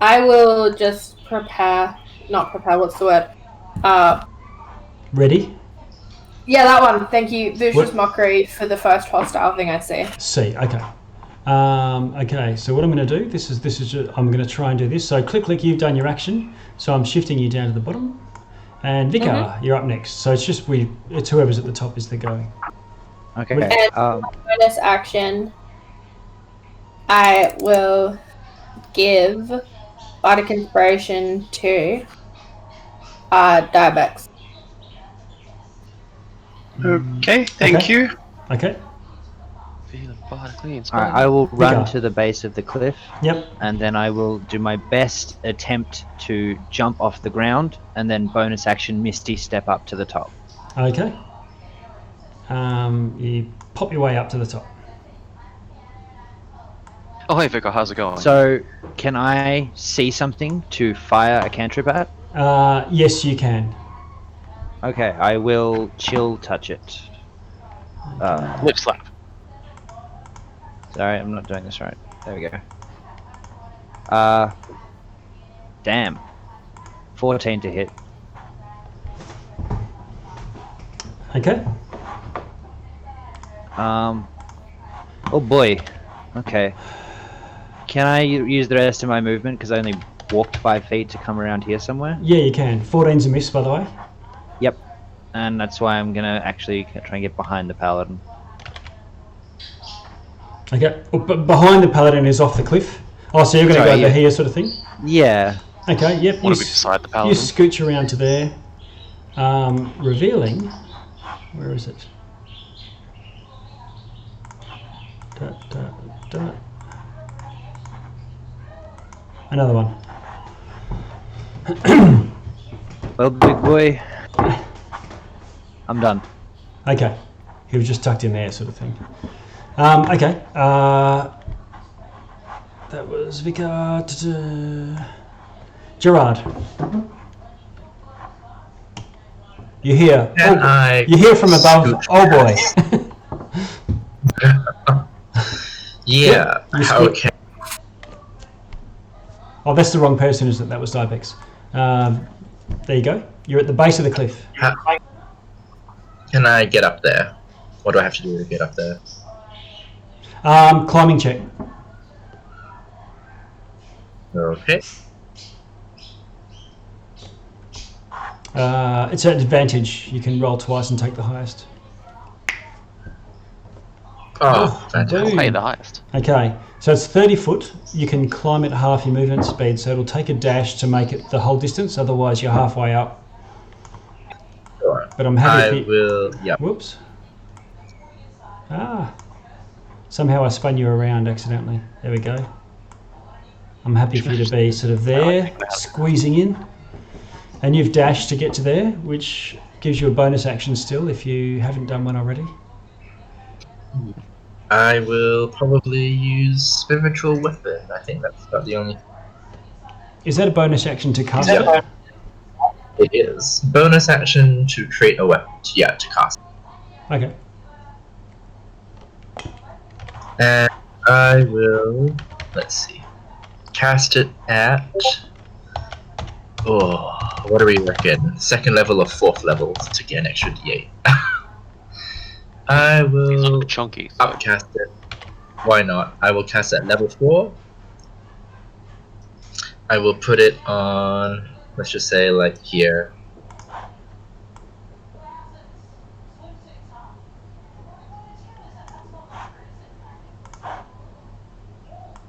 S7: I will just what's the word?
S1: Ready?
S7: Yeah, that one. Thank you. Vicious Mockery for the first hostile thing I see.
S1: See, okay. Okay, so what I'm going to do, this is just, I'm going to try and do this. So click, you've done your action. So I'm shifting you down to the bottom. And Vicar, you're up next. So it's just it's whoever's at the top is the going.
S3: Okay.
S7: And bonus action, I will give Bardic Inspiration to Dibex.
S10: Okay, thank you.
S1: Okay.
S3: Alright, I will run to the base of the cliff.
S1: Yep.
S3: And then I will do my best attempt to jump off the ground, and then bonus action Misty step up to the top.
S1: Okay. You pop your way up to the top.
S9: Oh hey Vicar, how's it going?
S3: So, can I see something to fire a cantrip at?
S1: Yes, you can.
S3: Okay, I will chill touch it.
S9: Lip slap.
S3: Sorry, I'm not doing this right. There we go. Damn. 14 to hit.
S1: Okay.
S3: Oh boy. Okay. Can I use the rest of my movement because I only walked 5 feet to come around here somewhere?
S1: Yeah, you can. 14's a miss, by the way.
S3: Yep. And that's why I'm gonna actually try and get behind the paladin.
S1: Okay. But behind the paladin is off the cliff. Oh, so you're going to go over here, sort of thing?
S3: Yeah.
S1: Okay. Yep.
S9: Want to be beside the paladin?
S1: You scooch around to there, revealing. Where is it? Another one.
S3: Well, big boy, I'm done.
S1: Okay. He was just tucked in there, sort of thing. Okay. That was Vicar. Gerard. You hear? You hear from above. Oh boy.
S6: Yeah. Okay.
S1: Oh, that's the wrong person, isn't it? That was Dibex. There you go. You're at the base of the cliff.
S6: Can I get up there? What do I have to do to get up there?
S1: Climbing check.
S6: Okay.
S1: It's an advantage. You can roll twice and take the highest.
S6: Oh, fantastic.
S9: Hey, the highest.
S1: Okay, so it's 30 foot. You can climb at half your movement speed, so it'll take a dash to make it the whole distance. Otherwise, you're halfway up.
S6: Sure.
S1: But I'm happy.
S6: I will. Yeah.
S1: Whoops. Somehow I spun you around accidentally. There we go. I'm happy for you to be sort of there, squeezing in. And you've dashed to get to there, which gives you a bonus action still if you haven't done one already.
S6: I will probably use spiritual weapon. I think that's about the only.
S1: Is that a bonus action to cast
S6: Yeah.
S1: it?
S6: It is bonus action to create a weapon. Yeah, to cast.
S1: Okay.
S6: And I will. Let's see. Cast it at. Oh, what do we reckon? Second level or fourth level to get an extra D8. I
S9: These
S6: will
S9: look chunky. So.
S6: upcast it. Why not? I will cast it at level 4. I will put it on, let's just say, like here.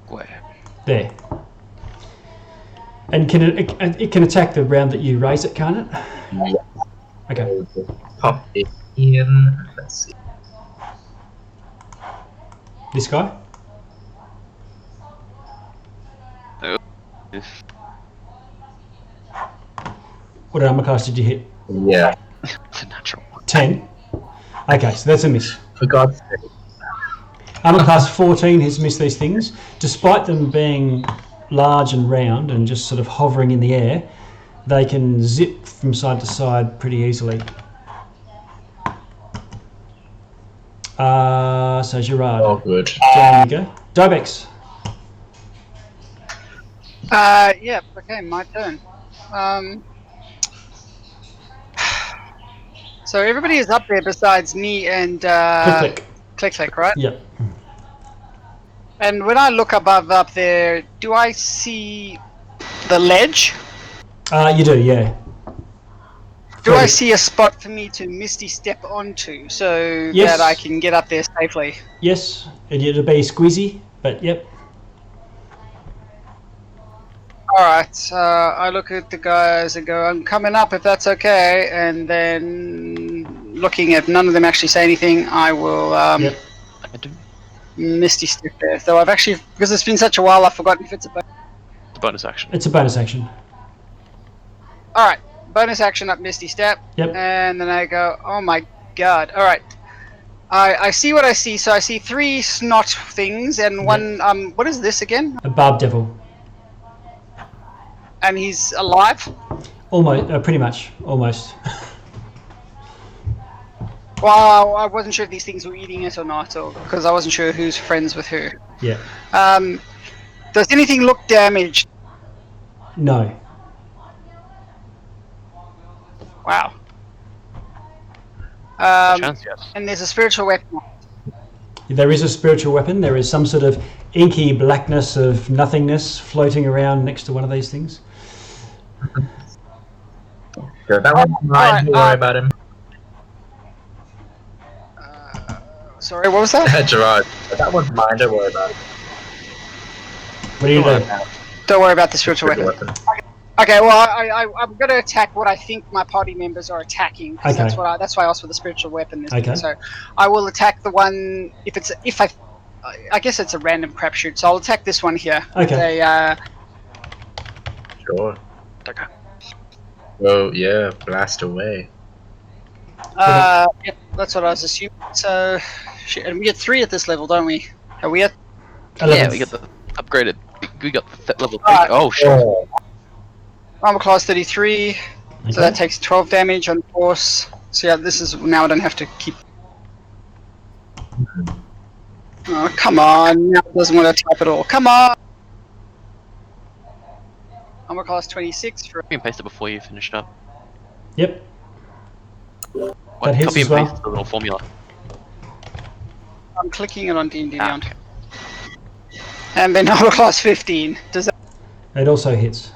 S9: Where?
S1: There. And can it can attack the round that you raise it, can't it?
S6: Yeah.
S1: Okay.
S6: I will just pop it in. Let's see.
S1: This guy? What armor class did you hit?
S6: Yeah.
S9: It's a natural one.
S1: 10. Okay, so that's a miss.
S6: For God's sake.
S1: Armor class 14 has missed these things. Despite them being large and round and just sort of hovering in the air, they can zip from side to side pretty easily. So Gerard,
S6: Oh, good.
S1: down you go. Dibex.
S10: Yeah, okay, my turn. So everybody is up there besides me and
S1: Click, click.
S10: Click, right?
S1: Yep.
S10: And when I look above up there, do I see the ledge?
S1: You do, yeah.
S10: Do I see a spot for me to Misty Step onto so
S1: Yes.
S10: that I can get up there safely?
S1: Yes, it'll be squeezy, but yep.
S10: Alright, I look at the guys and go, I'm coming up if that's okay, and then looking at none of them actually say anything, I will
S1: Yep.
S9: I do.
S10: Misty Step there. So I've actually, because it's been such a while, I've forgotten if it's a
S9: The bonus action.
S1: It's a bonus action.
S10: Alright, bonus action up Misty Step.
S1: Yep.
S10: And then I go, oh my god. Alright. I see what I see. So I see 3 snot things and one, what is this again?
S1: A barb devil.
S10: And he's alive?
S1: Almost, pretty much, almost.
S10: Well, I wasn't sure if these things were eating it or not, or because I wasn't sure who's friends with who.
S1: Yeah.
S10: Does anything look damaged?
S1: No.
S10: Wow.
S9: Chance, yes.
S10: And there's a spiritual weapon.
S1: There is a spiritual weapon. There is some sort of inky blackness of nothingness floating around next to one of these things.
S6: So that one's mine. Don't worry about him.
S10: Sorry, what was that?
S6: Gerard. That one's mine. Don't worry about it.
S1: What do you do?
S10: Don't worry about the spiritual weapon. Okay, well, I'm going to attack what I think my party members are attacking. 'Cause
S1: Okay.
S10: that's why I asked for the spiritual weapon. This
S1: Okay.
S10: thing. So I will attack the one. I guess it's a random crapshoot. So I'll attack this one here.
S1: Okay.
S6: Sure. Oh yeah, blast away.
S10: Yeah, that's what I was assuming. So, shit, and we get 3 at this level, don't we? Are we at?
S1: 11th.
S9: Yeah, we got the upgraded. We got the level 3.
S10: Alright.
S9: Oh shit.
S10: Armor class 33.
S1: Okay.
S10: So that takes 12 damage on force. So yeah, this is now I don't have to keep. Oh come on! Now it doesn't want to type at all. Come on! Armor class 26 for.
S9: Copy and paste it before you finished up.
S1: Yep.
S9: What,
S1: That hits
S9: copy
S1: as
S9: and
S1: well.
S9: paste the little formula.
S10: I'm clicking it on D&D
S9: Ah,
S10: Beyond.
S9: okay.
S10: And then armor class 15. Does that?
S1: It also hits.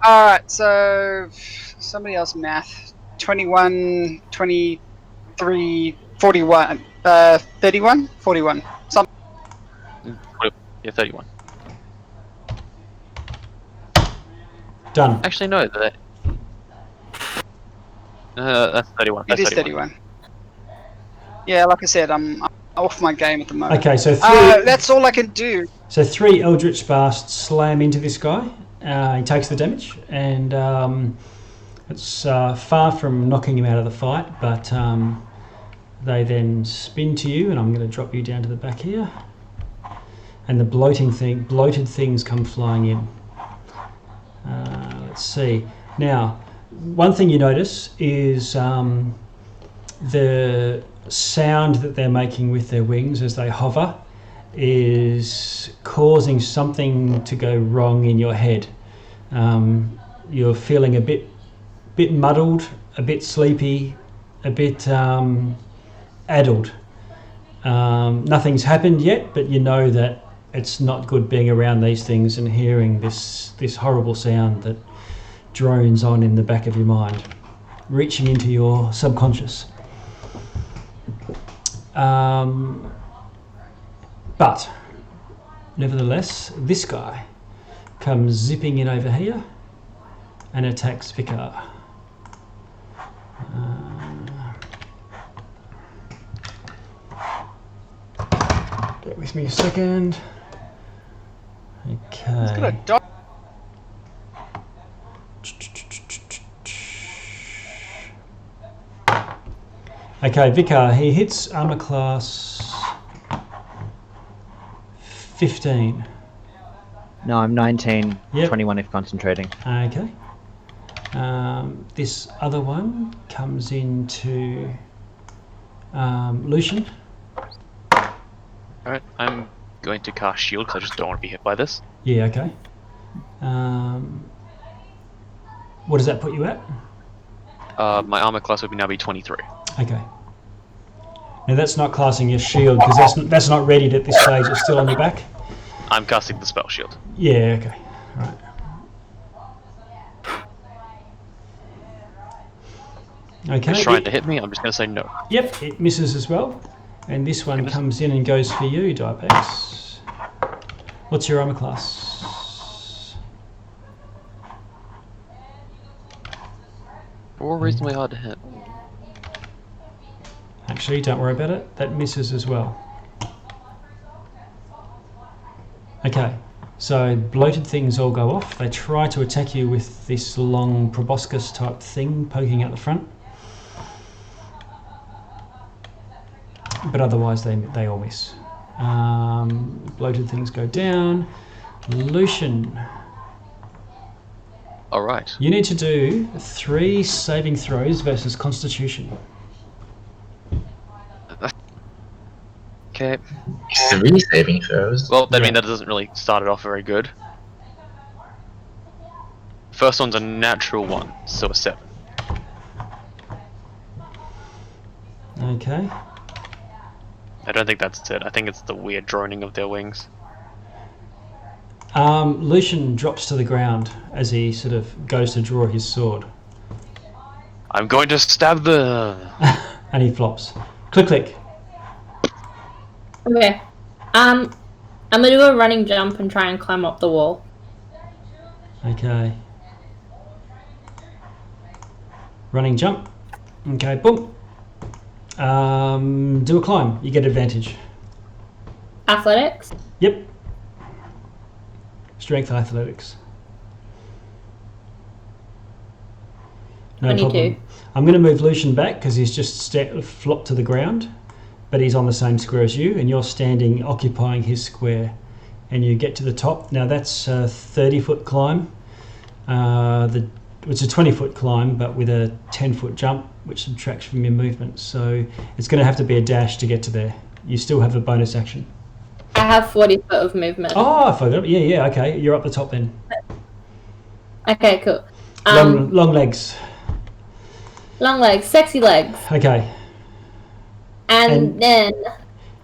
S10: Alright, so somebody else math. 21, 23, 41, 31? 41.
S9: Yeah, 31.
S1: Done.
S9: Actually, no. That's 31.
S10: It
S9: That's
S10: is 31. Yeah, like I said, I'm off my game at the moment.
S1: Okay, so
S10: That's all I can do.
S1: So 3 Eldritch Blasts slam into this guy. He takes the damage, and It's far from knocking you out of the fight, but they then spin to you, and I'm going to drop you down to the back here. And the bloated things come flying in. Let's see. Now, one thing you notice is the sound that they're making with their wings as they hover is causing something to go wrong in your head. You're feeling a bit muddled, a bit sleepy, a bit addled. Nothing's happened yet, but you know that it's not good being around these things and hearing this horrible sound that drones on in the back of your mind, reaching into your subconscious. But nevertheless, this guy comes zipping in over here and attacks Vicar. Bear with me a second. Okay. Okay, Vicar, he hits armor class 15.
S3: No, I'm 19,
S1: Yep.
S3: 21 if concentrating.
S1: Okay. This other one comes into Luciene.
S9: Alright, I'm going to cast shield because I just don't want to be hit by this.
S1: Yeah, okay. What does that put you at?
S9: My armor class would now be 23.
S1: Okay. Now that's not classing your shield because that's not readied at this stage. It's still on your back.
S9: I'm casting the spell shield.
S1: Yeah. Okay. Right. Okay.
S9: It's trying to hit me. I'm just going to say no.
S1: Yep, it misses as well. And this one comes in and goes for you, Dibex. What's your armor class?
S9: 4 reasonably hard to hit.
S1: Actually, don't worry about it. That misses as well. Okay, so bloated things all go off. They try to attack you with this long proboscis type thing poking out the front. But otherwise they all miss. Bloated things go down. Luciene,
S9: Alright.
S1: you need to do 3 saving throws versus Constitution.
S9: Okay.
S6: 3 saving throws.
S9: Well, I
S1: Yeah.
S9: mean, that doesn't really start it off very good. First one's a natural 1, so a 7.
S1: Okay.
S9: I don't think that's it. I think it's the weird droning of their wings.
S1: Luciene drops to the ground as he sort of goes to draw his sword.
S9: I'm going to stab the...
S1: And he flops. Click, click.
S7: Okay. I'm gonna do a running jump and try and climb up the wall.
S1: Okay. Running jump. Okay, boom. Do a climb. You get advantage.
S7: Athletics?
S1: Yep. Strength athletics. No
S7: 22.
S1: problem. I'm going to move Luciene back because he's just flopped to the ground, but he's on the same square as you, and you're standing occupying his square, and you get to the top. Now that's a 30-foot climb. It's a 20-foot climb, but with a 10-foot jump, which subtracts from your movement. So it's going to have to be a dash to get to there. You still have a bonus action.
S7: I have 40 foot of movement.
S1: Oh, I forgot. Yeah, okay. You're up the top then.
S7: Okay, cool.
S1: Long legs.
S7: Long legs, sexy legs.
S1: Okay.
S7: And then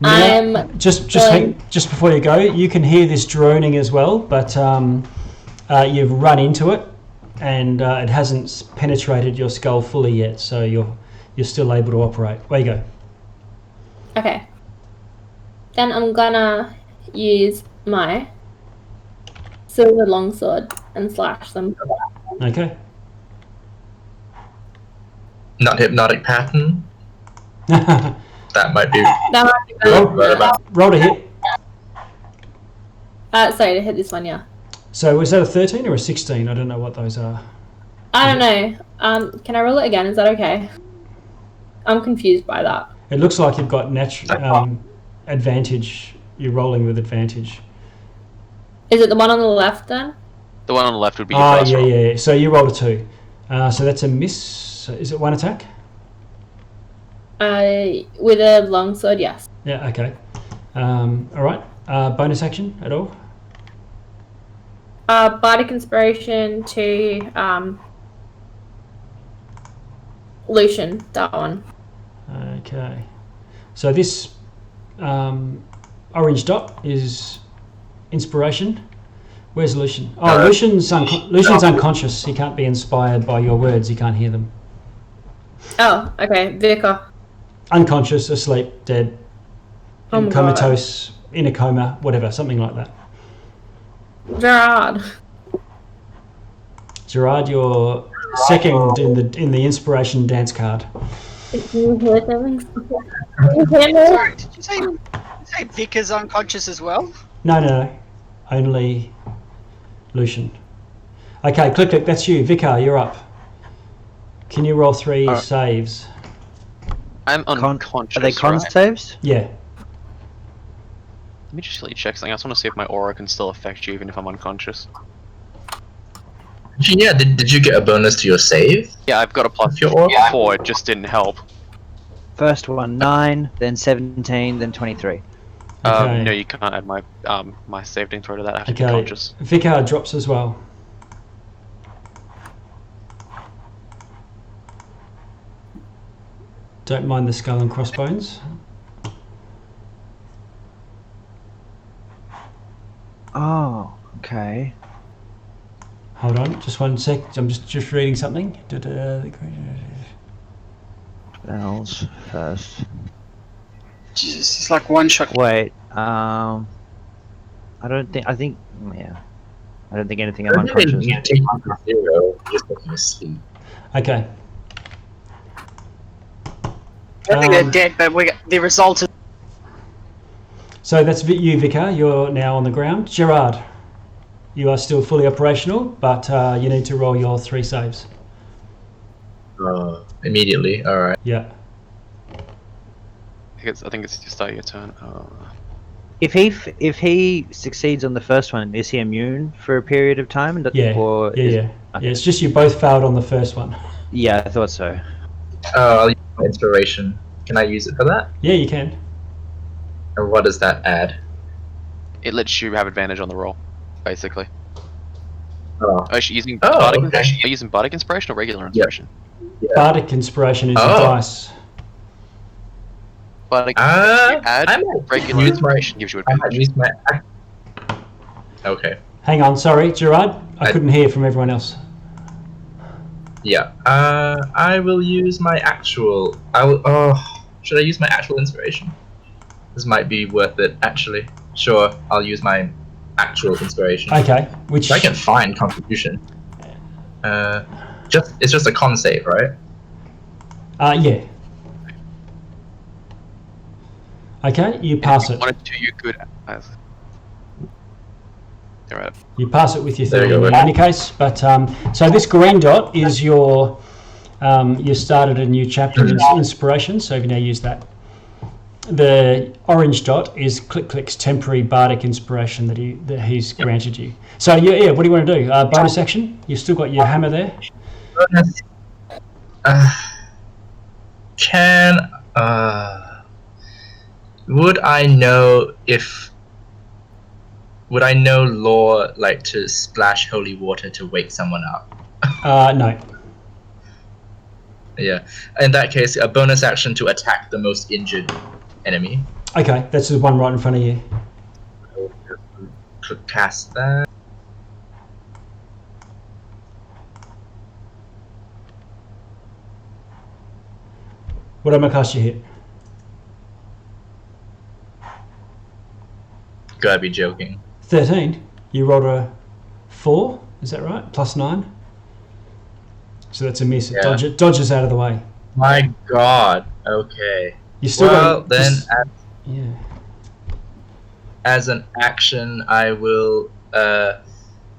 S1: Now, just before you go, you can hear this droning as well, but you've run into it, and it hasn't penetrated your skull fully yet, so you're still able to operate. Where you go?
S7: Okay. Then I'm gonna use my silver longsword and slash them.
S1: Okay.
S6: Not hypnotic pattern. That might be.
S7: That might be better.
S1: Roll to hit.
S7: Sorry, to hit this one, yeah.
S1: So was that a 13 or a 16? I don't know what those are.
S7: I don't know. Can I roll it again? Is that okay? I'm confused by that.
S1: It looks like you've got natural advantage. You're rolling with advantage.
S7: Is it the one on the left then?
S9: The one on the left would be your first roll.
S1: Yeah. So you rolled a 2. So that's a miss. Is it 1 attack?
S7: With a longsword, yes.
S1: Yeah, okay. All right. Bonus action at all?
S7: Bardic Inspiration to Luciene, that one.
S1: Okay. So this orange dot is inspiration. Where's Luciene? Oh, Lucien's unconscious. He can't be inspired by your words. He can't hear them.
S7: Oh, okay. Vicar.
S1: Unconscious, asleep, dead,
S7: Oh my
S1: comatose, in a coma, whatever, something like that.
S7: Gerard.
S1: Gerard, you're second in the inspiration dance card.
S7: Can you hear something?
S10: Sorry, did you say Vicar's unconscious as well?
S1: No. Only Luciene. Okay, click. That's you. Vicar, you're up. Can you roll 3 saves?
S9: I'm unconscious.
S3: Are they con
S9: right?
S3: saves?
S1: Yeah.
S9: Let me just let you check something. I just want to see if my aura can still affect you even if I'm unconscious.
S6: Yeah, did you get a bonus to your save?
S9: Yeah, I've got a plus
S6: Your aura?
S9: 4. It just didn't help.
S3: First one 9, then 17, then 23.
S1: Okay.
S9: No, you can't add my my saving throw to that. I have to be
S1: Okay.
S9: conscious.
S1: Vicar drops as well. Don't mind the skull and crossbones.
S3: Oh, okay.
S1: Hold on, just 1 sec. I'm just reading something.
S3: Spells first.
S10: Jesus, it's like one shot.
S3: Wait, I don't think anything I'm unconscious.
S6: You take on 0, just looking asleep.
S1: Okay.
S10: I think they're dead, but the result is.
S1: So that's you, Vicar. You're now on the ground. Gerard, you are still fully operational, but you need to roll your 3 saves.
S6: Immediately, alright.
S1: Yeah.
S9: I think it's just start your turn.
S3: If he succeeds on the first one, is he immune for a period of time?
S1: Yeah.
S3: Okay.
S1: Yeah, it's just you both failed on the first one.
S3: Yeah, I thought so.
S6: I'll use my inspiration. Can I use it for that?
S1: Yeah, you can.
S6: And what does that add?
S9: It lets you have advantage on the roll, basically.
S6: Oh.
S9: Are you using
S6: Oh,
S9: bardic?
S6: okay.
S9: Are you using bardic inspiration or regular inspiration?
S6: Yeah.
S1: Bardic inspiration is a
S6: Oh.
S1: dice.
S9: Bardic.
S6: I
S9: Add
S6: might
S9: regular
S6: use
S9: inspiration gives you
S6: I might
S9: advantage.
S6: use my. Okay.
S1: Hang on, sorry, Gerard. I couldn't hear from everyone else.
S6: Yeah. I will use my actual. Should I use my actual inspiration? This might be worth it, actually. Sure, I'll use my actual inspiration.
S1: Okay, which
S6: If I can find contribution. It's just a con save, right?
S1: yeah. Okay, you pass it.
S9: 1 or 2, you could. Right.
S1: You pass it with your
S6: There
S1: 3
S6: you go,
S1: in
S6: right.
S1: any case. But so this green dot is your. You started a new chapter in inspiration, so you now use that. The orange dot is Click's temporary bardic inspiration that he's granted you. So yeah, what do you want to do? Bonus action? You've still got your hammer there.
S6: Would I know lore like to splash holy water to wake someone up?
S1: No.
S6: Yeah. In that case, a bonus action to attack the most injured enemy.
S1: Okay, that's the one right in front of you.
S6: Could cast that.
S1: What am I cast you hit?
S6: Gotta be joking.
S1: 13. You rolled a 4, is that right? Plus 9. So that's a miss.
S6: Yeah.
S1: It dodges out of the way.
S6: My God. Okay.
S1: You still
S6: Well,
S1: got
S6: then,
S1: yeah.
S6: as an action, I will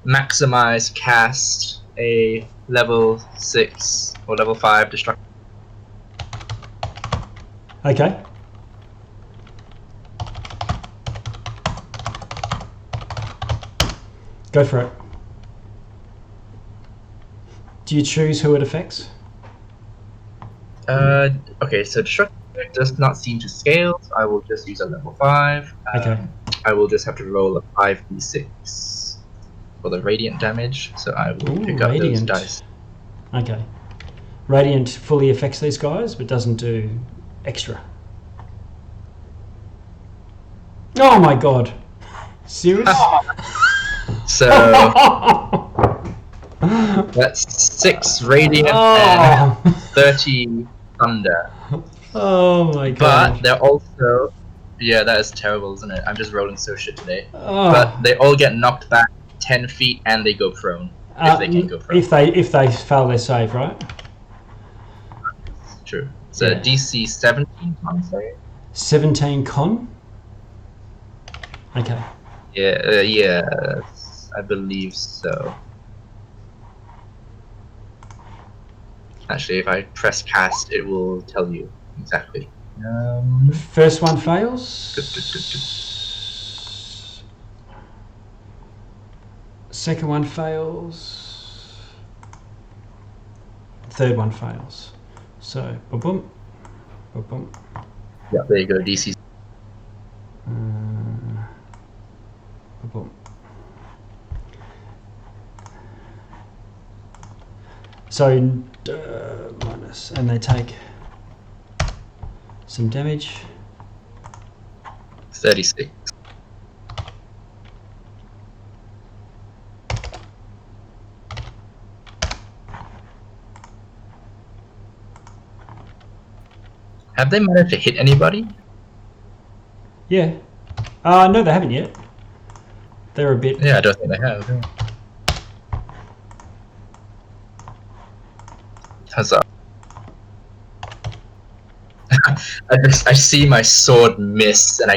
S6: maximize cast a level 6 or level 5 destruction.
S1: Okay. Go for it. Do you choose who it affects?
S6: Okay, so destruction does not seem to scale, so I will just use a level 5.
S1: Okay.
S6: I will just have to roll a 5d6 for the radiant damage, so I will
S1: Ooh,
S6: pick up
S1: radiant.
S6: those dice.
S1: Okay. Radiant fully affects these guys, but doesn't do extra. Oh my god. Serious?
S6: So that's 6 radiant and 30 thunder.
S1: Oh my god.
S6: But they're also, yeah, that is terrible, isn't it? I'm just rolling so shit today.
S1: Oh.
S6: But they all get knocked back 10 feet and they go prone. If they can go prone.
S1: If they fail their save, right?
S6: True. So
S1: Yeah.
S6: DC 17, I'm sorry.
S1: 17 con? Okay.
S6: Yeah, yes, I believe so. Actually, if I press cast, it will tell you exactly.
S1: First one fails. Second one fails. Third one fails. So, boom, boom, boom, boom.
S6: Yeah, there you go, DC.
S1: Boom, boom. So, minus, and they take some damage.
S6: 36. Have they managed to hit anybody?
S1: Yeah. No, they haven't yet. They're a bit.
S6: Yeah, I don't think they have. Yeah. Huzzah. I see my sword miss and I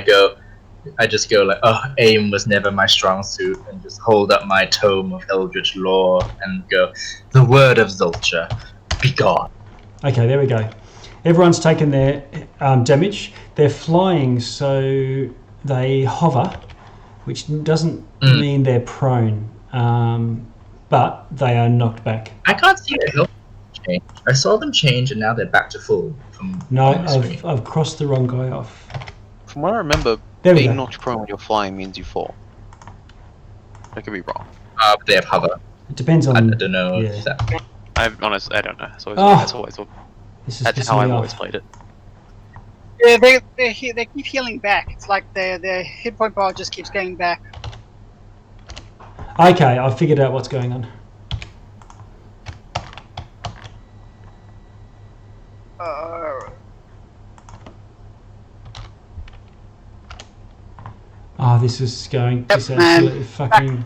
S6: just go like, oh, aim was never my strong suit, and just hold up my tome of Eldritch lore and go, the word of Zulcha, be gone.
S1: Okay, there we go. Everyone's taken their damage. They're flying, so they hover, which doesn't mean they're prone, but they are knocked back.
S6: I can't see their health change. I saw them change and now they're back to full.
S1: No, I've crossed the wrong guy off.
S9: From what I remember,
S1: There we
S9: being
S1: go.
S9: knocked prone when you're flying means you fall. I could be wrong.
S6: But they have hover.
S1: It depends on.
S6: I don't know
S1: Yeah.
S6: if that...
S9: I don't know. It's always,
S1: Oh.
S9: that's always
S1: This is
S9: that's
S1: pissing
S9: how
S1: me
S9: I've
S1: off.
S9: always played it.
S10: Yeah, they keep healing back. It's like their hit point bar just keeps going back.
S1: Okay, I've figured out what's going on. Oh, this is going. This absolutely fucking.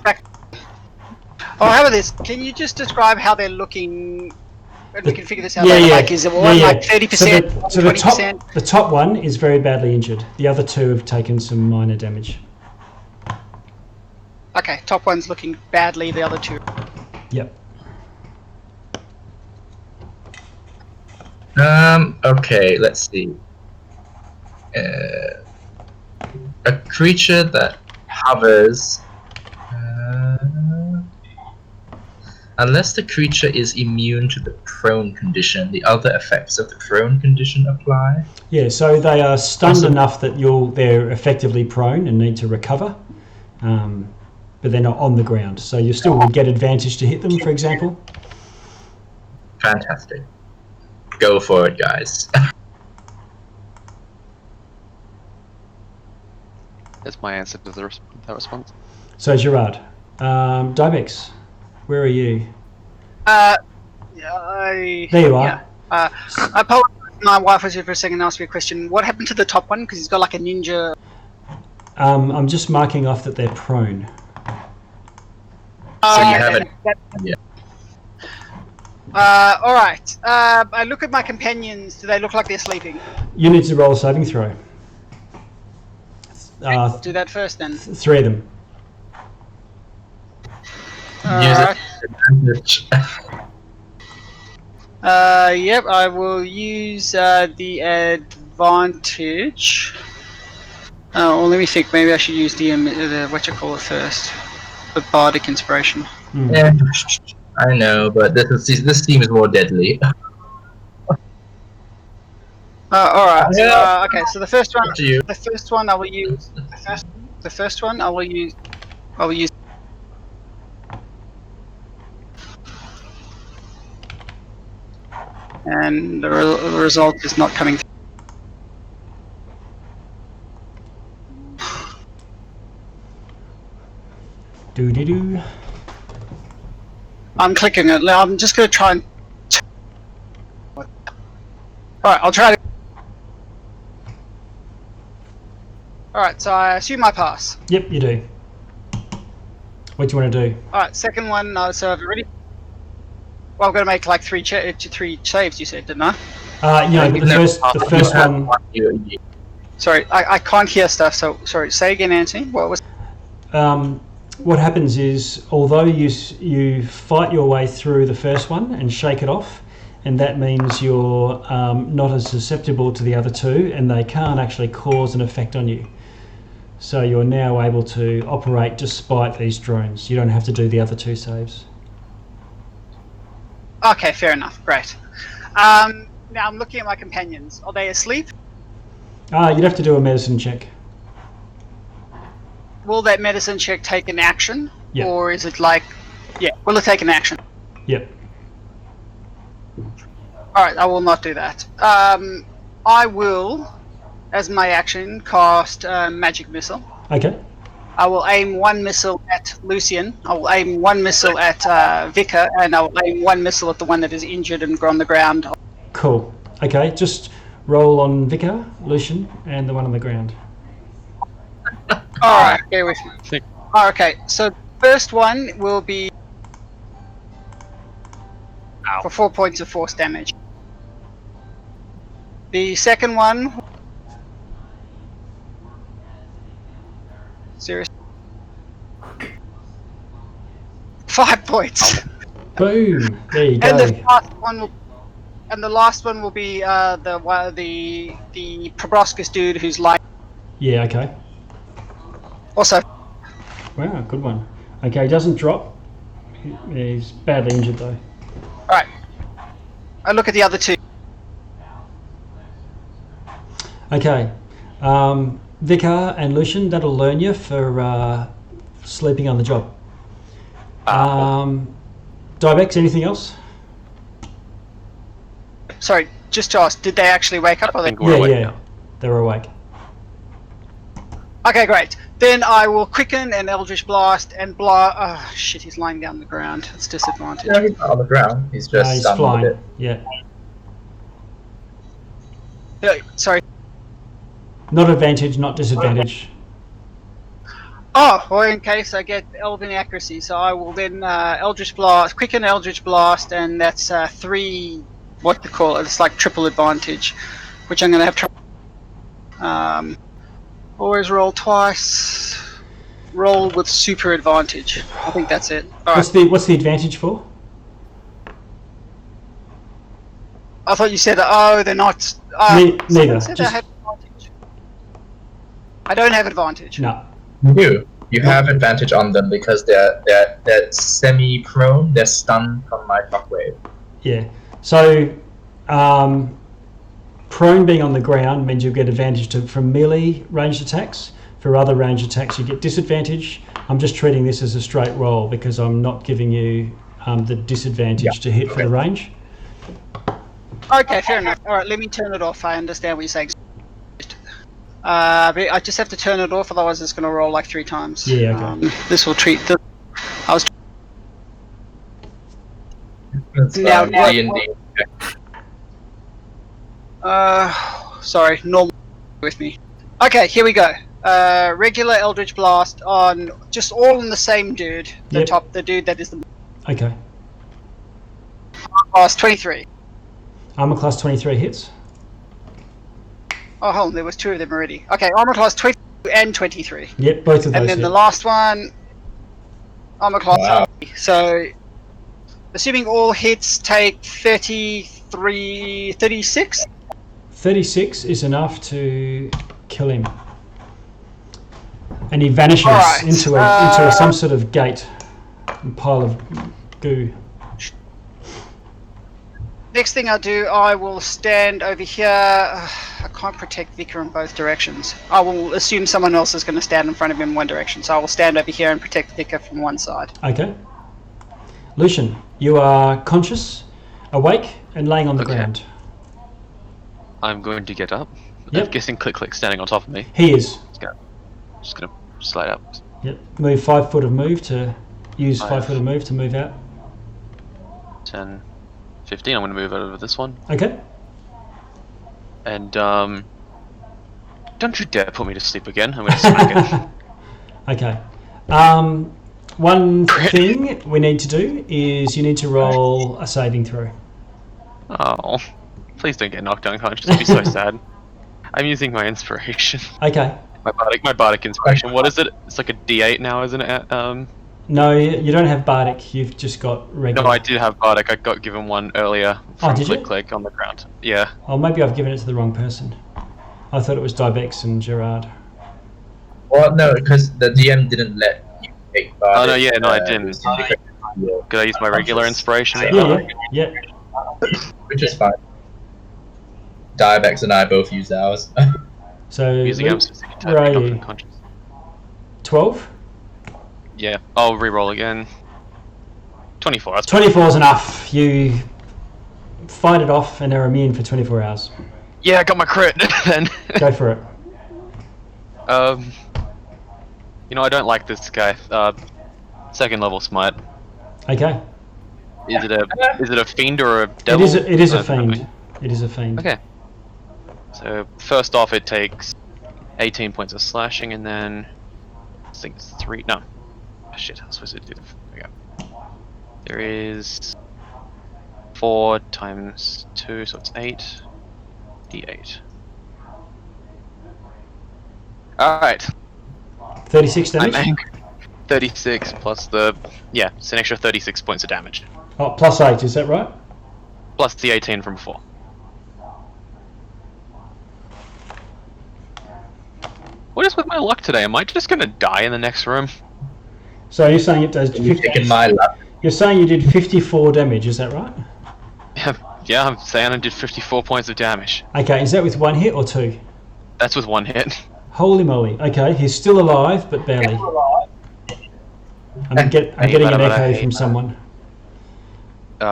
S10: Oh, how about this? Can you just describe how they're looking? And we can figure this out
S1: Yeah,
S10: later.
S1: yeah.
S10: Like, is it one like 30%,
S1: So the
S10: 20%?
S1: the top one is very badly injured. The other two have taken some minor damage.
S10: Okay, top one's looking badly. The other two.
S1: Yep.
S6: Okay, let's see. A creature that hovers, unless the creature is immune to the prone condition, the other effects of the prone condition apply.
S1: Yeah, so they are stunned enough that they're effectively prone and need to recover, but they're not on the ground. So you still would get advantage to hit them, for example.
S6: Fantastic. Go for it, guys.
S9: That's my answer to that response.
S1: So Gerard, Dibex, where are you?
S10: There
S1: There you are.
S10: I apologize. My wife was here for a second and asked me a question. What happened to the top one? Because he's got like a ninja.
S1: I'm just marking off that they're prone.
S6: So you have it. Yeah.
S10: All right. I look at my companions. Do they look like they're sleeping?
S1: You need to roll a saving throw.
S10: I'll do that first then.
S1: 3 of them.
S6: Use it. advantage.
S10: Yep, I will use the advantage. Oh, well, let me think. Maybe I should use the what you call it first. The bardic inspiration.
S6: Yeah, I know, but this seems more deadly.
S10: All right.
S6: Yeah.
S10: Okay, so the first one.
S6: Up to you.
S10: The first one I will use. The first one I will use. And the result is not coming through.
S1: Do.
S10: I'm clicking it. I'm just going to try and... Alright, I'll try to... Alright, so I assume I pass.
S1: Yep, you do. What do you want to do?
S10: Alright, second one, so I've already... Well, I'm going to make like three saves, you said, didn't I?
S1: Yeah, but the first one...
S10: Sorry, I can't hear stuff, so... Sorry, say again, Anthony. What was...
S1: What happens is, although you fight your way through the first one and shake it off, and that means you're not as susceptible to the other two, and they can't actually cause an effect on you. So you're now able to operate despite these drones. You don't have to do the other two saves.
S10: Okay, fair enough. Great. Now I'm looking at my companions. Are they asleep?
S1: You'd have to do a medicine check.
S10: Will that medicine check take an action?
S1: Yep.
S10: Or is it like... Yeah, will it take an action?
S1: Yep.
S10: Alright, I will not do that. I will, as my action, cast Magic Missile.
S1: Okay.
S10: I will aim one missile at Luciene, I will aim one missile at Vicar, and I will aim one missile at the one that is injured and on the ground.
S1: Cool. Okay, just roll on Vicar, Luciene, and the one on the ground.
S10: Alright, bear with me. Okay, so the first one will be for 4 points of force damage. The second one... Seriously? 5 points.
S1: Boom! There you go.
S10: And the last one will be the proboscis dude who's like...
S1: Yeah, okay.
S10: Also...
S1: Wow, good one. Okay, he doesn't drop. He's badly injured though.
S10: Alright. I look at the other two.
S1: Okay. Vicar and Luciene, that'll learn you for sleeping on the job. Dibex, anything else?
S10: Sorry, just to ask, did they actually wake up? Or
S1: Yeah, they were awake.
S10: Okay, great. Then I will quicken and Eldritch Blast and oh shit, he's lying down on the ground. It's disadvantage.
S6: No, he's not on the ground. He's just
S1: He's
S6: stunned
S1: flying.
S6: a bit.
S1: Yeah.
S10: Sorry.
S1: Not advantage, not disadvantage.
S10: Oh, well, in case I get Elven accuracy, so I will then Eldritch Blast, quicken Eldritch Blast, and that's 3. What to call it? It's like triple advantage, which I'm going to have trouble. Always roll twice. Roll with super advantage. I think that's it. All right.
S1: What's the advantage for?
S10: I thought you said, oh, they're not.
S1: Neither.
S10: Said I had advantage. I don't have advantage.
S1: No.
S6: You do. You have advantage on them because they're semi-prone. They're stunned from my shockwave.
S1: Yeah. So, prone being on the ground means you'll get advantage from melee ranged attacks. For other ranged attacks, you get disadvantage. I'm just treating this as a straight roll because I'm not giving you the disadvantage to hit for the range.
S10: Okay, fair enough. All right, let me turn it off. I understand what you're saying. But I just have to turn it off, otherwise it's going to roll like 3 times.
S1: Yeah, okay.
S10: This will treat the... I was...
S6: Now,
S10: sorry, normal with me. Okay, here we go. Regular Eldritch Blast on just all on the same dude. The dude that is the...
S1: Okay.
S10: Class 23.
S1: Armor class 23 hits.
S10: Oh, hold on, there was 2 of them already. Okay, armor class 22 and 23.
S1: Yep, both of those.
S10: And then
S1: hit.
S10: the last one, armor class 20. So, assuming all hits take 36?
S1: 36 is enough to kill him. And he vanishes
S10: Alright,
S1: into some sort of gate. A pile of goo.
S10: Next thing I do, I will stand over here. I can't protect Vicar in both directions. I will assume someone else is going to stand in front of him in one direction, so I will stand over here and protect Vicar from one side.
S1: Okay. Luciene, you are conscious, awake, and laying on the ground.
S9: I'm going to get up.
S1: Yep.
S9: I'm guessing Click standing on top of me.
S1: He is.
S9: Just gonna slide up.
S1: Yep. Move 5 foot of move to use 5 foot of move to move out.
S9: 10, 15. I'm gonna move over this one.
S1: Okay.
S9: And don't you dare put me to sleep again. I'm gonna smack it.
S1: Okay. One thing we need to do is you need to roll a saving throw.
S9: Oh, please don't get knocked unconscious. It'd be so sad. I'm using my inspiration.
S1: Okay.
S9: My bardic inspiration. What is it? It's like a D8 now, isn't it?
S1: No, you don't have bardic. You've just got regular.
S9: No, I did have bardic. I got given one earlier from Click on the ground. Yeah.
S1: Oh, maybe I've given it to the wrong person. I thought it was Dibex and Gerard.
S6: Well, no, because the DM didn't let you take bardic.
S9: Oh no, yeah, no, I didn't. Could I use my regular inspiration?
S1: Yeah.
S6: Which is fine. Dibex and I both used ours.
S1: So,
S9: Using
S1: Luke,
S9: them specifically to
S1: where are
S9: take
S1: you?
S9: unconscious.
S1: 12?
S9: Yeah, I'll re-roll again. 24. That's
S1: 24 is enough. You fight it off and are immune for 24 hours.
S9: Yeah, I got my crit then.
S1: Go for it.
S9: You know, I don't like this guy. Second level smite.
S1: Okay.
S9: Is it a fiend or a devil?
S1: It is a fiend. It is a fiend.
S9: Okay. So first off, it takes 18 points of slashing, and then I think it's 3. No, shit. I was supposed to do. Okay. There is 4 times 2, so it's 8. D8. All right.
S1: 36 damage.
S9: I'm angry. 36 plus it's an extra 36 points of damage.
S1: Oh, plus 8. Is that right?
S9: Plus the 18 from before. What is with my luck today? Am I just gonna die in the next room?
S1: So you're saying it does 50,
S6: my luck.
S1: You're saying you did 54 damage, is that right?
S9: Yeah, I'm saying I did 54 points of damage.
S1: Okay, is that with 1 hit or 2?
S9: That's with 1 hit.
S1: Holy moly. Okay, he's still alive, but barely. I'm getting an echo from someone.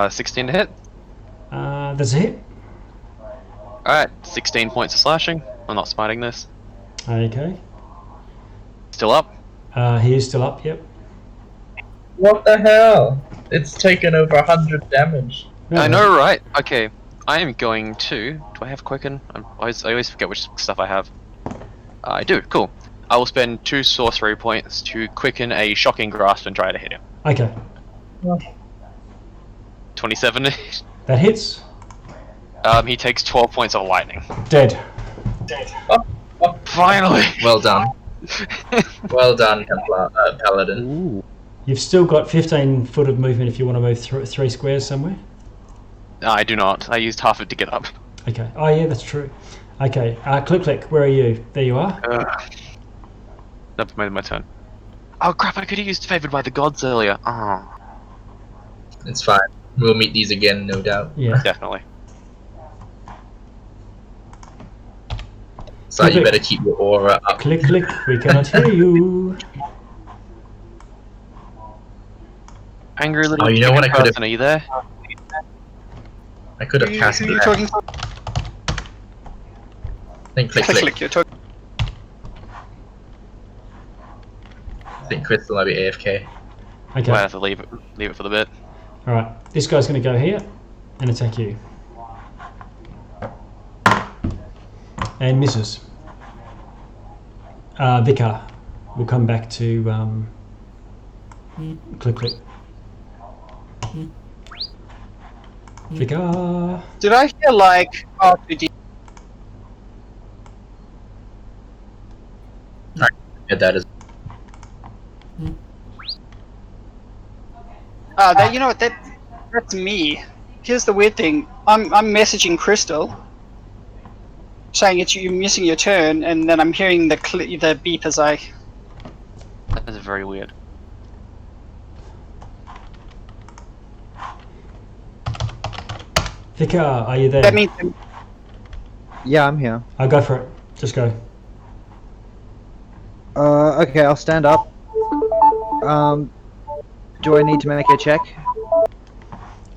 S9: 16 to hit.
S1: That's a hit.
S9: Alright, 16 points of slashing. I'm not smiting this.
S1: Okay.
S9: Still up?
S1: He is still up, yep.
S6: What the hell? It's taken over 100 damage.
S1: No,
S9: I know, right? Okay, I am going to... Do I have Quicken? I always forget which stuff I have. I do, cool. I will spend 2 sorcery points to quicken a shocking grasp and try to hit him.
S1: Okay.
S9: 27.
S1: That hits.
S9: He takes 12 points of lightning.
S1: Dead.
S9: Finally!
S6: Well done. Well done, Paladin.
S9: Ooh.
S1: You've still got 15 foot of movement if you want to move 3 squares somewhere.
S9: No, I do not. I used half it to get up.
S1: Okay. Oh yeah, that's true. Okay. Click, where are you? There you are.
S9: That's my turn. Oh crap, I could have used Favoured by the Gods earlier. Oh.
S6: It's fine. We'll meet these again, no doubt.
S1: Yeah.
S9: Definitely.
S6: So you better keep your aura up.
S1: Click, we cannot hear you.
S9: Angry little
S6: you know what I could have...
S9: Are you there?
S6: I could have cast
S10: Who are you
S6: that.
S10: talking to?
S6: Then click.
S10: You're talking.
S6: I think Crystal might be AFK.
S1: Okay.
S9: Might have to leave it for the bit.
S1: Alright. This guy's going to go here and attack you. And misses. Vicar will come back to click. Vicar.
S10: Did I hear like R2D?
S6: Yeah, that is.
S10: That, you know what, That's me. Here's the weird thing. I'm messaging Crystal, saying you're missing your turn, and then I'm hearing the beep as I.
S2: That is very weird.
S1: Vicar, are you there?
S10: That means
S3: Yeah, I'm here.
S1: I'll go for it. Just go.
S3: Okay, I'll stand up. Do I need to make a check?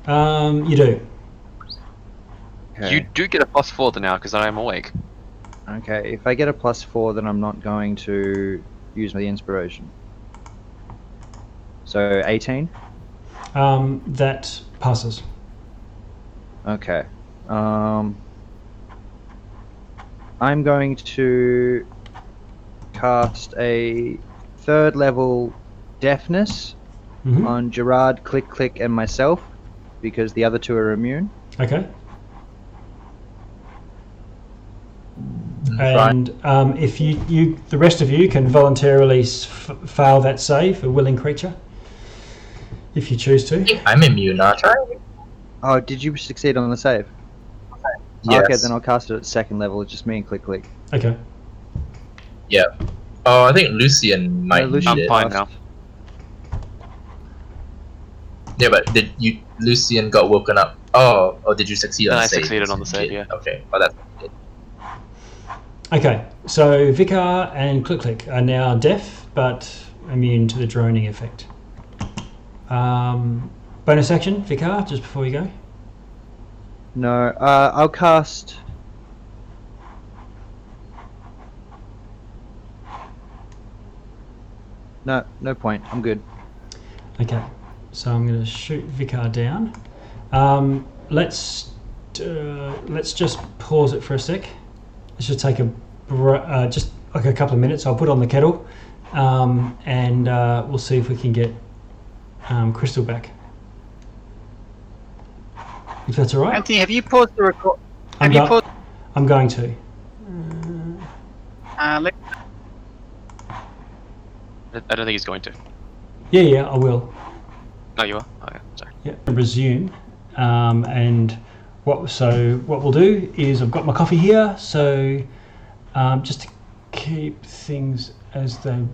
S1: You do.
S3: Okay.
S2: You do get a +4 now because I am awake.
S3: Okay, if I get a +4, then I'm not going to use my inspiration. So 18.
S1: That passes.
S3: Okay. I'm going to cast a 3rd level deafness
S1: Mhm.
S3: on Gerard, Click, and myself, because the other 2 are immune.
S1: Okay.
S6: Fine.
S1: And if the rest of you can voluntarily fail that save, a willing creature, if you choose to.
S6: I'm immune, aren't I?
S3: Oh, did you succeed on the save?
S6: Yes.
S3: Okay, then I'll cast it at 2nd level. It's just me and Click.
S1: Okay.
S6: Yeah. Oh, I think Luciene might
S3: No, Luciene
S6: need
S2: I'm
S6: it.
S2: fine now.
S6: Yeah, but Luciene got woken up? Oh, or did you succeed on
S2: No,
S6: the
S2: I
S6: save?
S2: succeeded on the save,
S6: Yeah.
S2: yeah.
S6: Okay, well that's good.
S1: Okay. So Vicar and Click are now deaf, but immune to the droning effect. Bonus action, Vicar, just before you go.
S3: No, I'll cast. No point. I'm good.
S1: Okay. So I'm going to shoot Vicar down. Let's just pause it for a sec. Let's just take just like a couple of minutes. I'll put on the kettle, and we'll see if we can get Crystal back. If that's all right.
S10: Anthony, have you paused the record?
S1: I'm going to.
S10: Let-
S2: I don't think he's going to.
S1: Yeah, I will.
S2: No, you are? Oh, yeah, sorry.
S1: Yeah, resume. And what we'll do is I've got my coffee here, so just to keep things as they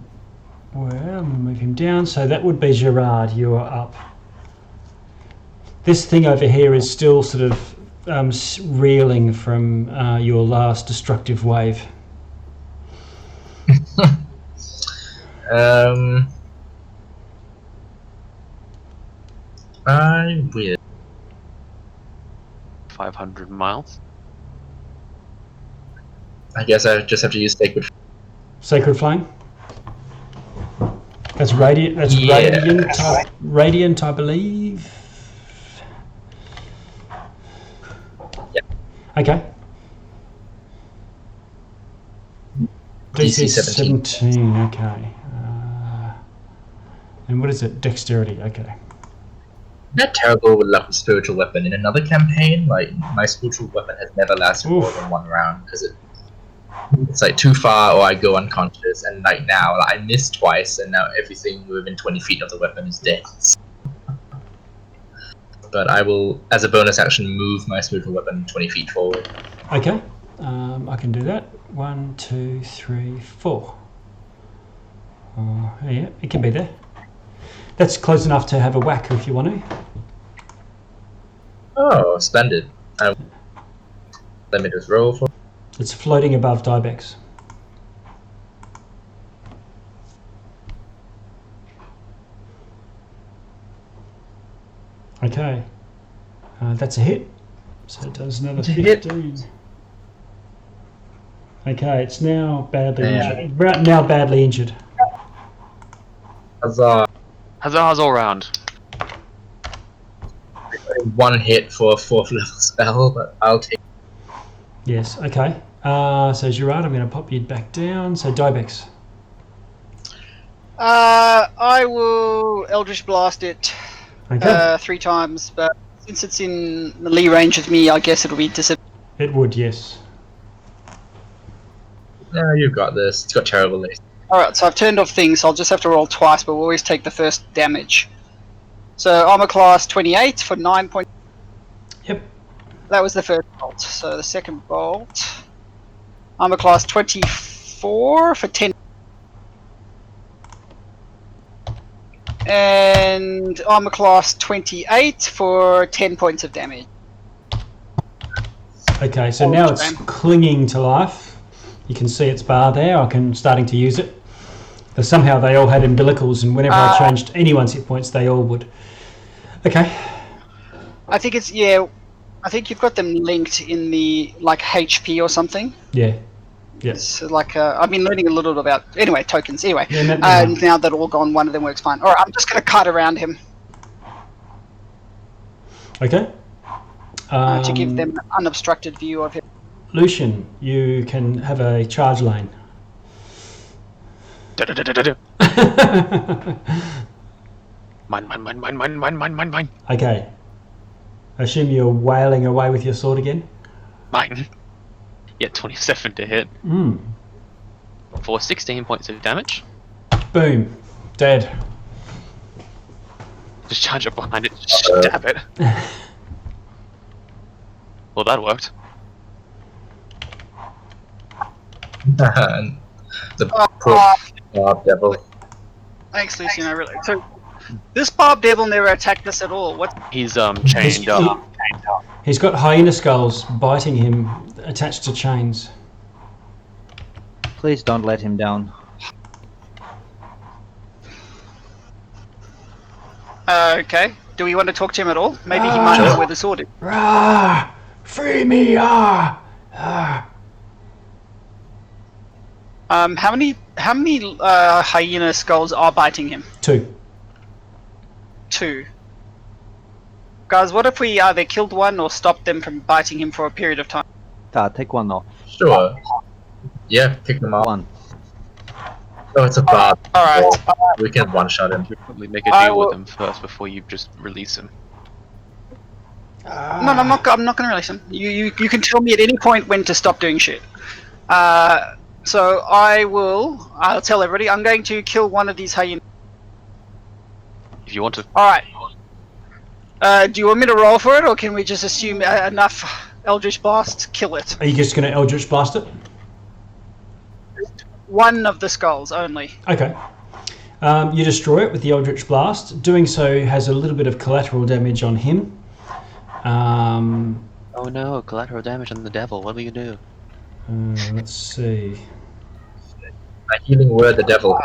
S1: were, I'm going to move him down. So that would be Gerard, you are up. This thing over here is still sort of reeling from your last destructive wave.
S6: I will.
S2: 500 miles.
S6: I guess I just have to use Sacred.
S1: Sacred Flame? That's radiant. That's
S6: Yeah.
S1: radiant, I believe.
S6: Yeah.
S1: Okay.
S6: DC
S1: 17. Okay. And what is it? Dexterity. Okay.
S6: Not terrible with luck with spiritual weapon. In another campaign, like my spiritual weapon has never lasted more than 1 round because it's like too far or I go unconscious. And like now, I missed twice, and now everything within 20 feet of the weapon is dead. But I will, as a bonus action, move my spiritual weapon 20 feet forward.
S1: Okay. I can do that. 1, 2, 3, 4. Yeah, it can be there. That's close enough to have a whack if you want to.
S6: Oh, splendid. Let me just roll for.
S1: It's floating above Dibex. Okay. That's a hit. So it does another
S6: It's a hit.
S1: 15. Okay, it's now badly injured. Now badly injured.
S6: Huzzah.
S2: Huzzahs all round.
S6: 1 hit for a 4th level spell, but I'll take.
S1: Yes, okay. So Gerard, I'm going to pop you back down. So Dibex.
S10: I will Eldritch Blast it
S1: Okay.
S10: 3 times, but since it's in melee range with me, I guess it'll be disadvantage.
S1: It would, yes.
S6: No, you've got this. It's got terrible lace.
S10: Alright, so I've turned off things, so I'll just have to roll twice, but we'll always take the first damage. So armor class 28 for 9 points.
S1: Yep.
S10: That was the first bolt. So the second bolt, armor class 24 for 10. And armor class 28 for 10 points of damage.
S1: Okay, so now it's clinging to life. You can see its bar there. I'm starting to use it. But somehow they all had umbilicals, and whenever I changed anyone's hit points, they all would. Okay.
S10: I think it's, yeah, I think you've got them linked in the, like, HP or something.
S1: Yeah. Yeah.
S10: It's like, I've been learning a little about, anyway, tokens. Anyway,
S1: Yeah,
S10: now that all gone, one of them works fine. Alright, I'm just going to cut around him
S1: Okay.
S10: to give them an unobstructed view of him.
S1: Luciene, you can have a charge lane.
S9: Mine.
S1: Okay. I assume you're wailing away with your sword again?
S9: Mine. Yeah, 27 to hit. For 16 points of damage.
S1: Boom. Dead.
S9: Just charge up behind it, stab it. Well, that worked.
S6: The poor Barb Devil.
S10: Thanks, Luciene, I really... So, this Barb Devil never attacked us at all. What?
S9: He's chained up.
S1: He's got hyena skulls biting him, attached to chains.
S3: Please don't let him down.
S10: Okay. Do we want to talk to him at all? Maybe he might know where the sword is.
S1: Rah! Free me! Ah!
S10: How many hyena skulls are biting him?
S1: 2.
S10: 2. Guys, what if we either killed one or stopped them from biting him for a period of time?
S3: Take one off.
S6: Sure. Yeah, pick them up.
S3: One.
S6: Oh, it's a Barb.
S10: Alright.
S6: We can one-shot him.
S9: Probably make a deal with him first before you just release him.
S10: No, I'm not going to release him. You can tell me at any point when to stop doing shit. So I'll tell everybody, I'm going to kill one of these hyenas.
S9: If you want to.
S10: Alright. Do you want me to roll for it, or can we just assume enough Eldritch Blast, kill it?
S1: Are you just going to Eldritch Blast it?
S10: One of the skulls only.
S1: Okay. You destroy it with the Eldritch Blast. Doing so has a little bit of collateral damage on him.
S9: Oh no, collateral damage on the devil. What do you do?
S1: Let's see.
S6: A healing word, the devil.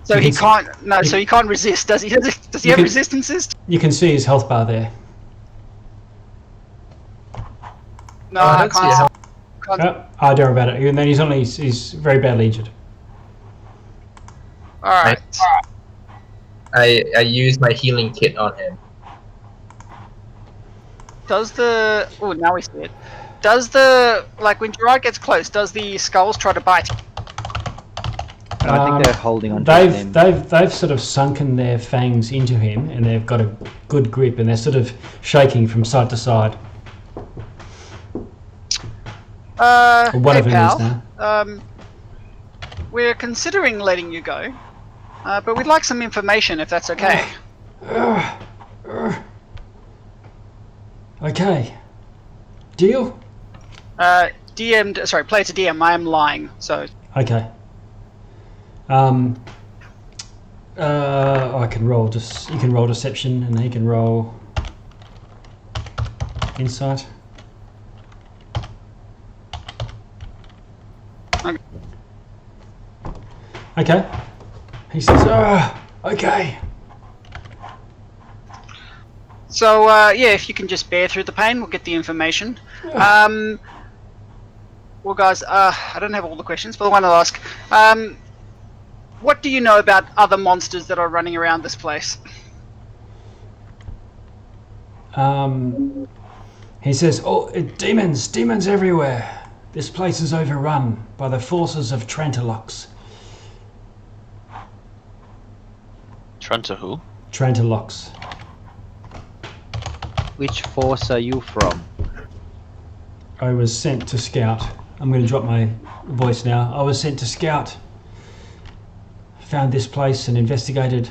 S10: So he can't. No, so he can't resist. Does he? Does he have resistances?
S1: You can see his health bar there.
S10: No, I can't.
S1: I don't know about it. Even then, he's very badly injured.
S10: All right.
S6: I use my healing kit on him.
S10: Does the... Oh, now we see it. Does the... Like, when Gerard gets close, does the skulls try to bite him?
S3: I think they're holding on to him.
S1: They've sort of sunken their fangs into him, and they've got a good grip, and they're sort of shaking from side to side. One of them is now.
S10: We're considering letting you go, but we'd like some information if that's okay.
S1: Okay. Deal?
S10: Player to DM, I am lying, so...
S1: Okay. I can roll you can roll deception, and he can roll insight. Okay. He says, okay.
S10: So, yeah, if you can just bear through the pain, we'll get the information. Well, guys, I don't have all the questions, but the one I'll ask. What do you know about other monsters that are running around this place?
S1: He says, demons everywhere. This place is overrun by the forces of Trantalox.
S9: Tranta who?
S1: Trantalox.
S3: Which force are you from?
S1: I was sent to scout. I'm going to drop my voice now. I was sent to scout. Found this place and investigated.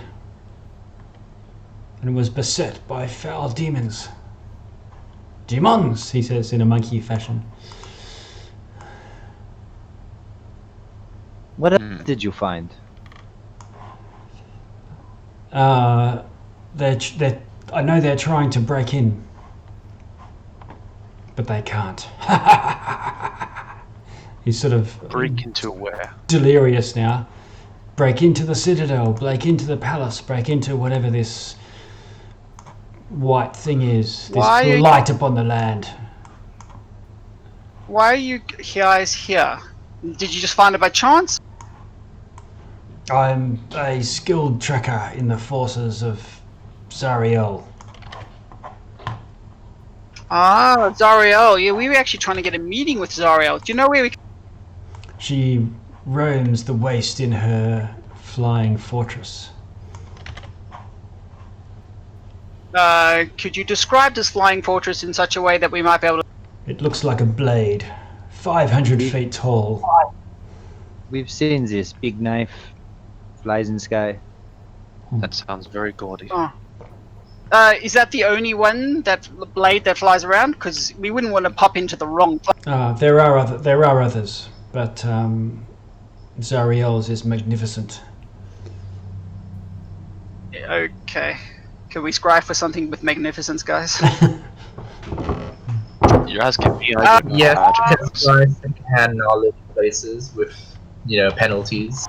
S1: and was beset by foul demons. Demons, he says in a monkey fashion.
S3: What else did you find?
S1: I know they're trying to break in, but they can't. He's sort of
S9: Break into where?
S1: delirious now. Break into the Citadel, break into the palace, break into whatever this white thing is, this light upon the land.
S10: Why are you guys here? Did you just find it by chance?
S1: I'm a skilled tracker in the forces of Zariel.
S10: Ah, Zariel. Yeah, we were actually trying to get a meeting with Zariel. Do you know where we...
S1: She roams the waste in her flying fortress.
S10: Could you describe this flying fortress in such a way that we might be able to...
S1: It looks like a blade, 500 feet tall.
S3: We've seen this big knife, flies in sky.
S9: That sounds very gaudy.
S10: Oh. Is that the only one, that blade that flies around? Because we wouldn't want to pop into the wrong place.
S1: There are others, but Zariel's is magnificent.
S10: Okay. Can we scry for something with magnificence, guys?
S9: You're asking me.
S6: Yes, I can knowledge places with, penalties.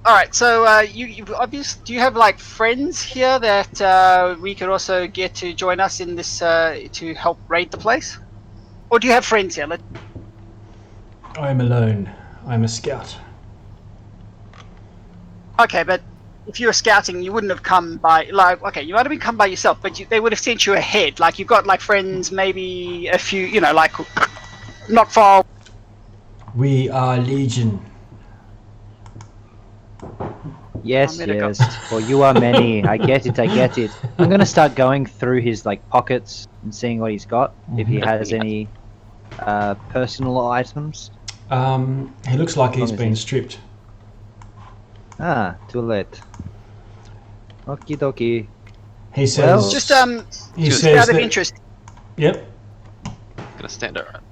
S10: Alright, so you obviously, do you have like friends here that we could also get to join us in this to help raid the place? Or do you have friends here?
S1: I'm alone. I'm a scout.
S10: Okay, but if you were scouting, you wouldn't have come by, okay, you might have come by yourself, but they would have sent you ahead. Like, you've got, friends, maybe a few, not far.
S1: We are Legion.
S3: Yes, for you are many. I get it. I'm gonna start going through his, pockets and seeing what he's got, if he has any personal items.
S1: He looks like he's been stripped.
S3: Ah, too late. Okie dokie.
S1: He says.
S10: Just
S1: he
S10: just
S1: says
S10: out of
S1: that,
S10: interest.
S1: Yep.
S9: Gonna stand around.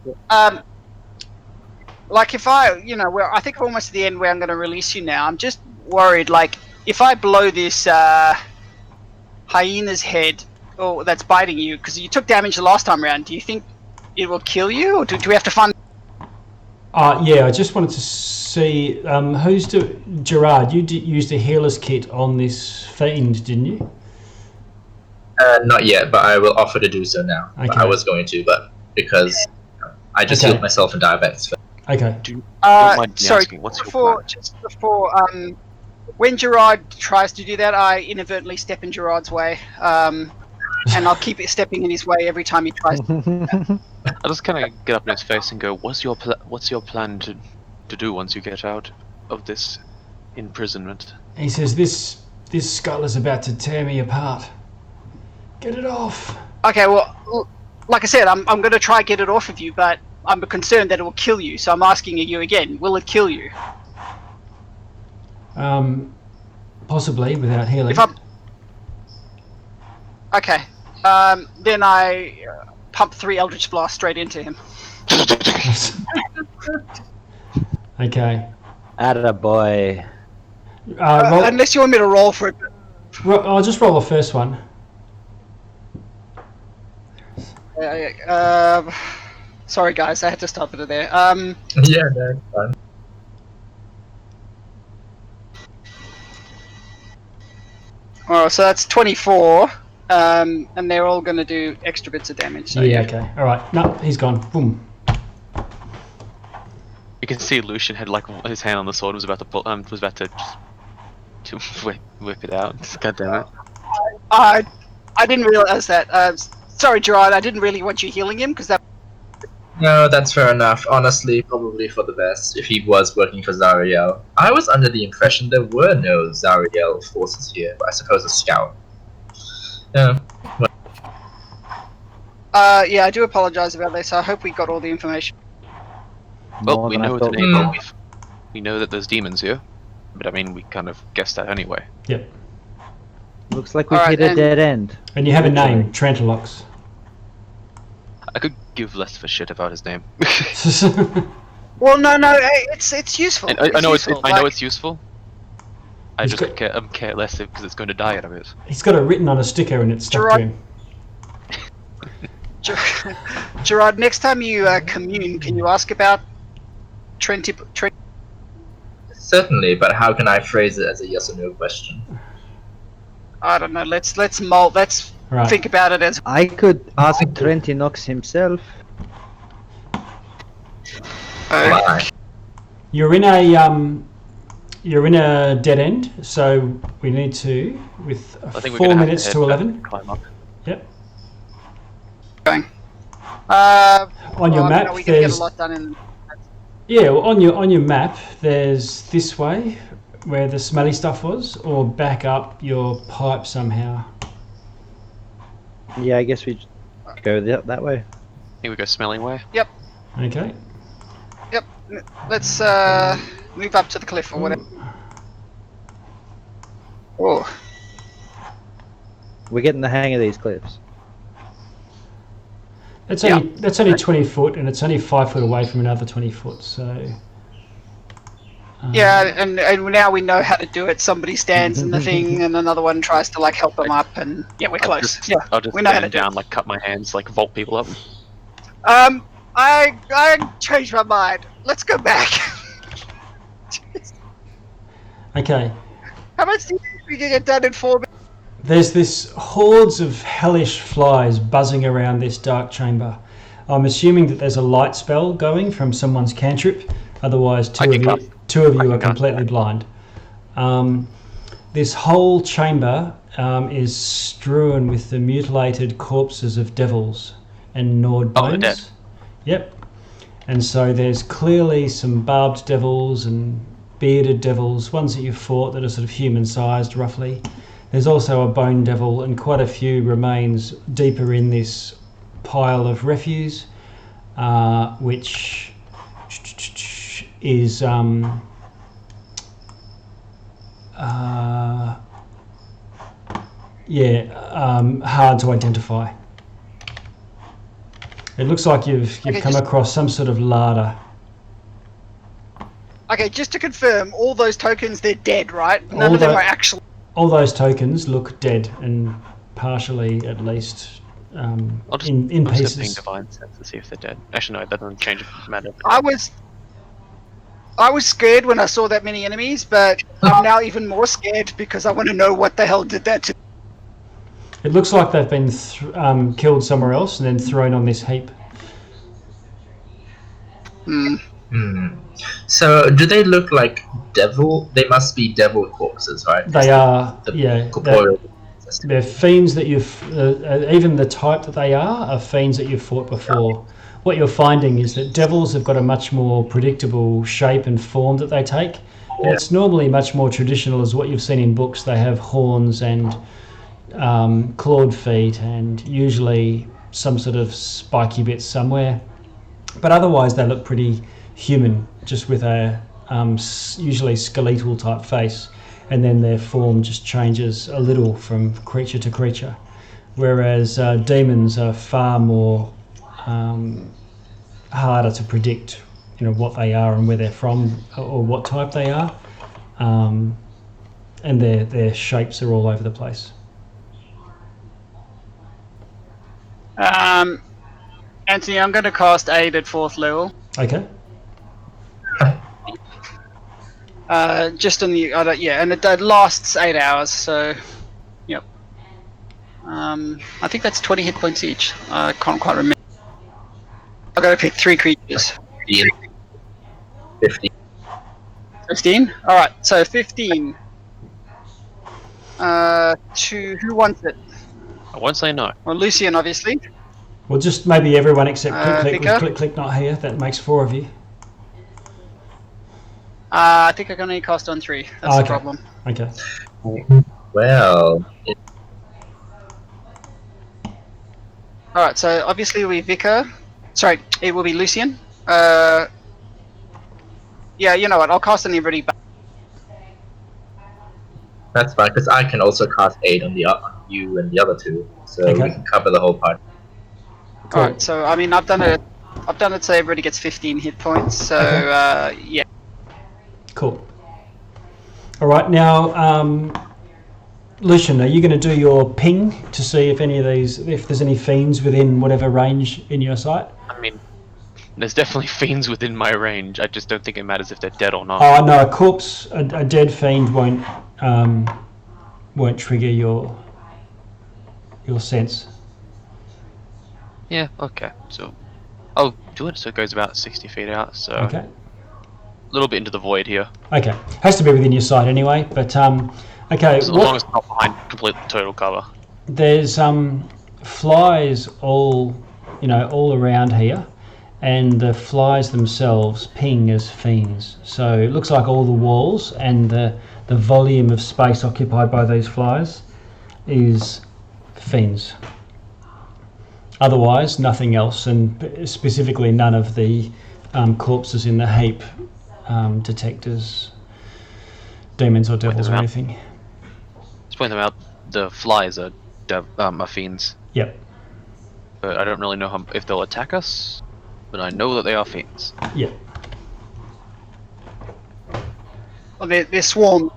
S10: If I, I think we're almost at the end where I'm going to release you now. I'm just worried, if I blow this hyena's head, that's biting you, because you took damage the last time around. Do you think it will kill you, or do we have to find?
S1: Yeah, I just wanted to see Gerard. You used a healer's kit on this fiend, didn't you?
S6: Not yet, but I will offer to do so now.
S1: Okay.
S6: I was going to, but because I just healed myself in Dibex.
S1: Okay.
S9: Don't mind me
S10: sorry,
S9: asking, what's your plan?
S10: When Gerard tries to do that, I inadvertently step in Gerard's way, and I'll keep stepping in his way every time he tries.
S9: I'll just kind of get up in his face and go, what's your plan to do once you get out of this imprisonment?
S1: He says, this skull is about to tear me apart. Get it off.
S10: Okay, well, like I said, I'm going to try and get it off of you, but I'm concerned that it will kill you, so I'm asking you again, will it kill you?
S1: Possibly, without healing.
S10: Okay, then I pump 3 Eldritch Blast straight into him.
S1: Okay.
S3: Attaboy.
S10: Unless you want me to roll for it.
S1: I'll just roll the first one.
S10: Sorry guys, I had to stop it there.
S6: Yeah, that's fine.
S10: Oh, so that's 24, and they're all going to do extra bits of damage. So
S1: yeah, okay. Alright, no, he's gone. Boom.
S9: You can see Luciene had his hand on the sword, was about to pull, was about to whip it out. God damn it.
S10: I didn't realize that. Sorry, Gerard, I didn't really want you healing him, because that...
S6: No, that's fair enough. Honestly, probably for the best, if he was working for Zariel. I was under the impression there were no Zariel forces here, but I suppose a scout. Yeah.
S10: Yeah, I do apologize about this. I hope we got all the information.
S9: Well, we know the name, we know that there's demons here, but I mean, we kind of guessed that anyway.
S1: Yep.
S3: Looks like we've
S10: Alright,
S3: hit a
S10: and-
S3: dead end.
S1: And you have a name, Trantalox.
S9: I could give less of a shit about his name.
S10: Well, no, it's useful.
S9: And I know
S10: useful.
S9: I know it's useful. I
S1: He's
S9: just
S1: got-
S9: care less because it's going to die out of it.
S1: He's got it written on a sticker and it's stuck to
S10: Gerard-
S1: him.
S10: Gerard, next time you commune, can you ask about Trent?
S6: Certainly, but how can I phrase it as a yes or no question?
S10: I don't know. Let's
S1: Right.
S10: think about it as.
S3: I could ask Trentinox himself.
S6: Why?
S1: You're in a dead end, so we need to, with
S9: I think we're
S1: 4
S9: gonna have
S1: minutes
S9: head
S1: to
S9: back
S1: 11.
S9: and climb up.
S1: Yep.
S10: Going.
S1: On your map,
S10: we can get a
S1: there's
S10: lot done in.
S1: well, on your map, there's this way where the smelly stuff was, or back up your pipe somehow.
S3: Yeah, I guess we go that way.
S9: I think we go smelling way.
S1: Okay.
S10: Yep. Let's move up to the cliff or whatever. Oh,
S3: We're getting the hang of these cliffs.
S1: That's only 20 foot, and it's only 5 foot away from another 20 foot. So.
S10: yeah, and now we know how to do it. Somebody stands in the thing, and another one tries to like help them up, and yeah, we're close.
S9: I'll just
S10: we know how to
S9: bend
S10: do it.
S9: down, like cut my hands, like vault people up.
S10: I changed my mind. Let's go back.
S1: Okay.
S10: How much do you think we can get done in 4 minutes?
S1: There's this hordes of hellish flies buzzing around this dark chamber. I'm assuming that there's a light spell going from someone's cantrip. Otherwise, two of you are completely blind. This whole chamber is strewn with the mutilated corpses of devils and gnawed
S9: Oh, they're
S1: bones.
S9: dead.
S1: Yep. And so there's clearly some barbed devils and bearded devils, ones that you've fought that are sort of human-sized, roughly. There's also a bone devil and quite a few remains deeper in this pile of refuse, which is hard to identify. It looks like you've come across some sort of larder.
S10: Okay, just to confirm, all those tokens, they're dead, right? None
S1: All
S10: of them
S1: the-
S10: are actually.
S1: All those tokens look dead and partially, at least,
S9: I'll just
S1: in
S9: ping
S1: pieces.
S9: divine sense to see if they're dead. Actually, no, that doesn't change the matter.
S10: I was scared when I saw that many enemies, but I'm now even more scared because I want to know what the hell did that to.
S1: It looks like they've been killed somewhere else and then thrown on this heap.
S6: So, do they look like devil? They must be devil corpses, right?
S1: They are,
S6: The
S1: yeah.
S6: corporeal.
S1: They're fiends that you've, even the type that they are fiends that you've fought before. What you're finding is that devils have got a much more predictable shape and form that they take. And it's normally much more traditional as what you've seen in books. They have horns and clawed feet and usually some sort of spiky bits somewhere. But otherwise they look pretty human, just with a usually skeletal type face. And then their form just changes a little from creature to creature. Whereas demons are far more harder to predict, what they are and where they're from or what type they are. And their shapes are all over the place.
S10: Anthony, I'm going to cast Aid at 4th level.
S1: Okay.
S10: Just on the and it lasts 8 hours, so yep. I think that's 20 hit points each. I can't quite remember. I got to pick 3 creatures.
S6: 15.
S10: 15. All right, so 15. To who wants it?
S9: I won't say no.
S10: Well, Luciene, obviously.
S1: Well, just maybe everyone except Click
S10: Vicar?
S1: with Click not here. That makes 4 of you.
S10: I think I can only cast on 3. That's the problem.
S1: Okay.
S6: Well,
S10: All right, so obviously we Vicar. Sorry, it will be Luciene. Yeah, you know what? I'll cast on everybody.
S6: That's fine, because I can also cast aid on you and the other two, so
S1: Okay.
S6: we can cover the whole party.
S1: Cool.
S10: Alright, so I mean I've done it so everybody gets 15 hit points, so
S1: Okay.
S10: yeah.
S1: Cool. All right, now, Lucian, are you going to do your ping to see if there's any fiends within whatever range in your sight?
S9: I mean, there's definitely fiends within my range. I just don't think it matters if they're dead or not.
S1: Oh no, a dead fiend won't trigger your sense.
S9: Yeah, okay. So, I'll do it so it goes about 60 feet out, so
S1: Okay.
S9: a little bit into the void here.
S1: Okay, has to be within your sight anyway. But okay,
S9: As long as it's not behind complete total cover.
S1: there's flies all around here, and the flies themselves ping as fiends. So it looks like all the walls and the volume of space occupied by these flies is fiends. Otherwise, nothing else, and specifically none of the corpses in the heap detect as demons or devils or anything.
S9: Just point them out. The flies are fiends.
S1: Yep.
S9: But I don't really know if they'll attack us. But I know that they are fiends.
S1: Yep.
S10: Well, they're swarm.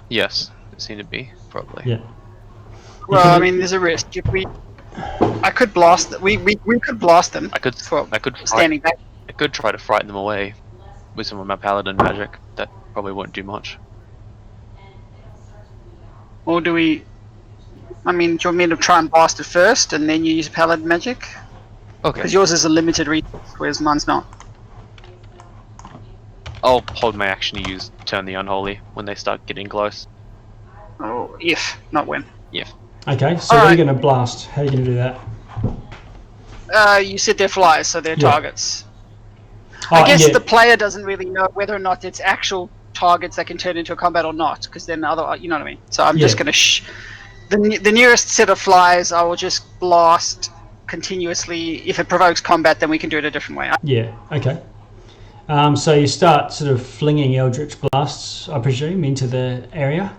S9: Yes, they seem to be, probably.
S1: Yeah.
S10: Well, I mean, there's a risk. If I could blast. We could blast them.
S9: I could
S10: standing back.
S9: I could try to frighten them away with some of my paladin magic. That probably won't do much.
S10: Or do we? I mean, do you want me to try and blast it first, and then you use paladin magic?
S9: Okay.
S10: Because yours is a limited resource, whereas mine's not.
S9: I'll hold my action to use Turn the Unholy when they start getting close.
S10: Oh, if not when.
S9: Yeah.
S1: Okay, so what are you going to blast? How are you going to do that?
S10: You said they're flies, so they're targets.
S1: Oh,
S10: I guess
S1: yeah.
S10: the player doesn't really know whether or not it's actual targets that can turn into a combat or not, because then you know what I mean. So I'm just going to the nearest set of flies. I will just blast continuously. If it provokes combat, then we can do it a different way.
S1: Yeah. Okay. So you start sort of flinging eldritch blasts, I presume, into the area.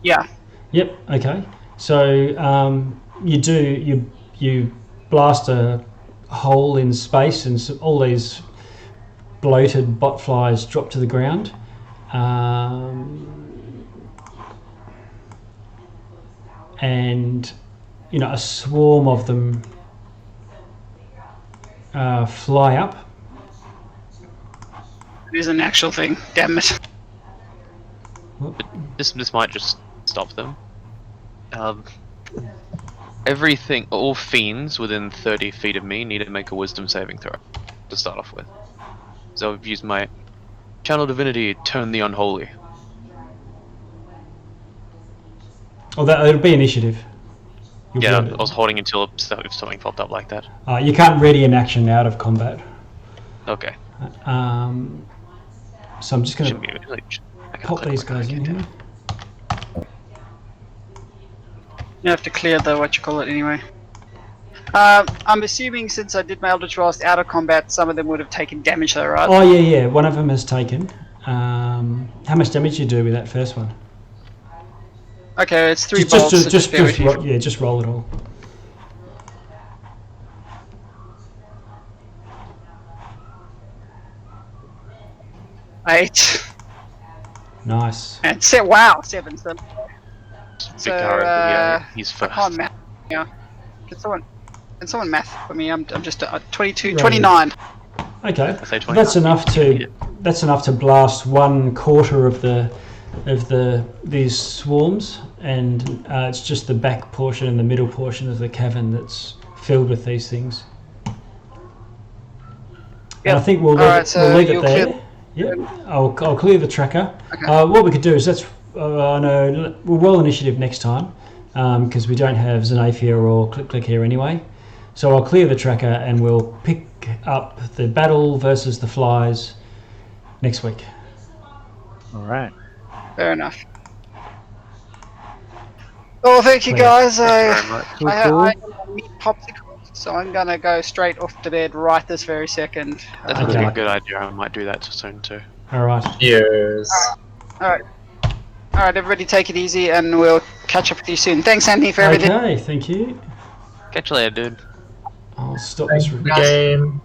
S10: Yeah.
S1: Yep. Okay. So you blast a hole in space, and so all these bloated bot flies drop to the ground. And a swarm of them fly up.
S10: It is an actual thing. Damn it.
S9: But this might just stop them. All fiends within 30 feet of me need to make a wisdom saving throw to start off with. So I've used my Channel Divinity, Turn the Unholy.
S1: Oh, it'll be initiative.
S9: Yeah, I was holding until if something popped up like that.
S1: You can't ready an action out of combat.
S9: Okay.
S1: So I'm just going
S9: Shouldn't be really.
S1: pop these guys in here.
S10: You have to clear the anyway. I'm assuming since I did my Eldritch Blast out of combat, some of them would have taken damage though, right?
S1: Oh yeah. One of them has taken. How much damage did you do with that first one?
S10: Okay, it's 3 bolts.
S1: Just roll it all.
S10: Eight.
S1: Nice.
S10: And 7. So,
S9: Vicar, he's first.
S10: I can't math. Yeah. Can someone math for me? I'm just 22,
S1: Right.
S10: 29.
S1: Okay.
S9: I say 29.
S1: That's enough to blast 1/4 of these swarms, and it's just the back portion and the middle portion of the cavern that's filled with these things. And I think we'll leave it there. Yeah, I'll clear the tracker.
S10: Okay.
S1: What we could do is we'll roll initiative next time, because we don't have Xanaphia or Click here anyway. So I'll clear the tracker and we'll pick up the battle versus the flies next week.
S3: All right.
S10: Fair enough. Well, thank you guys. I need popsicles, so I'm gonna go straight off to bed right this very second.
S9: That's
S1: Okay.
S9: a good idea. I might do that soon too.
S1: All right.
S6: Cheers.
S10: Alright. Alright, everybody take it easy and we'll catch up with you soon. Thanks, Anthony, for everything.
S1: Okay, thank you.
S9: Catch you later, dude.
S1: I'll stop
S6: Thanks
S1: this.
S6: for the game.